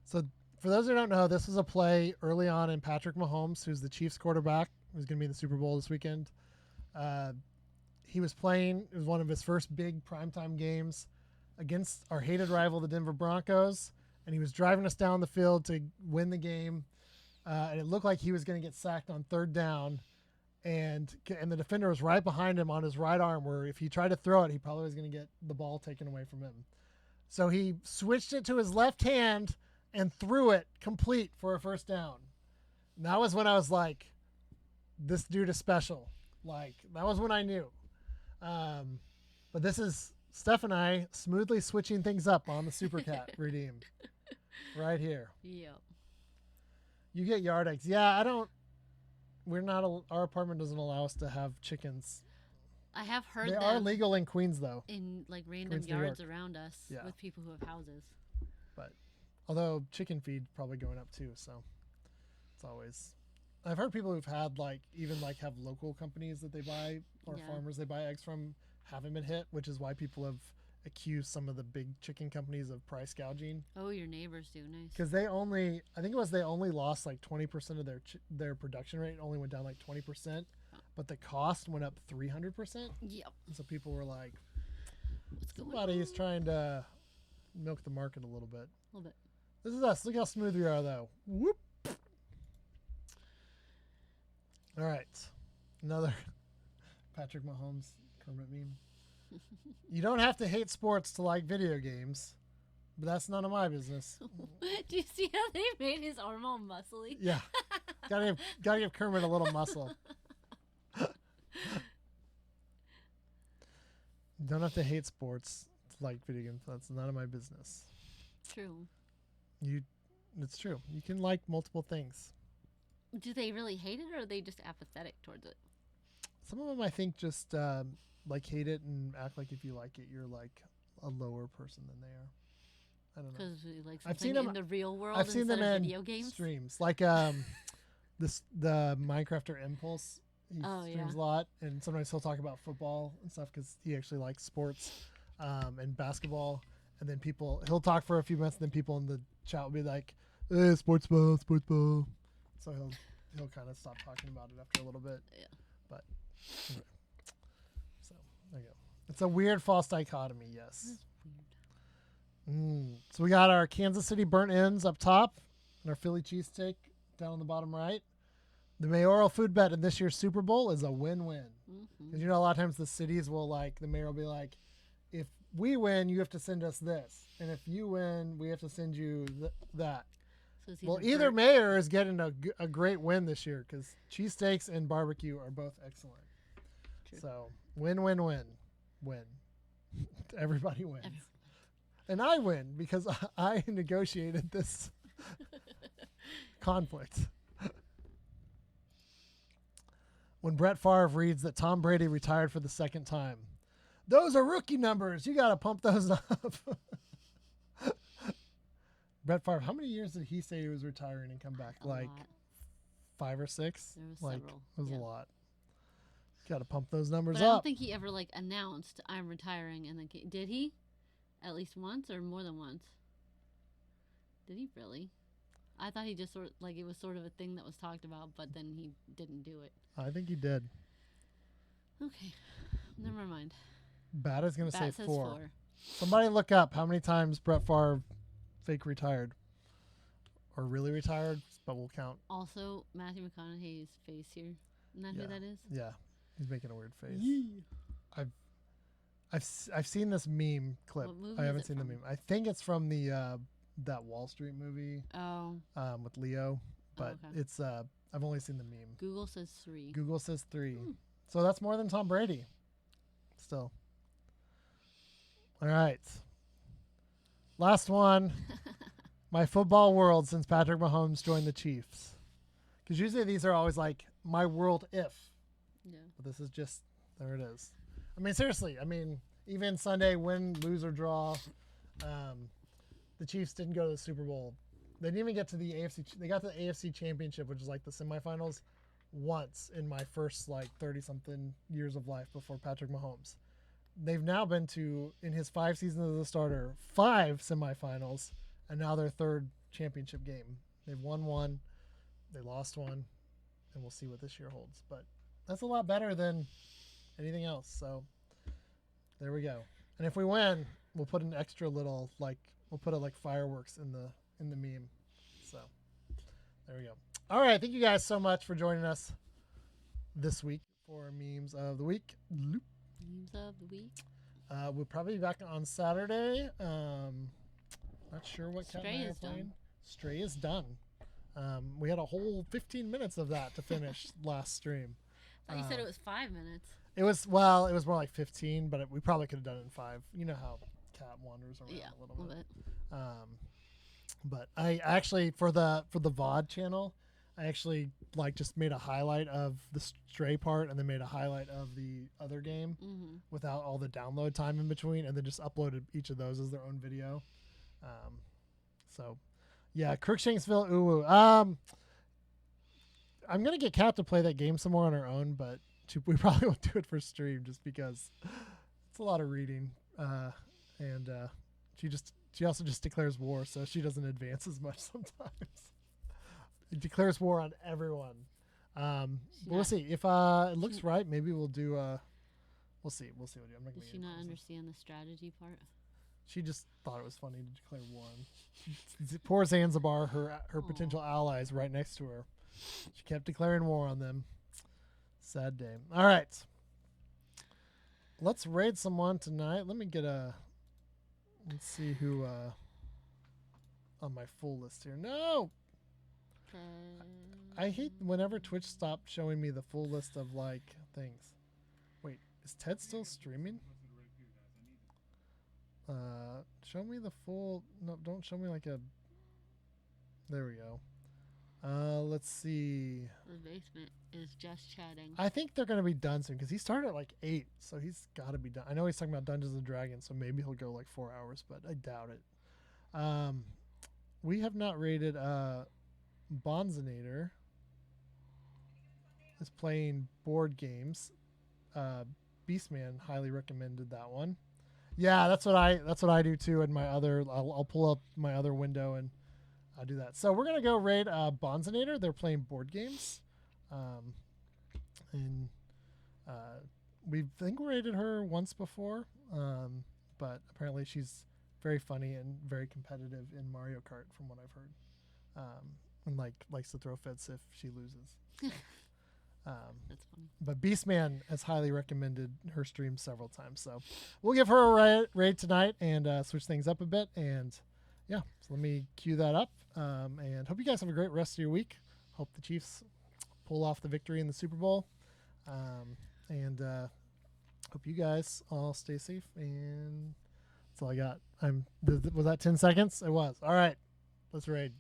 Speaker 1: So for those who don't know, this was a play early on in Patrick Mahomes, who's the Chiefs quarterback, who's going to be in the Super Bowl this weekend. He was playing. It was one of his first big primetime games against our hated rival, the Denver Broncos, and he was driving us down the field to win the game. And it looked like he was going to get sacked on third down, and the defender was right behind him on his right arm, where if he tried to throw it, he probably was going to get the ball taken away from him. So he switched it to his left hand and threw it complete for a first down. And that was when I was like, this dude is special. Like, that was when I knew. But this is Steph and I smoothly switching things up on the Super Cat redeem right here.
Speaker 2: Yep.
Speaker 1: You get yard eggs. Yeah, I don't. We're not. Our apartment doesn't allow us to have chickens.
Speaker 2: I have heard
Speaker 1: They
Speaker 2: them
Speaker 1: are legal in Queens, though.
Speaker 2: in like random
Speaker 1: Queens, New
Speaker 2: yards
Speaker 1: York.
Speaker 2: around us
Speaker 1: Yeah.
Speaker 2: with people who have houses.
Speaker 1: Although chicken feed probably going up too, so it's always. I've heard people who've had like even like have local companies that they buy or
Speaker 2: Yeah.
Speaker 1: farmers they buy eggs from haven't been hit, which is why people have accused some of the big chicken companies of price gouging
Speaker 2: Oh, your neighbors do. Nice.
Speaker 1: because they only lost like 20% of their production rate only went down like 20%, but the cost went up 300%.
Speaker 2: Yep.
Speaker 1: And so people were like,
Speaker 2: What's going
Speaker 1: somebody's
Speaker 2: on?
Speaker 1: trying to milk the market a little bit.
Speaker 2: A little bit.
Speaker 1: This is us. Look how smooth we are, though. Whoop. All right. Another Patrick Mahomes Kermit meme. You don't have to hate sports to like video games, but that's none of my business.
Speaker 2: Do you see how they made his arm all muscly?
Speaker 1: Yeah. Gotta give Kermit a little muscle. You don't have to hate sports to like video games. That's none of my business.
Speaker 2: True.
Speaker 1: It's true. You can like multiple things.
Speaker 2: Do they really hate it, or are they just apathetic towards it?
Speaker 1: Some of them, I think, just like hate it and act like if you like it, you're like a lower person than they are. I don't know.
Speaker 2: Because we like
Speaker 1: I've
Speaker 2: something
Speaker 1: seen them-
Speaker 2: in the real world
Speaker 1: I've seen
Speaker 2: instead
Speaker 1: them
Speaker 2: of
Speaker 1: in
Speaker 2: video games.
Speaker 1: streams, like the Minecrafter Impulse. He
Speaker 2: Oh,
Speaker 1: streams
Speaker 2: yeah.
Speaker 1: a lot, and sometimes he'll talk about football and stuff because he actually likes sports and basketball. And then he'll talk for a few minutes, and then people in the chat will be like, sports ball. So he'll kind of stop talking about it after a little bit.
Speaker 2: Yeah.
Speaker 1: But anyway. So there you go. It's a weird false dichotomy, yes. So we got our Kansas City burnt ends up top and our Philly cheesesteak down on the bottom right. The mayoral food bet in this year's Super Bowl is a win-win.
Speaker 2: Mm-hmm.
Speaker 1: Because you know a lot of times the cities will the mayor will be like, if we win, you have to send us this. And if you win, we have to send you that.
Speaker 2: So it's
Speaker 1: Well,
Speaker 2: either
Speaker 1: either
Speaker 2: burnt-
Speaker 1: mayor is getting a great win this year because cheesesteaks and barbecue are both excellent.
Speaker 2: True.
Speaker 1: So win. Everybody wins.
Speaker 2: Everyone.
Speaker 1: And I win because I negotiated this conflict. When Brett Favre reads that Tom Brady retired for the second time, those are rookie numbers. You got to pump those up. Brett Favre, how many years did he say he was retiring and come back?
Speaker 2: A
Speaker 1: Like
Speaker 2: lot.
Speaker 1: 5 or 6?
Speaker 2: There was
Speaker 1: Like
Speaker 2: several,
Speaker 1: it was
Speaker 2: yeah.
Speaker 1: a lot. Got to pump those numbers
Speaker 2: But I don't
Speaker 1: up.
Speaker 2: think he ever announced I'm retiring and then did he? At least once or more than once? Did he really? I thought he just it was sort of a thing that was talked about, but then he didn't do it.
Speaker 1: I think he did.
Speaker 2: Okay, never mind.
Speaker 1: Bat is going to say
Speaker 2: Bat says
Speaker 1: 4.
Speaker 2: 4.
Speaker 1: Somebody look up how many times Brett Favre fake retired. Or really retired, but we'll count.
Speaker 2: Also, Matthew McConaughey's face here. Isn't that who that is?
Speaker 1: Yeah. He's making a weird face. I've seen this meme clip.
Speaker 2: What movie
Speaker 1: I
Speaker 2: is
Speaker 1: haven't
Speaker 2: it
Speaker 1: seen the
Speaker 2: from?
Speaker 1: meme. I think it's from the that Wall Street movie
Speaker 2: Oh,
Speaker 1: with Leo, but
Speaker 2: okay.
Speaker 1: it's I've only seen the meme.
Speaker 2: Google says 3.
Speaker 1: Google says 3. So that's more than Tom Brady. Still. All right. Last one. My football world since Patrick Mahomes joined the Chiefs. Because usually these are always like my world if.
Speaker 2: Yeah.
Speaker 1: But this is just, there it is. I mean, seriously. I mean, even Sunday, win, lose, or draw, the Chiefs didn't go to the Super Bowl. They didn't even get to the AFC. They got to the AFC Championship, which is like the semifinals, once in my first like 30-something years of life before Patrick Mahomes. They've now been to, in his 5 seasons as a starter, 5 semifinals, and now their 3rd championship game. They've won 1, they lost 1, and we'll see what this year holds. But that's a lot better than anything else. So there we go. And if we win, we'll put an extra little we'll put like fireworks in the meme. So there we go. All right, thank you guys so much for joining us this week for memes of the week. Loop.
Speaker 2: Memes of the week.
Speaker 1: We'll probably be back on Saturday. Not sure what Cat
Speaker 2: Stray
Speaker 1: and I are
Speaker 2: is done.
Speaker 1: playing. Stray is done. We had a whole 15 minutes of that to finish last stream.
Speaker 2: I thought you said it was 5 minutes.
Speaker 1: It was more like 15, but we probably could have done it in 5. You know how Cat wanders around
Speaker 2: Yeah,
Speaker 1: a little bit.
Speaker 2: bit.
Speaker 1: But I actually for the VOD channel, I actually just made a highlight of the Stray part and then made a highlight of the other game
Speaker 2: Mm-hmm.
Speaker 1: without all the download time in between, and then just uploaded each of those as their own video. So yeah, Crookshanksville Uwu. I'm gonna get Kat to play that game some more on her own, but we probably won't do it for stream just because it's a lot of reading, and she also just declares war, so she doesn't advance as much sometimes. It declares war on everyone. But we'll see if it looks right. Maybe we'll do. We'll see. We'll see what we do. I'm not gonna
Speaker 2: Does
Speaker 1: make
Speaker 2: she
Speaker 1: any
Speaker 2: not
Speaker 1: promises.
Speaker 2: understand the strategy part?
Speaker 1: She just thought it was funny to declare war on. Poor Zanzibar, her potential allies, right next to her. She kept declaring war on them. Sad day. All right, let's raid someone tonight. Let me get let's see who on my full list here. No, I hate whenever Twitch stopped showing me the full list of things. Wait, is Ted still streaming? Show me the full. No, don't show me there we go. Let's see.
Speaker 2: The basement is just chatting.
Speaker 1: I think they're gonna be done soon because he started at 8, so he's got to be done. I know he's talking about Dungeons and Dragons, so maybe he'll go 4 hours, but I doubt it. We have not rated Bonzinator is playing board games. Beastman highly recommended that one. Yeah, that's what I do too. In my other, I'll pull up my other window and I'll do that. So we're gonna go raid Bonzinator. They're playing board games, and we think we raided her once before, but apparently she's very funny and very competitive in Mario Kart, from what I've heard, and likes to throw fits if she loses.
Speaker 2: That's funny.
Speaker 1: But Beastman has highly recommended her stream several times, so we'll give her a raid tonight and switch things up a bit. And yeah, so let me cue that up. And hope you guys have a great rest of your week. Hope the Chiefs pull off the victory in the Super Bowl. And hope you guys all stay safe. And that's all I got. Was that 10 seconds? It was. All right, let's raid.